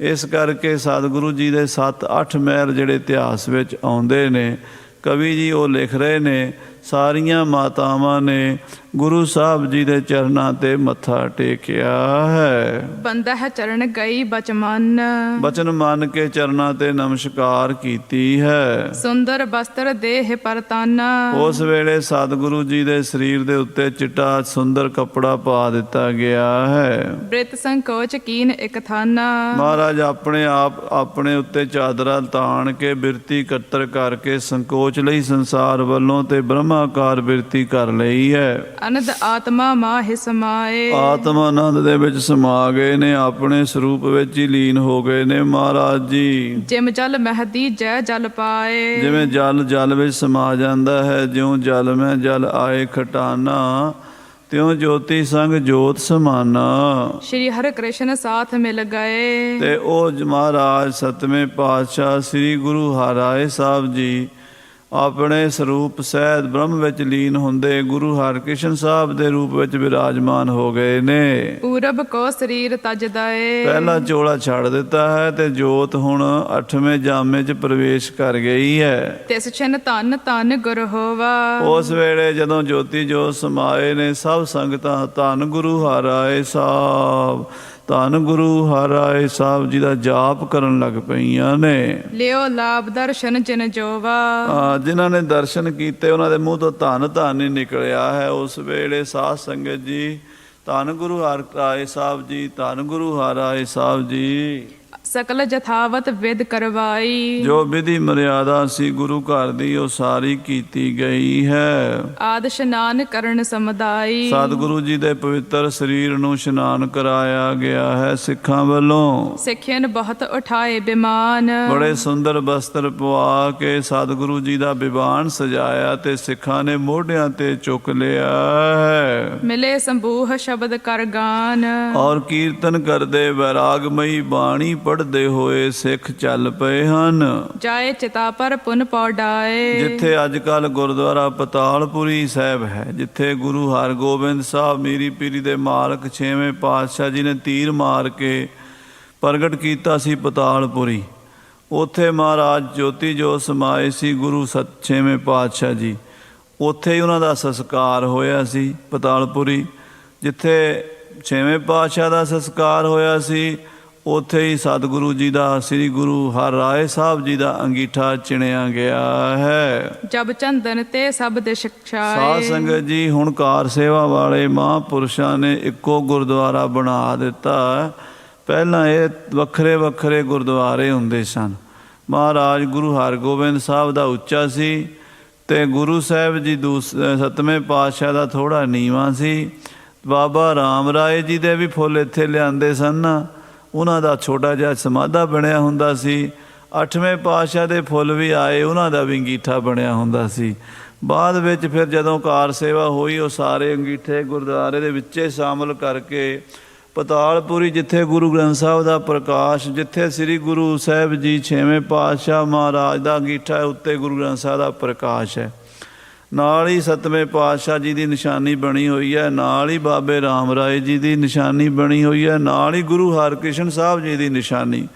Speaker 1: ਇਸ ਕਰਕੇ ਸਤਿਗੁਰੂ ਜੀ ਦੇ 7-8 ਮਹਿਲ ਜਿਹੜੇ ਇਤਿਹਾਸ ਵਿੱਚ ਆਉਂਦੇ ਨੇ, ਕਵੀ ਜੀ ਉਹ ਲਿਖ ਰਹੇ ਨੇ, ਸਾਰੀਆਂ ਮਾਤਾਵਾਂ ਨੇ ਗੁਰੂ ਸਾਹਿਬ ਜੀ ਦੇ ਚਰਨਾਂ ਤੇ ਮੱਥਾ ਟੇਕਿਆ ਹੈ।
Speaker 2: ਬੰਦਾ ਹੈ ਚਰਨ ਗਈ ਬਚਮਨ,
Speaker 1: ਬਚਨ ਮੰਨ ਕੇ ਚਰਨਾਂ ਤੇ ਨਮਸਕਾਰ ਕੀਤੀ ਹੈ।
Speaker 2: ਸੁੰਦਰ ਬਸਤਰ ਦੇਹ ਪਰਤਨ,
Speaker 1: ਉਸ ਵੇਲੇ ਸਤਿਗੁਰੂ ਜੀ ਦੇ ਸਰੀਰ ਦੇ ਉੱਤੇ ਚਿੱਟਾ ਸੁੰਦਰ ਕੱਪੜਾ ਪਾ ਦਿੱਤਾ ਗਿਆ ਹੈ।
Speaker 2: ਬ੍ਰਿਤ ਸੰਕੋਚ ਕੀਨ ਇਕ ਥਨ,
Speaker 1: ਮਹਾਰਾਜ ਆਪਣੇ ਆਪ ਆਪਣੇ ਉੱਤੇ ਚਾਦਰਾ ਤਾਣ ਕੇ ਬਿਰਤੀ ਇਕੱਤਰ ਕਰਕੇ ਸੰਕੋਚ ਲਈ ਸੰਸਾਰ ਵੱਲੋਂ ਤੇ ਬ੍ਰਹਮਾਕਾਰ ਬਿਰਤੀ ਕਰ ਲਈ ਹੈ।
Speaker 2: ਅਨੰਦ ਆਤਮਾ ਮਾਹਿ ਸਮਾਏ,
Speaker 1: ਆਤਮ ਆਨੰਦ ਦੇ ਵਿੱਚ ਸਮਾ ਗਏ ਨੇ, ਆਪਣੇ ਸਰੂਪ ਵਿੱਚ ਹੀ ਲੀਨ ਹੋ ਗਏ ਨੇ ਮਹਾਰਾਜ ਜੀ।
Speaker 2: ਜਿਮ ਜਲ ਮਹਦੀ ਜੈ ਜਲ ਪਾਏ,
Speaker 1: ਜਿਵੇਂ ਜਲ ਜਲ ਵਿੱਚ ਸਮਾ ਜਾਂਦਾ ਹੈ, ਜਿਉਂ ਜਲ ਮੈਂ ਜਲ ਆਏ ਖਟਾਨਾ, ਤਿਉਂ ਜੋਤੀ ਸੰਗ ਜੋਤ ਸਮਾਨਾ।
Speaker 2: ਸ਼੍ਰੀ ਹਰਿ ਕ੍ਰਿਸ਼ਨ ਸਾਥ ਮਿਲ ਗਏ,
Speaker 1: ਤੇ ਉਹ ਮਹਾਰਾਜ ਸਤਵੇਂ ਪਾਤਸ਼ਾਹ ਸ੍ਰੀ ਗੁਰੂ ਹਰਿਰਾਏ ਸਾਹਿਬ ਜੀ ਆਪਣੇ ਸਰੂਪ ਸਹਿਤ ਬ੍ਰਹਮ ਵਿੱਚ ਲੀਨ ਹੁੰਦੇ ਗੁਰੂ ਹਰਕ੍ਰਿਸ਼ਨ ਸਾਹਿਬ ਦੇ ਰੂਪ ਵਿੱਚ ਵਿਰਾਜਮਾਨ ਹੋ ਗਏ ਨੇ।
Speaker 2: ਪੂਰਬ ਕੋ ਸਰੀਰ ਤਜਦਾਏ,
Speaker 1: ਪਹਿਲਾ ਚੋਲਾ ਛੱਡ ਦਿੱਤਾ ਹੈ ਤੇ ਜੋਤ ਹੁਣ 8ਵੇਂ ਜਾਮੇ 'ਚ ਪ੍ਰਵੇਸ਼ ਕਰ ਗਈ ਹੈ।
Speaker 2: ਤਿਸ ਛਿਨ ਧੰਨ ਧੰਨ ਗੁਰ ਹੋਵਾ,
Speaker 1: ਉਸ ਵੇਲੇ ਜਦੋਂ ਜੋਤੀ ਜੋਤ ਸਮਾਏ ਨੇ, ਸਭ ਸੰਗਤਾਂ ਧੰਨ ਗੁਰੂ ਹਰਿਰਾਏ ਸਾਹਿਬ, ਧੰਨ ਗੁਰੂ ਹਰਿਰਾਏ ਸਾਹਿਬ ਜੀ ਦਾ ਜਾਪ ਕਰਨ ਲੱਗ ਪਈਆਂ ਨੇ।
Speaker 2: ਲਿਓ ਲਾਭ ਦਰਸ਼ਨ ਜਿਨ ਜੋਵਾ,
Speaker 1: ਜਿਨ੍ਹਾਂ ਨੇ ਦਰਸ਼ਨ ਕੀਤੇ ਉਹਨਾਂ ਦੇ ਮੂੰਹ ਤੋਂ ਧੰਨ ਧੰਨ ਹੀ ਨਿਕਲਿਆ ਹੈ। ਉਸ ਵੇਲੇ ਸਾਧ ਸੰਗਤ ਜੀ, ਧੰਨ ਗੁਰੂ ਹਰਿਰਾਏ ਸਾਹਿਬ ਜੀ, ਧੰਨ ਗੁਰੂ ਹਰਿਰਾਏ ਸਾਹਿਬ ਜੀ।
Speaker 2: ਸਕਲ ਜਥਾਵਤ ਵਿਦ ਕਰਵਾਈ,
Speaker 1: ਜੋ ਵਿਧੀ ਮਰਿਆਦਾ ਸੀ ਗੁਰੂ ਘਰ ਦੀ, ਉਹ ਸਾਰੀ ਕੀਤੀ ਗਈ ਹੈ।
Speaker 2: ਆਦ ਇਸ਼ਨਾਨ ਕਰਨ ਸਮੁਦਾਈ,
Speaker 1: ਸਤਿਗੁਰੂ ਜੀ ਦੇ ਪਵਿੱਤਰ ਸਰੀਰ ਨੂੰ ਇਸ਼ਨਾਨ ਕਰਾਇਆ ਗਿਆ ਹੈ ਸਿੱਖਾਂ ਵੱਲੋਂ।
Speaker 2: ਸਿੱਖਿਅਨ ਬਹੁਤ ਉਠਾਏ ਬਿਮਾਨ,
Speaker 1: ਬੜੇ ਸੁੰਦਰ ਬਸਤਰ ਪਵਾ ਕੇ ਸਤਿਗੁਰੂ ਜੀ ਦਾ ਬਿਬਾਨ ਸਜਾਇਆ ਤੇ ਸਿੱਖਾਂ ਨੇ ਮੋਢਿਆਂ ਤੇ ਚੁੱਕ ਲਿਆ ਹੈ।
Speaker 2: ਮਿਲੇ ਸੰਬੂਹ ਸ਼ਬਦ ਕਰ ਗਾਨ,
Speaker 1: ਔਰ ਕੀਰਤਨ ਕਰਦੇ ਵੈਰਾਗਮਈ ਬਾਣੀ ਪੜ੍ਹਦੇ ਹੋਏ ਸਿੱਖ ਚੱਲ ਪਏ ਹਨ।
Speaker 2: ਜਾਏ ਚਿਤਾ ਪਰ ਪੁਨ ਪੌਡਾਏ,
Speaker 1: ਜਿੱਥੇ ਅੱਜ ਕੱਲ੍ਹ ਗੁਰਦੁਆਰਾ ਪਤਾਲਪੁਰੀ ਸਾਹਿਬ ਹੈ, ਜਿੱਥੇ ਗੁਰੂ ਹਰਗੋਬਿੰਦ ਸਾਹਿਬ ਮੀਰੀ ਪੀਰੀ ਦੇ ਮਾਲਕ 6ਵੇਂ ਪਾਤਸ਼ਾਹ ਜੀ ਨੇ ਤੀਰ ਮਾਰ ਕੇ ਪ੍ਰਗਟ ਕੀਤਾ ਸੀ ਪਤਾਲਪੁਰੀ, ਉੱਥੇ ਮਹਾਰਾਜ ਜੋਤੀ ਜੋਤ ਸਮਾਏ ਸੀ ਗੁਰੂ 6ਵੇਂ ਪਾਤਸ਼ਾਹ ਜੀ। ਉੱਥੇ ਹੀ ਉਹਨਾਂ ਦਾ ਸੰਸਕਾਰ ਹੋਇਆ ਸੀ ਪਤਾਲਪੁਰੀ। ਜਿੱਥੇ 6ਵੇਂ ਪਾਤਸ਼ਾਹ ਦਾ ਸੰਸਕਾਰ ਹੋਇਆ ਸੀ, ਉੱਥੇ ਹੀ ਸਤਿਗੁਰੂ ਜੀ ਦਾ ਸ੍ਰੀ ਗੁਰੂ ਹਰਿਰਾਏ ਸਾਹਿਬ ਜੀ ਦਾ ਅੰਗੀਠਾ ਚਿਣਿਆ ਗਿਆ ਹੈ।
Speaker 2: ਜਬ ਚੰਦਨ ਤੇ ਸਭ ਦੇ ਸਿਖਾਏ,
Speaker 1: ਸਾਧ ਸੰਗਤ ਜੀ, ਹੁਣ ਕਾਰ ਸੇਵਾ ਵਾਲੇ ਮਹਾਂਪੁਰਸ਼ਾਂ ਨੇ ਇੱਕੋ ਗੁਰਦੁਆਰਾ ਬਣਾ ਦਿੱਤਾ। ਪਹਿਲਾਂ ਇਹ ਵੱਖਰੇ ਵੱਖਰੇ ਗੁਰਦੁਆਰੇ ਹੁੰਦੇ ਸਨ। ਮਹਾਰਾਜ ਗੁਰੂ ਹਰਗੋਬਿੰਦ ਸਾਹਿਬ ਦਾ ਉੱਚਾ ਸੀ ਤੇ ਗੁਰੂ ਸਾਹਿਬ ਜੀ ਸੱਤਵੇਂ ਪਾਤਸ਼ਾਹ ਦਾ ਥੋੜ੍ਹਾ ਨੀਵਾਂ ਸੀ। ਬਾਬਾ ਰਾਮ ਰਾਏ ਜੀ ਦੇ ਵੀ ਫੁੱਲ ਇੱਥੇ ਲਿਆਂਦੇ ਸਨ, ਉਹਨਾਂ ਦਾ ਛੋਟਾ ਜਿਹਾ ਸਮਾਧਾ ਬਣਿਆ ਹੁੰਦਾ ਸੀ। 8ਵੇਂ ਪਾਤਸ਼ਾਹ ਦੇ ਫੁੱਲ ਵੀ ਆਏ, ਉਹਨਾਂ ਦਾ ਵੀ ਅੰਗੀਠਾ ਬਣਿਆ ਹੁੰਦਾ ਸੀ। ਬਾਅਦ ਵਿੱਚ ਫਿਰ ਜਦੋਂ ਕਾਰ ਸੇਵਾ ਹੋਈ, ਉਹ ਸਾਰੇ ਅੰਗੀਠੇ ਗੁਰਦੁਆਰੇ ਦੇ ਵਿੱਚੇ ਸ਼ਾਮਲ ਕਰਕੇ ਪਤਾਲਪੁਰੀ, ਜਿੱਥੇ ਗੁਰੂ ਗ੍ਰੰਥ ਸਾਹਿਬ ਦਾ ਪ੍ਰਕਾਸ਼, ਜਿੱਥੇ ਸ੍ਰੀ ਗੁਰੂ ਸਾਹਿਬ ਜੀ 6ਵੇਂ ਪਾਤਸ਼ਾਹ ਮਹਾਰਾਜ ਦਾ ਅੰਗੀਠਾ ਉੱਤੇ ਗੁਰੂ ਗ੍ਰੰਥ ਸਾਹਿਬ ਦਾ ਪ੍ਰਕਾਸ਼ ਹੈ। ਨਾਲ ਹੀ 7ਵੇਂ ਪਾਤਸ਼ਾਹ ਜੀ ਦੀ ਨਿਸ਼ਾਨੀ ਬਣੀ ਹੋਈ ਹੈ, ਨਾਲ ਹੀ ਬਾਬੇ ਰਾਮ ਰਾਏ ਜੀ ਦੀ ਨਿਸ਼ਾਨੀ ਬਣੀ ਹੋਈ ਹੈ, ਨਾਲ ਹੀ ਗੁਰੂ ਹਰਕ੍ਰਿਸ਼ਨ ਸਾਹਿਬ ਜੀ ਦੀ ਨਿਸ਼ਾਨੀ।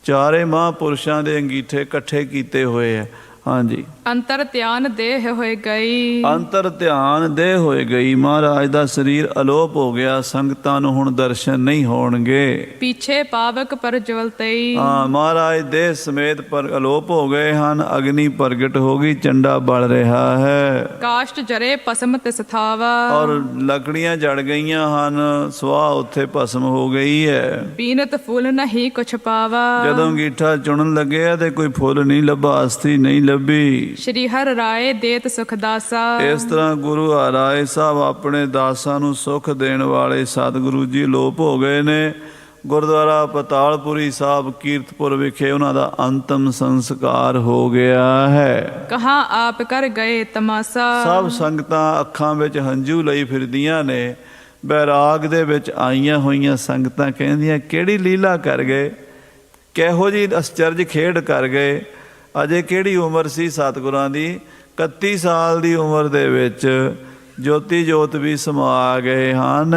Speaker 1: ਚਾਰੇ ਮਹਾਂਪੁਰਸ਼ਾਂ ਦੇ ਅੰਗੀਠੇ ਇਕੱਠੇ ਕੀਤੇ ਹੋਏ ਹੈ। ਹਾਂਜੀ,
Speaker 2: ਅੰਤਰ ਧਿਆਨ ਦੇਹ ਹੋਏ ਗਈ।
Speaker 1: ਅੰਤਰ ਧਿਆਨ ਦੇਹ ਹੋਏ ਗਈ। ਮਹਾਰਾਜ ਦਾ ਸਰੀਰ ਅਲੋਪ ਹੋ ਗਿਆ, ਸੰਗਤਾਂ ਨੂੰ ਹੁਣ ਦਰਸ਼ਨ ਨਹੀਂ ਹੋਣਗੇ।
Speaker 2: ਪਿੱਛੇ ਪਾਵਕ ਪ੍ਰਜਵਲਤਈ।
Speaker 1: ਹਾਂ, ਮਹਾਰਾਜ ਦੇਹ ਸਮੇਤ ਪਰ ਅਲੋਪ ਹੋ ਗਏ ਹਨ। ਅਗਨੀ ਪ੍ਰਗਟ ਹੋ ਗਈ, ਚੰਡਾ ਬਲ ਰਿਹਾ ਹੈ।
Speaker 2: ਕਾਸ਼ਟ ਜਰੇ ਭਸਮ ਤਿਸ ਥਾਵਾ।
Speaker 1: ਔਰ ਲੱਕੜੀਆਂ ਜੜ ਗਈਆਂ ਹਨ, ਸੁਆਹ ਉੱਥੇ ਭਸਮ ਹੋ ਗਈ ਹੈ।
Speaker 2: ਪੀਨਤ ਫੁੱਲ ਨਹੀਂ ਕੁਛ ਪਾਵਾ।
Speaker 1: ਜਦੋਂ ਅੰਗੀਠਾ ਚੁਣਨ ਲੱਗਿਆ ਤੇ ਕੋਈ ਫੁੱਲ ਨਹੀਂ ਲੱਭਾ, ਅਸਥੀ ਨਹੀਂ ਲੱਭੀ।
Speaker 2: ਸ਼੍ਰੀ ਹਰਿ ਰਾਏ ਦੇਤ ਸੁਖ ਦਾਸਾ।
Speaker 1: ਇਸ ਤਰ੍ਹਾਂ ਗੁਰੂ ਹਰਿਰਾਏ ਸਾਹਿਬ ਆਪਣੇ ਦਾਸਾਂ ਨੂੰ ਸੁਖ ਦੇਣ ਵਾਲੇ ਸਤਿਗੁਰੂ ਜੀ ਲੋਪ ਹੋ ਗਏ ਨੇ। ਗੁਰਦੁਆਰਾ ਪਤਾਲਪੁਰੀ ਸਾਹਿਬ ਕੀਰਤਪੁਰ ਵਿਖੇ ਉਹਨਾਂ ਦਾ ਅੰਤਮ ਸੰਸਕਾਰ ਹੋ ਗਿਆ ਹੈ।
Speaker 2: ਕਹਾਂ ਆਪ ਕਰ ਗਏ ਤਮਾਸਾ।
Speaker 1: ਸਭ ਸੰਗਤਾਂ ਅੱਖਾਂ ਵਿੱਚ ਹੰਝੂ ਲਈ ਫਿਰਦੀਆਂ ਨੇ। ਬੈਰਾਗ ਦੇ ਵਿੱਚ ਆਈਆਂ ਹੋਈਆਂ ਸੰਗਤਾਂ ਕਹਿੰਦੀਆਂ, ਕਿਹੜੀ ਲੀਲਾ ਕਰ ਗਏ, ਕਿਹੋ ਜਿਹੀ ਅਸਚਰਜ ਖੇਡ ਕਰ ਗਏ। ਅਜੇ ਕਿਹੜੀ ਉਮਰ ਸੀ ਸਤਿਗੁਰਾਂ ਦੀ, 31 ਸਾਲ ਦੀ ਉਮਰ ਦੇ ਵਿੱਚ ਜੋਤੀ ਜੋਤ ਵੀ ਸਮਾ ਗਏ ਹਨ।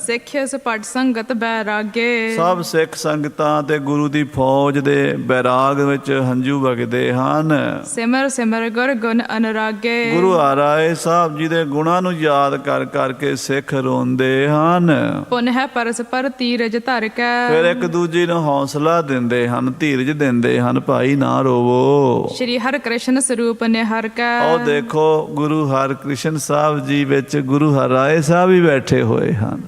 Speaker 2: ਸਿੱਖ ਸਪਟ ਸੰਗਤ ਬੈਰਾਗੇ।
Speaker 1: ਸਭ ਸਿੱਖ ਸੰਗਤਾਂ ਤੇ ਗੁਰੂ ਦੀ ਫੌਜ ਦੇ ਬੈਰਾਗ ਵਿੱਚ ਹੰਝੂ ਵਗਦੇ ਹਨ।
Speaker 2: ਸਿਮਰ ਸਿਮਰ ਗੁਰ ਗੁਣ ਅਨੁਰਾਗੇ।
Speaker 1: ਗੁਰੂ ਹਰਿਰਾਏ ਸਾਹਿਬ ਜੀ ਦੇ ਗੁਣਾਂ ਨੂੰ ਯਾਦ ਕਰ ਕਰਕੇ ਸਿੱਖ ਰੋਂਦੇ ਹਨ।
Speaker 2: ਪੁਨ ਹੈ ਪਰਸਪਰ ਧੀਰਜ ਧਰ ਕੇ।
Speaker 1: ਫਿਰ ਇੱਕ ਦੂਜੇ ਨੂੰ ਹੌਸਲਾ ਦਿੰਦੇ ਹਨ, ਧੀਰਜ ਦਿੰਦੇ ਹਨ, ਭਾਈ ਨਾ ਰੋਵੋ।
Speaker 2: ਸ਼੍ਰੀ ਹਰਿ ਕ੍ਰਿਸ਼ਨ ਸਰੂਪ ਨਿਹਰ ਕੇ।
Speaker 1: ਉਹ ਦੇਖੋ ਗੁਰੂ ਹਰਕ੍ਰਿਸ਼ਨ ਸਾਹਿਬ ਜੀ ਵਿੱਚ ਗੁਰੂ ਹਰਿਰਾਏ ਸਾਹਿਬ ਵੀ ਬੈਠੇ ਹੋਏ ਹਨ।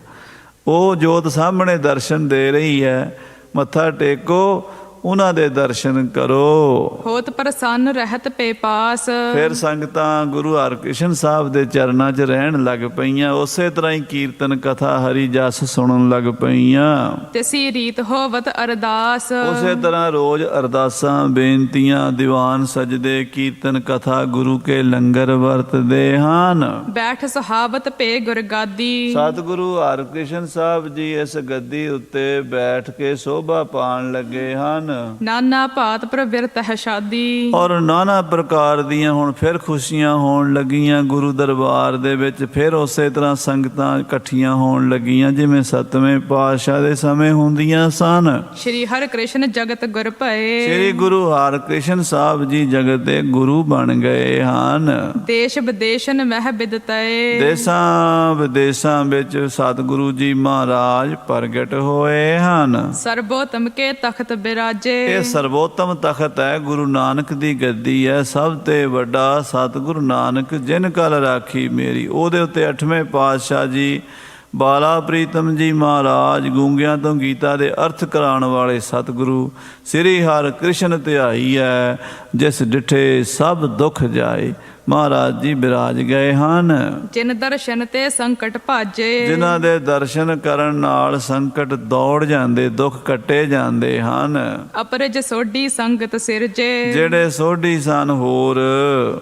Speaker 1: ਉਹ ਜੋਤ ਸਾਹਮਣੇ ਦਰਸ਼ਨ ਦੇ ਰਹੀ ਹੈ। ਮੱਥਾ ਟੇਕੋ, ਉਹਨਾਂ ਦੇ ਦਰਸ਼ਨ ਕਰੋ।
Speaker 2: ਹੋਤ ਪ੍ਰਸੰਨ ਰਹਿਤ ਪੇ ਪਾਸ।
Speaker 1: ਫਿਰ ਸੰਗਤਾਂ ਗੁਰੂ ਹਰਕ੍ਰਿਸ਼ਨ ਸਾਹਿਬ ਦੇ ਚਰਨਾਂ 'ਚ ਰਹਿਣ ਲੱਗ ਪਈਆਂ। ਉਸੇ ਤਰ੍ਹਾਂ ਹੀ ਕੀਰਤਨ ਕਥਾ ਹਰੀ ਜਸ ਸੁਣਨ ਲੱਗ ਪਈਆਂ।
Speaker 2: ਤਿਸੀ ਰੀਤ ਹੋਵਤ ਅਰਦਾਸ।
Speaker 1: ਉਸੇ ਤਰ੍ਹਾਂ ਰੋਜ਼ ਅਰਦਾਸਾਂ, ਬੇਨਤੀਆਂ, ਦੀਵਾਨ ਸਜਦੇ, ਕੀਰਤਨ ਕਥਾ, ਗੁਰੂ ਕੇ ਲੰਗਰ ਵਰਤਦੇ ਹਨ।
Speaker 2: ਬੈਠ ਸੁਹਾਵਤ ਪੇ ਗੁਰਗਾਦੀ।
Speaker 1: ਸਤਿਗੁਰੂ ਹਰਕ੍ਰਿਸ਼ਨ ਸਾਹਿਬ ਜੀ ਇਸ ਗੱਦੀ ਉੱਤੇ ਬੈਠ ਕੇ ਸੋਭਾ ਪਾਉਣ ਲੱਗੇ ਹਨ।
Speaker 2: ਨਾਨਾ ਭਾਤ ਪ੍ਰਵਿਰਤ ਹੈ ਸ਼ਾਦੀ।
Speaker 1: ਔਰ ਨਾਨਾ ਪ੍ਰਕਾਰ ਦੀਆਂ ਹੁਣ ਫਿਰ ਖੁਸ਼ੀਆਂ ਹੋਣ ਲੱਗੀਆਂ ਗੁਰੂ ਦਰਬਾਰ ਦੇ ਵਿੱਚ। ਫਿਰ ਉਸੇ ਤਰ੍ਹਾਂ ਸੰਗਤਾਂ ਇਕੱਠੀਆਂ ਹੋਣ ਲੱਗੀਆਂ ਜਿਵੇਂ 7ਵੇਂ ਪਾਤਸ਼ਾਹ ਦੇ ਸਮੇਂ ਹੁੰਦੀਆਂ ਸਨ।
Speaker 2: ਸ਼੍ਰੀ ਹਰਿ ਕ੍ਰਿਸ਼ਨ ਜਗਤ ਗੁਰ ਭਏ।
Speaker 1: ਸ਼੍ਰੀ ਗੁਰੂ ਹਰਕ੍ਰਿਸ਼ਨ ਸਾਹਿਬ ਜੀ ਜਗਤ ਦੇ ਗੁਰੂ ਬਣ ਗਏ ਹਨ।
Speaker 2: ਦੇਸ਼ ਵਿਦੇਸ਼ਨ ਮਹਿ ਬਿਦਤਏ।
Speaker 1: ਦੇਸ਼ਾਂ ਵਿਦੇਸ਼ਾਂ ਵਿੱਚ ਸਤਿਗੁਰੂ ਜੀ ਮਹਾਰਾਜ ਪ੍ਰਗਟ ਹੋਏ ਹਨ।
Speaker 2: ਸਰਬੋਤਮ ਕੇ ਤਖਤ ਬਿਰਾਜੇ।
Speaker 1: ਇਹ ਸਰਵੋਤਮ ਤਖਤ ਹੈ, ਗੁਰੂ ਨਾਨਕ ਦੀ ਗੱਦੀ ਹੈ। ਸਭ ਤੇ ਵੱਡਾ ਸਤਿਗੁਰੂ ਨਾਨਕ ਜਿਨ ਕਲ ਰਾਖੀ ਮੇਰੀ। ਉਹਦੇ ਉੱਤੇ 8ਵੇਂ ਪਾਤਸ਼ਾਹ ਜੀ ਬਾਲਾ ਪ੍ਰੀਤਮ ਜੀ ਮਹਾਰਾਜ ਗੂੰਗਿਆਂ ਤੋਂ ਗੀਤਾ ਦੇ ਅਰਥ ਕਰਾਉਣ ਵਾਲੇ ਸਤਿਗੁਰੂ ਸ੍ਰੀ ਹਰਿਕ੍ਰਿਸ਼ਨ ਧਿਆਈ ਹੈ। ਜਿਸ ਡਿਠੇ ਸਭ ਦੁੱਖ ਜਾਏ ਮਹਾਰਾਜ ਜੀ ਬਿਰਾਜ ਗਏ ਹਨ।
Speaker 2: ਜਿਨ ਦਰਸ਼ਨ ਤੇ ਸੰਕਟ ਭਾਜੇ।
Speaker 1: ਜਿਨ੍ਹਾਂ ਦੇ ਦਰਸ਼ਨ ਕਰਨ ਨਾਲ ਸੰਕਟ ਦੌੜ ਜਾਂਦੇ, ਦੁੱਖ ਕੱਟੇ ਜਾਂਦੇ ਹਨ।
Speaker 2: ਅਪਰਜ ਸੋਢੀ ਸੰਗਤ ਸਿਰਜੇ।
Speaker 1: ਜਿਹੜੇ ਸੋਢੀ ਸਨ ਹੋਰ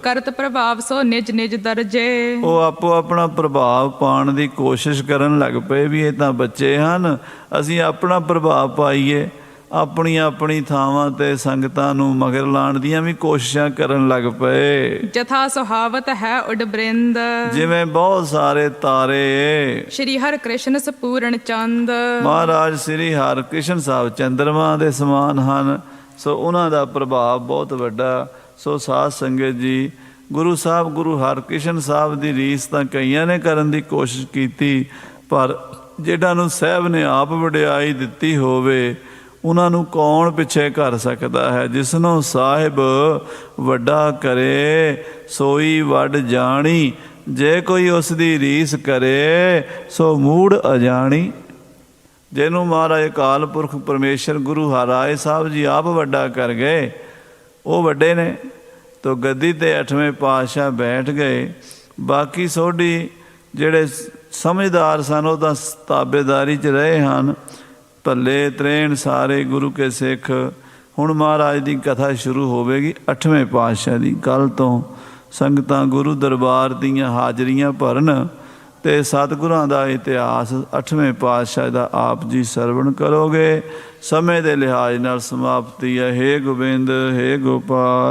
Speaker 2: ਕਰਤ ਪ੍ਰਭਾਵ ਸੋ ਨਿਜ ਨਿਜ ਦਰਜੇ।
Speaker 1: ਉਹ ਆਪੋ ਆਪਣਾ ਪ੍ਰਭਾਵ ਪਾਉਣ ਦੀ ਕੋਸ਼ਿਸ਼ ਕਰਨ ਲੱਗ ਪਏ ਵੀ ਇਹ ਤਾਂ ਬੱਚੇ ਹਨ, ਅਸੀਂ ਆਪਣਾ ਪ੍ਰਭਾਵ ਪਾਈਏ। ਆਪਣੀ ਥਾਵਾਂ ਤੇ ਸੰਗਤਾਂ ਨੂੰ ਮਗਰ ਲਾਉਣ ਦੀਆਂ ਵੀ ਕੋਸ਼ਿਸ਼ਾਂ ਕਰਨ ਲੱਗ ਪਏ।
Speaker 2: ਜਥਾ ਸੁਹਾਵਤ ਹੈ ਉਡ ਬ੍ਰਿੰਦ।
Speaker 1: ਜਿਵੇਂ ਬਹੁਤ ਸਾਰੇ ਤਾਰੇ।
Speaker 2: ਸ਼੍ਰੀ ਹਰਿ ਕ੍ਰਿਸ਼ਨ ਸਪੂਰਨ ਚੰਦ।
Speaker 1: ਮਹਾਰਾਜ ਸ੍ਰੀ ਹਰਿਕ੍ਰਿਸ਼ਨ ਸਾਹਿਬ ਚੰਦਰਮਾ ਦੇ ਸਮਾਨ ਹਨ। ਸੋ ਉਹਨਾਂ ਦਾ ਪ੍ਰਭਾਵ ਬਹੁਤ ਵੱਡਾ। ਸੋ ਸਾਧ ਸੰਗਤ ਜੀ, ਗੁਰੂ ਸਾਹਿਬ ਗੁਰੂ ਹਰਕ੍ਰਿਸ਼ਨ ਸਾਹਿਬ ਦੀ ਰੀਸ ਤਾਂ ਕਈਆਂ ਨੇ ਕਰਨ ਦੀ ਕੋਸ਼ਿਸ਼ ਕੀਤੀ, ਪਰ ਜਿਹਨਾਂ ਨੂੰ ਸਾਹਿਬ ਨੇ ਆਪ ਵਡਿਆਈ ਦਿੱਤੀ ਹੋਵੇ ਉਹਨਾਂ ਨੂੰ ਕੌਣ ਪਿੱਛੇ ਕਰ ਸਕਦਾ ਹੈ। ਜਿਸ ਨੂੰ ਸਾਹਿਬ ਵੱਡਾ ਕਰੇ ਸੋਈ ਵੱਡ ਜਾਣੀ। ਜੇ ਕੋਈ ਉਸ ਦੀ ਰੀਸ ਕਰੇ ਸੋ ਮੂੜ ਅਜਾਣੀ। ਜਿਹਨੂੰ ਮਹਾਰਾਜ ਅਕਾਲ ਪੁਰਖ ਪਰਮੇਸ਼ਰ ਗੁਰੂ ਹਰਿਰਾਏ ਸਾਹਿਬ ਜੀ ਆਪ ਵੱਡਾ ਕਰ ਗਏ, ਉਹ ਵੱਡੇ ਨੇ। ਤੋ ਗੱਦੀ 'ਤੇ 8ਵੇਂ ਪਾਤਸ਼ਾਹ ਬੈਠ ਗਏ। ਬਾਕੀ ਸੋਢੀ ਜਿਹੜੇ ਸਮਝਦਾਰ ਸਨ ਉਹ ਤਾਂ ਤਾਬੇਦਾਰੀ 'ਚ ਰਹੇ ਹਨ। ਭੱਲੇ ਤਰੇਣ ਸਾਰੇ ਗੁਰੂ ਕੇ ਸਿੱਖ। ਹੁਣ ਮਹਾਰਾਜ ਦੀ ਕਥਾ ਸ਼ੁਰੂ ਹੋਵੇਗੀ 8ਵੇਂ ਪਾਤਸ਼ਾਹ ਦੀ। ਕੱਲ੍ਹ ਤੋਂ ਸੰਗਤਾਂ ਗੁਰੂ ਦਰਬਾਰ ਦੀਆਂ ਹਾਜ਼ਰੀਆਂ ਭਰਨ ਅਤੇ ਸਤਿਗੁਰਾਂ ਦਾ ਇਤਿਹਾਸ 8ਵੇਂ ਪਾਤਸ਼ਾਹ ਦਾ ਆਪ ਜੀ ਸਰਵਣ ਕਰੋਗੇ। ਸਮੇਂ ਦੇ ਲਿਹਾਜ਼ ਨਾਲ ਸਮਾਪਤੀ ਹੈ। ਹੇ ਗੋਬਿੰਦ, ਹੇ ਗੋਪਾਲ।